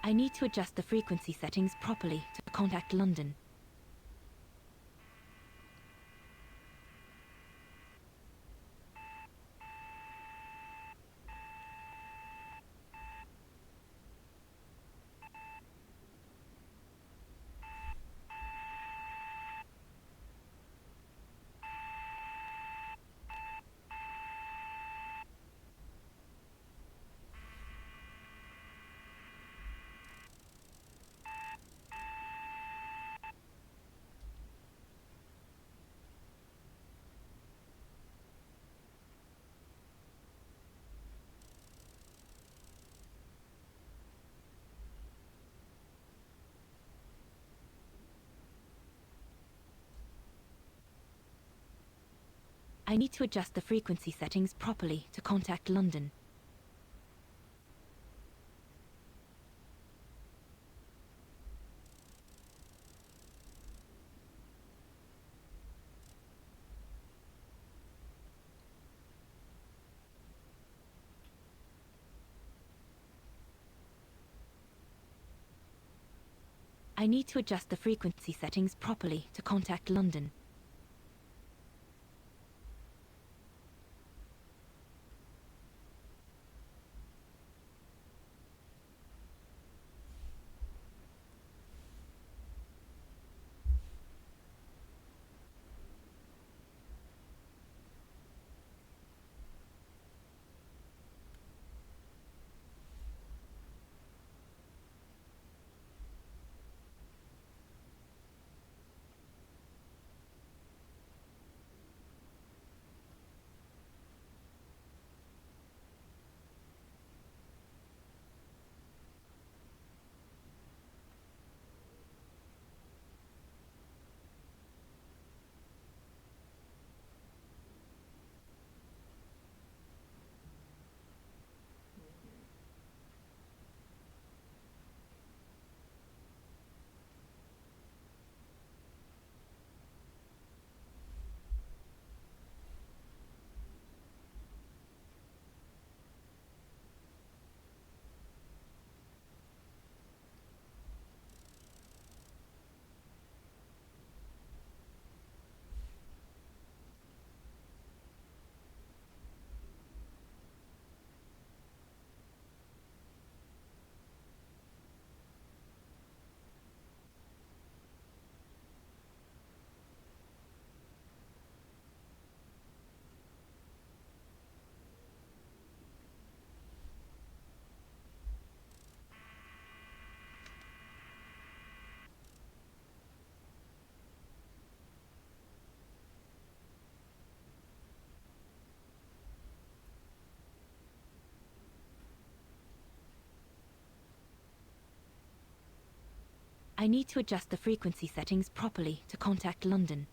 I need to adjust the frequency settings properly to contact London. I need to adjust the frequency settings properly to contact London. I need to adjust the frequency settings properly to contact London. I need to adjust the frequency settings properly to contact London.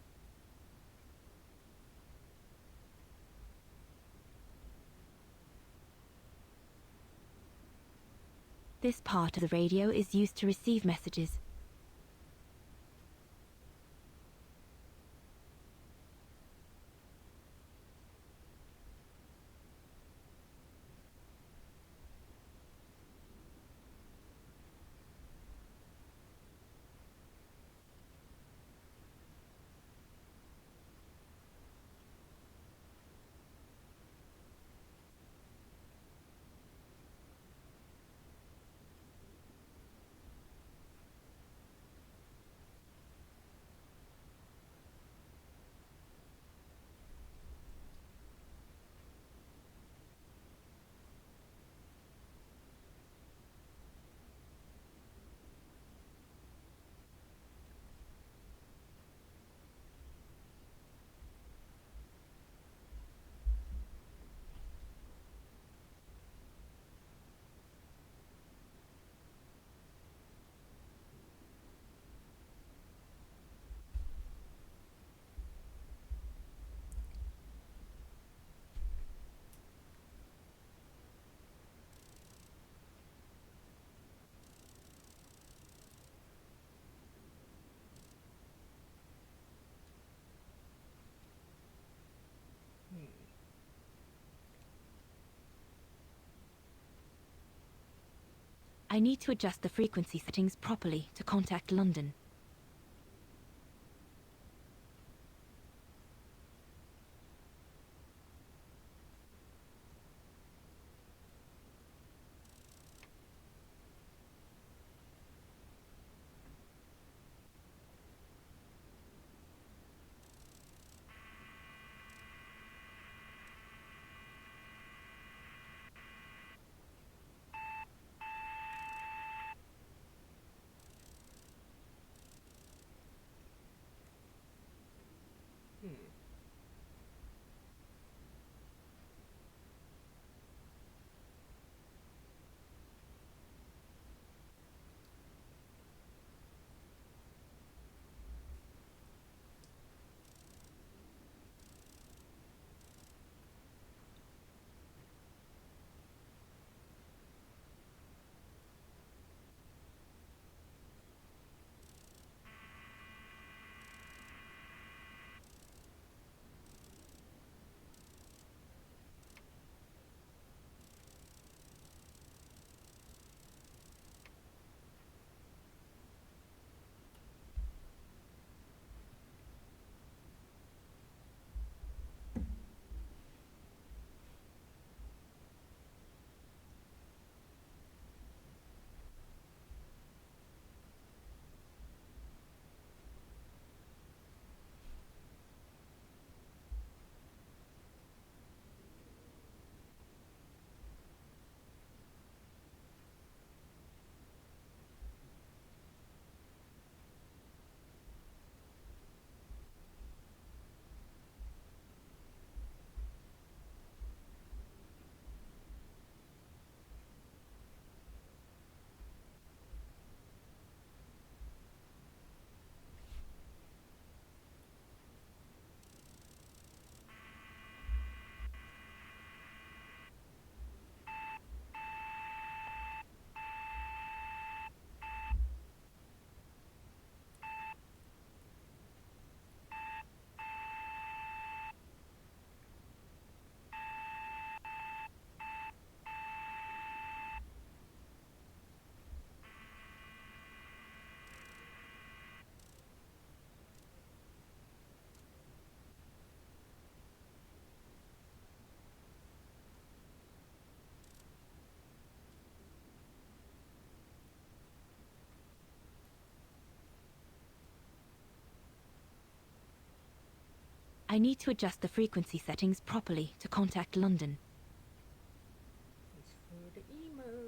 This part of the radio is used to receive messages. I need to adjust the frequency settings properly to contact London. I need to adjust the frequency settings properly to contact London. Thanks for the email.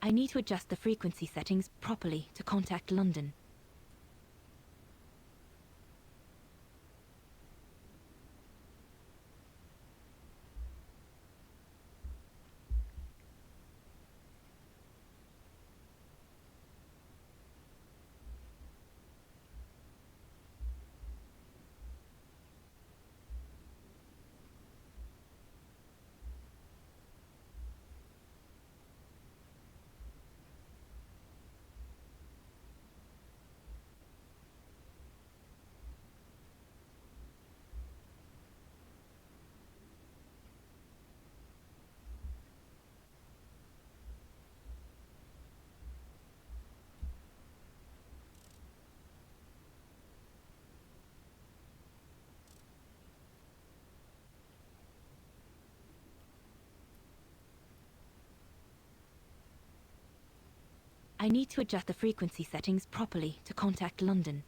I need to adjust the frequency settings properly to contact London. I need to adjust the frequency settings properly to contact London.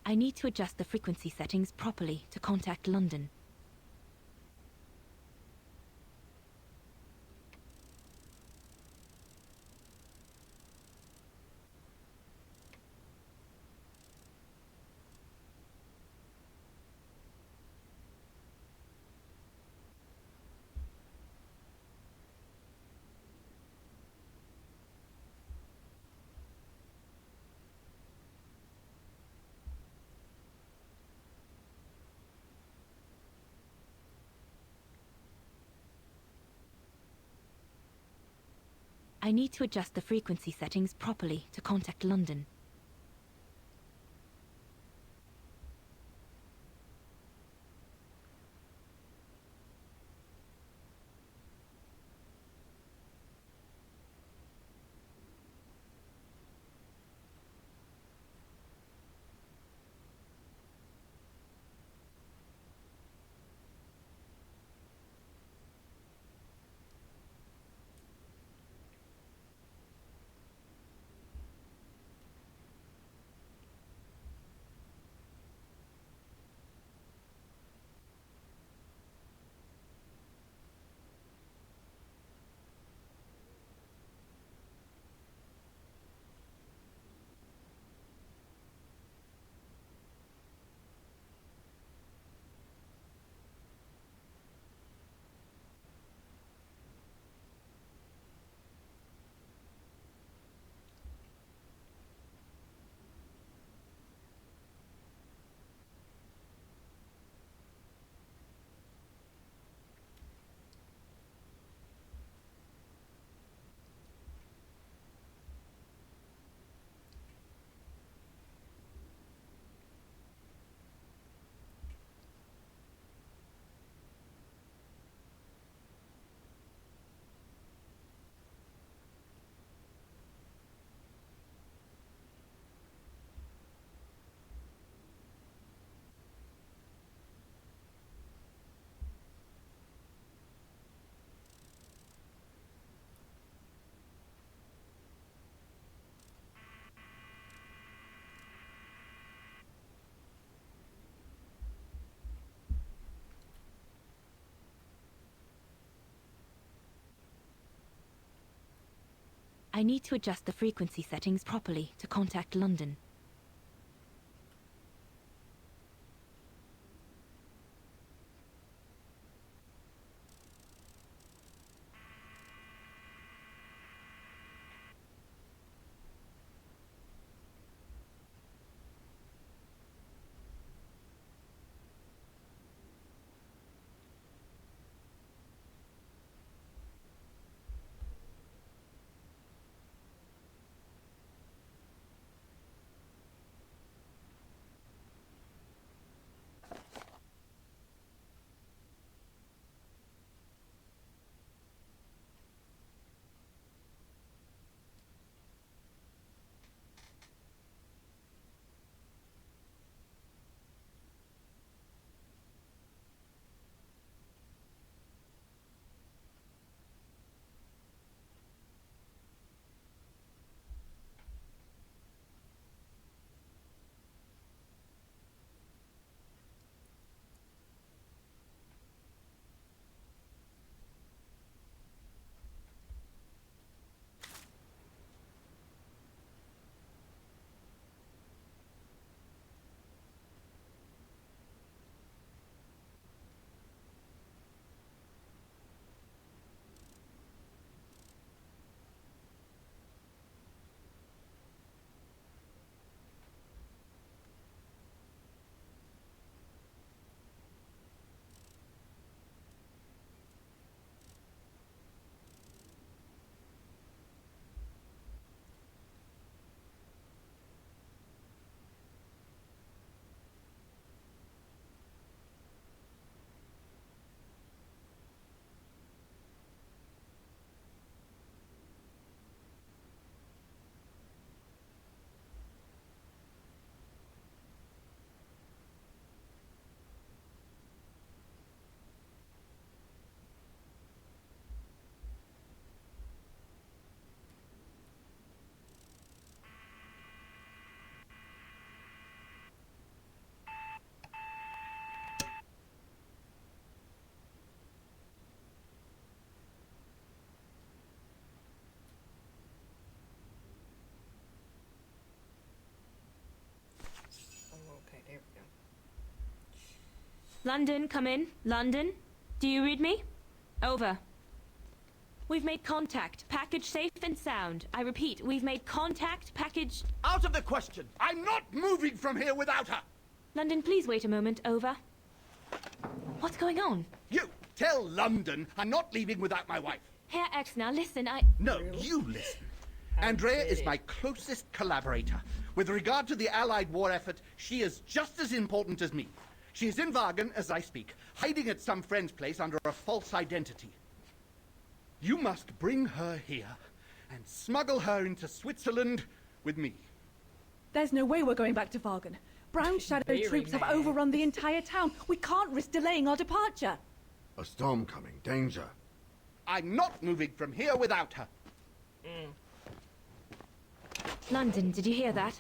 I need to adjust the frequency settings properly to contact London. I need to adjust the frequency settings properly to contact London. I need to adjust the frequency settings properly to contact London. London, come in. London? Do you read me? Over. We've made contact. Package safe and sound. I repeat, we've made contact. Package... Out of the question! I'm not moving from here without her! London, please wait a moment. Over. What's going on? You tell London I'm not leaving without my wife. Herr Exner, listen, No, you listen. Andrea is my closest collaborator. With regard to the Allied war effort, she is just as important as me. She is in Wagen as I speak, hiding at some friend's place under a false identity. You must bring her here and smuggle her into Switzerland with me. There's no way we're going back to Wagen. Brown Shadow Very troops have mad. overrun the entire town. We can't risk delaying our departure. A storm coming. Danger. I'm not moving from here without her. London, did you hear that?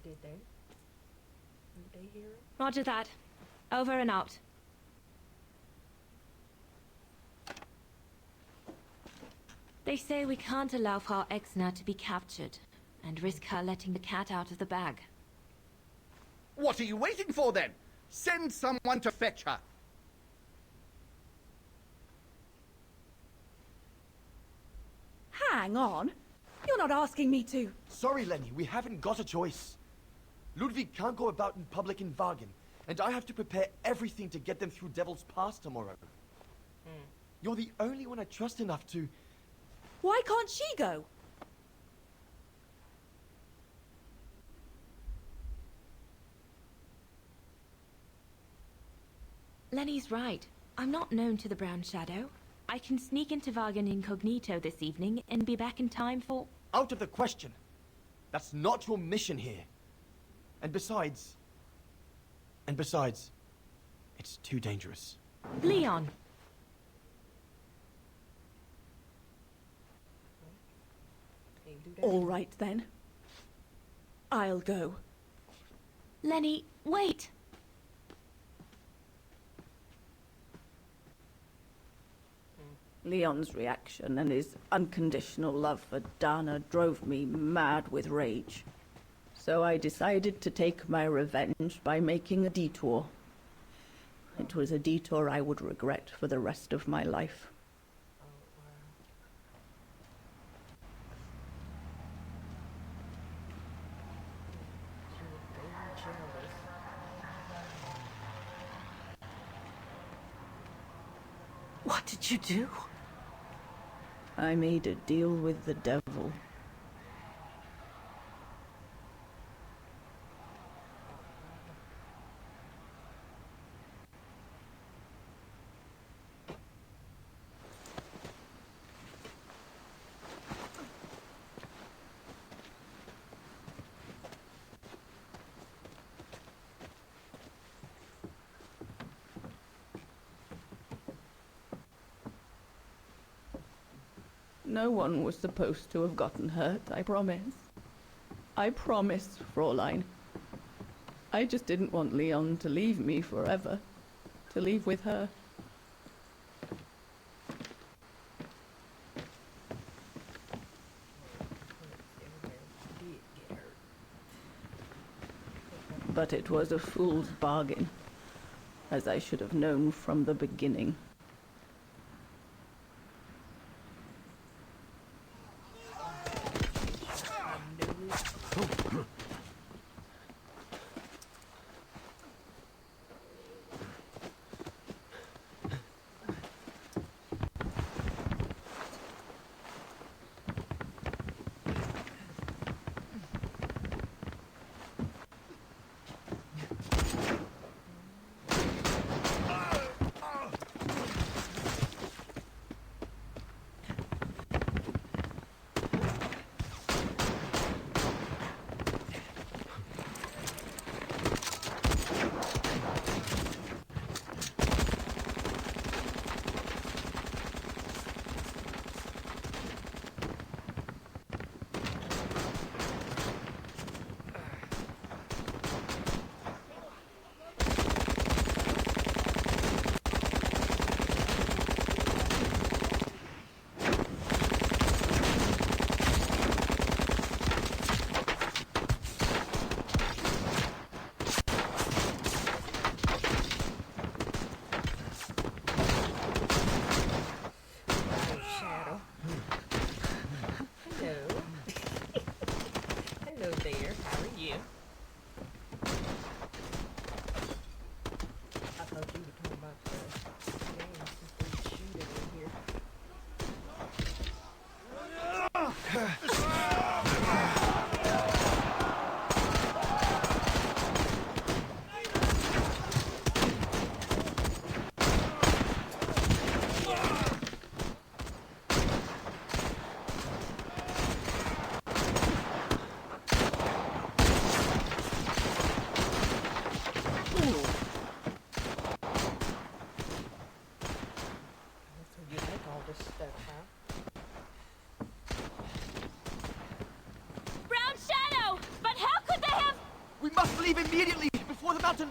Did they? Did they hear it? Roger that. Over and out. They say we can't allow Frau Exner to be captured and risk her letting the cat out of the bag. What are you waiting for then? Send someone to fetch her. Hang on. You're not asking me to. Sorry, Lenny, we haven't got a choice. Ludwig can't go about in public in Wagen, and I have to prepare everything to get them through Devil's Pass tomorrow. You're the only one I trust enough to... Why can't she go? Lenny's right. I'm not known to the Brown Shadow. I can sneak into Wagen incognito this evening and be back in time for... Out of the question. That's not your mission here. And besides, it's too dangerous. Leon! All right, then. I'll go. Lenny, wait! Leon's reaction and his unconditional love for Dana drove me mad with rage. So I decided to take my revenge by making a detour. It was a detour I would regret for the rest of my life. What did you do? I made a deal with the devil. No one was supposed to have gotten hurt, I promise. I promise, Fräulein. I just didn't want Leon to leave me forever. To leave with her. But it was a fool's bargain, as I should have known from the beginning.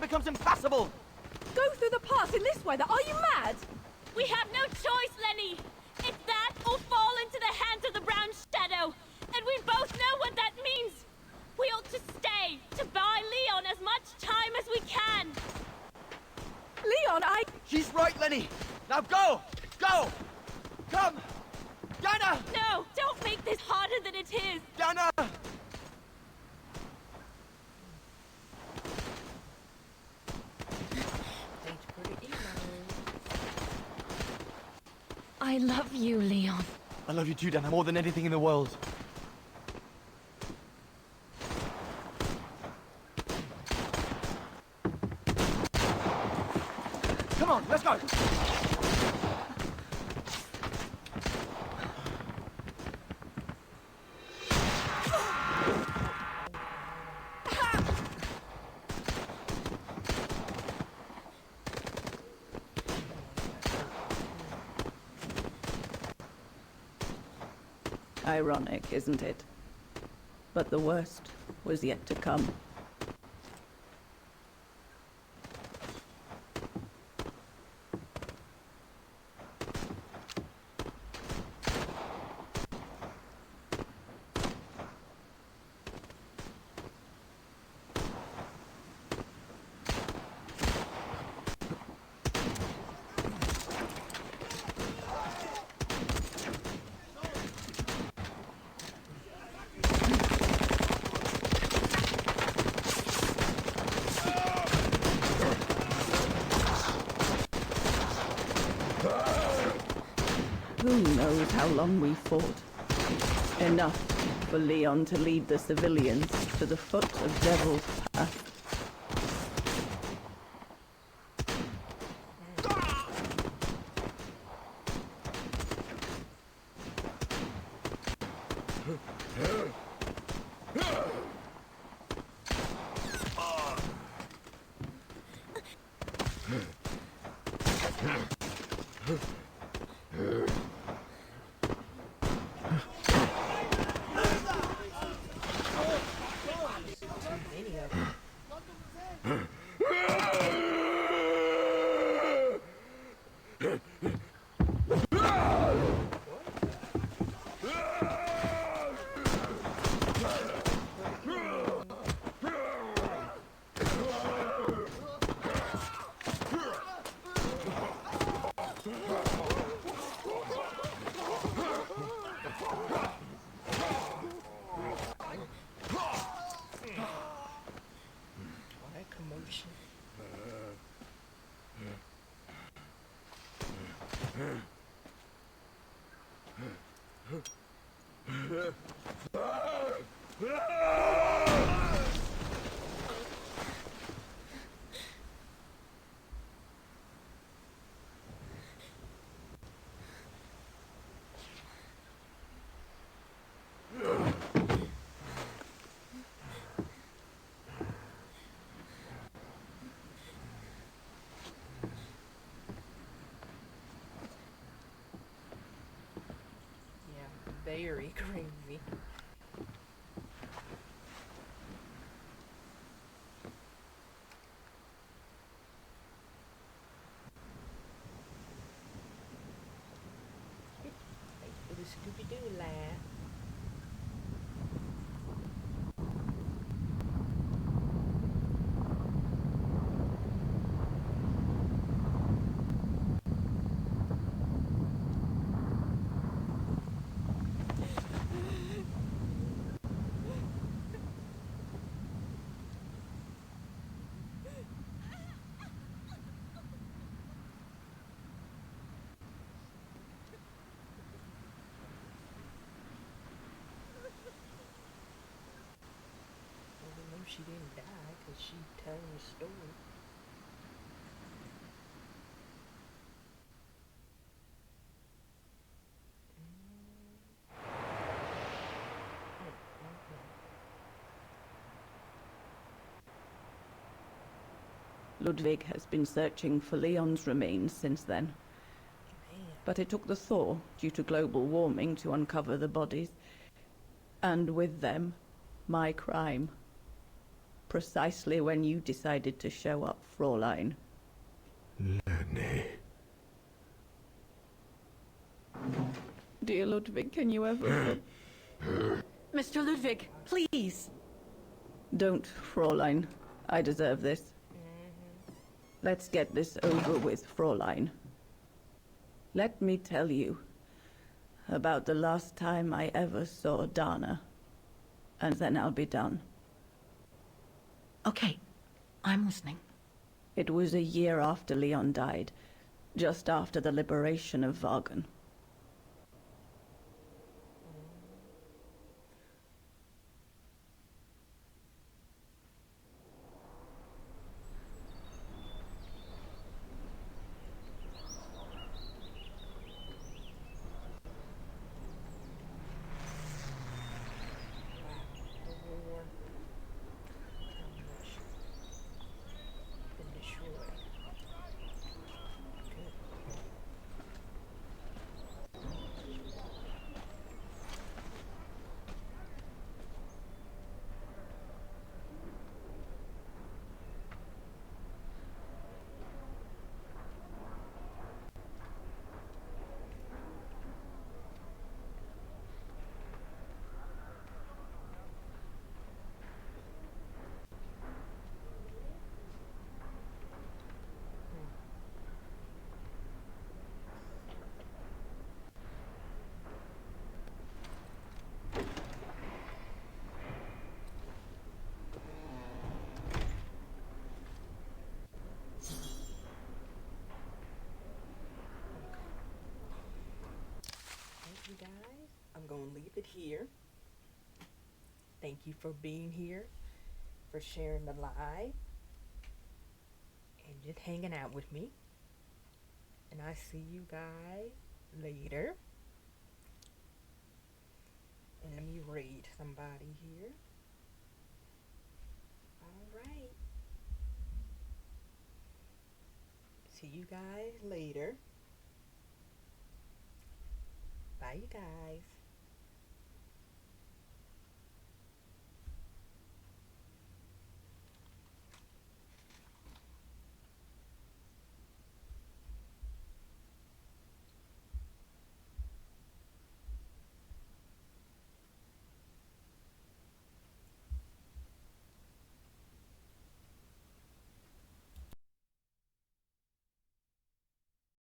becomes impassable! Go through the pass in this weather? Are you mad? We have no choice, Lenny! It's that or fall into the hands of the Brown Shadow! And we both know what that means! We ought to stay, to buy Leon as much time as we can! Leon, She's right, Lenny! Now go! Go! Come! Dana! No! Don't make this harder than it is! Dana! I love you, Leon. I love you too, Dana, more than anything in the world. Come on, let's go! Ironic, isn't it? But the worst was yet to come. Who knows how long we fought? Enough for Leon to lead the civilians to the foot of Devil's Path. Very crazy. Thanks for the Scooby-Doo laugh. She didn't die because she told the story. Ludwig has been searching for Leon's remains since then. But it took the thaw due to global warming to uncover the bodies. And with them, my crime. precisely when you decided to show up, Fräulein. Lenny. Dear Ludwig, can you ever... Mr. Ludwig, please! Don't, Fräulein. I deserve this. Let's get this over with, Fräulein. Let me tell you about the last time I ever saw Dana, and then I'll be done. Okay, I'm listening. It was a year after Leon died, just after the liberation of Vagen. You guys, I'm gonna leave it here. Thank you for being here, for sharing the live, and just hanging out with me. And I see you guys later. And let me read somebody here. Alright. See you guys later. Bye, you guys.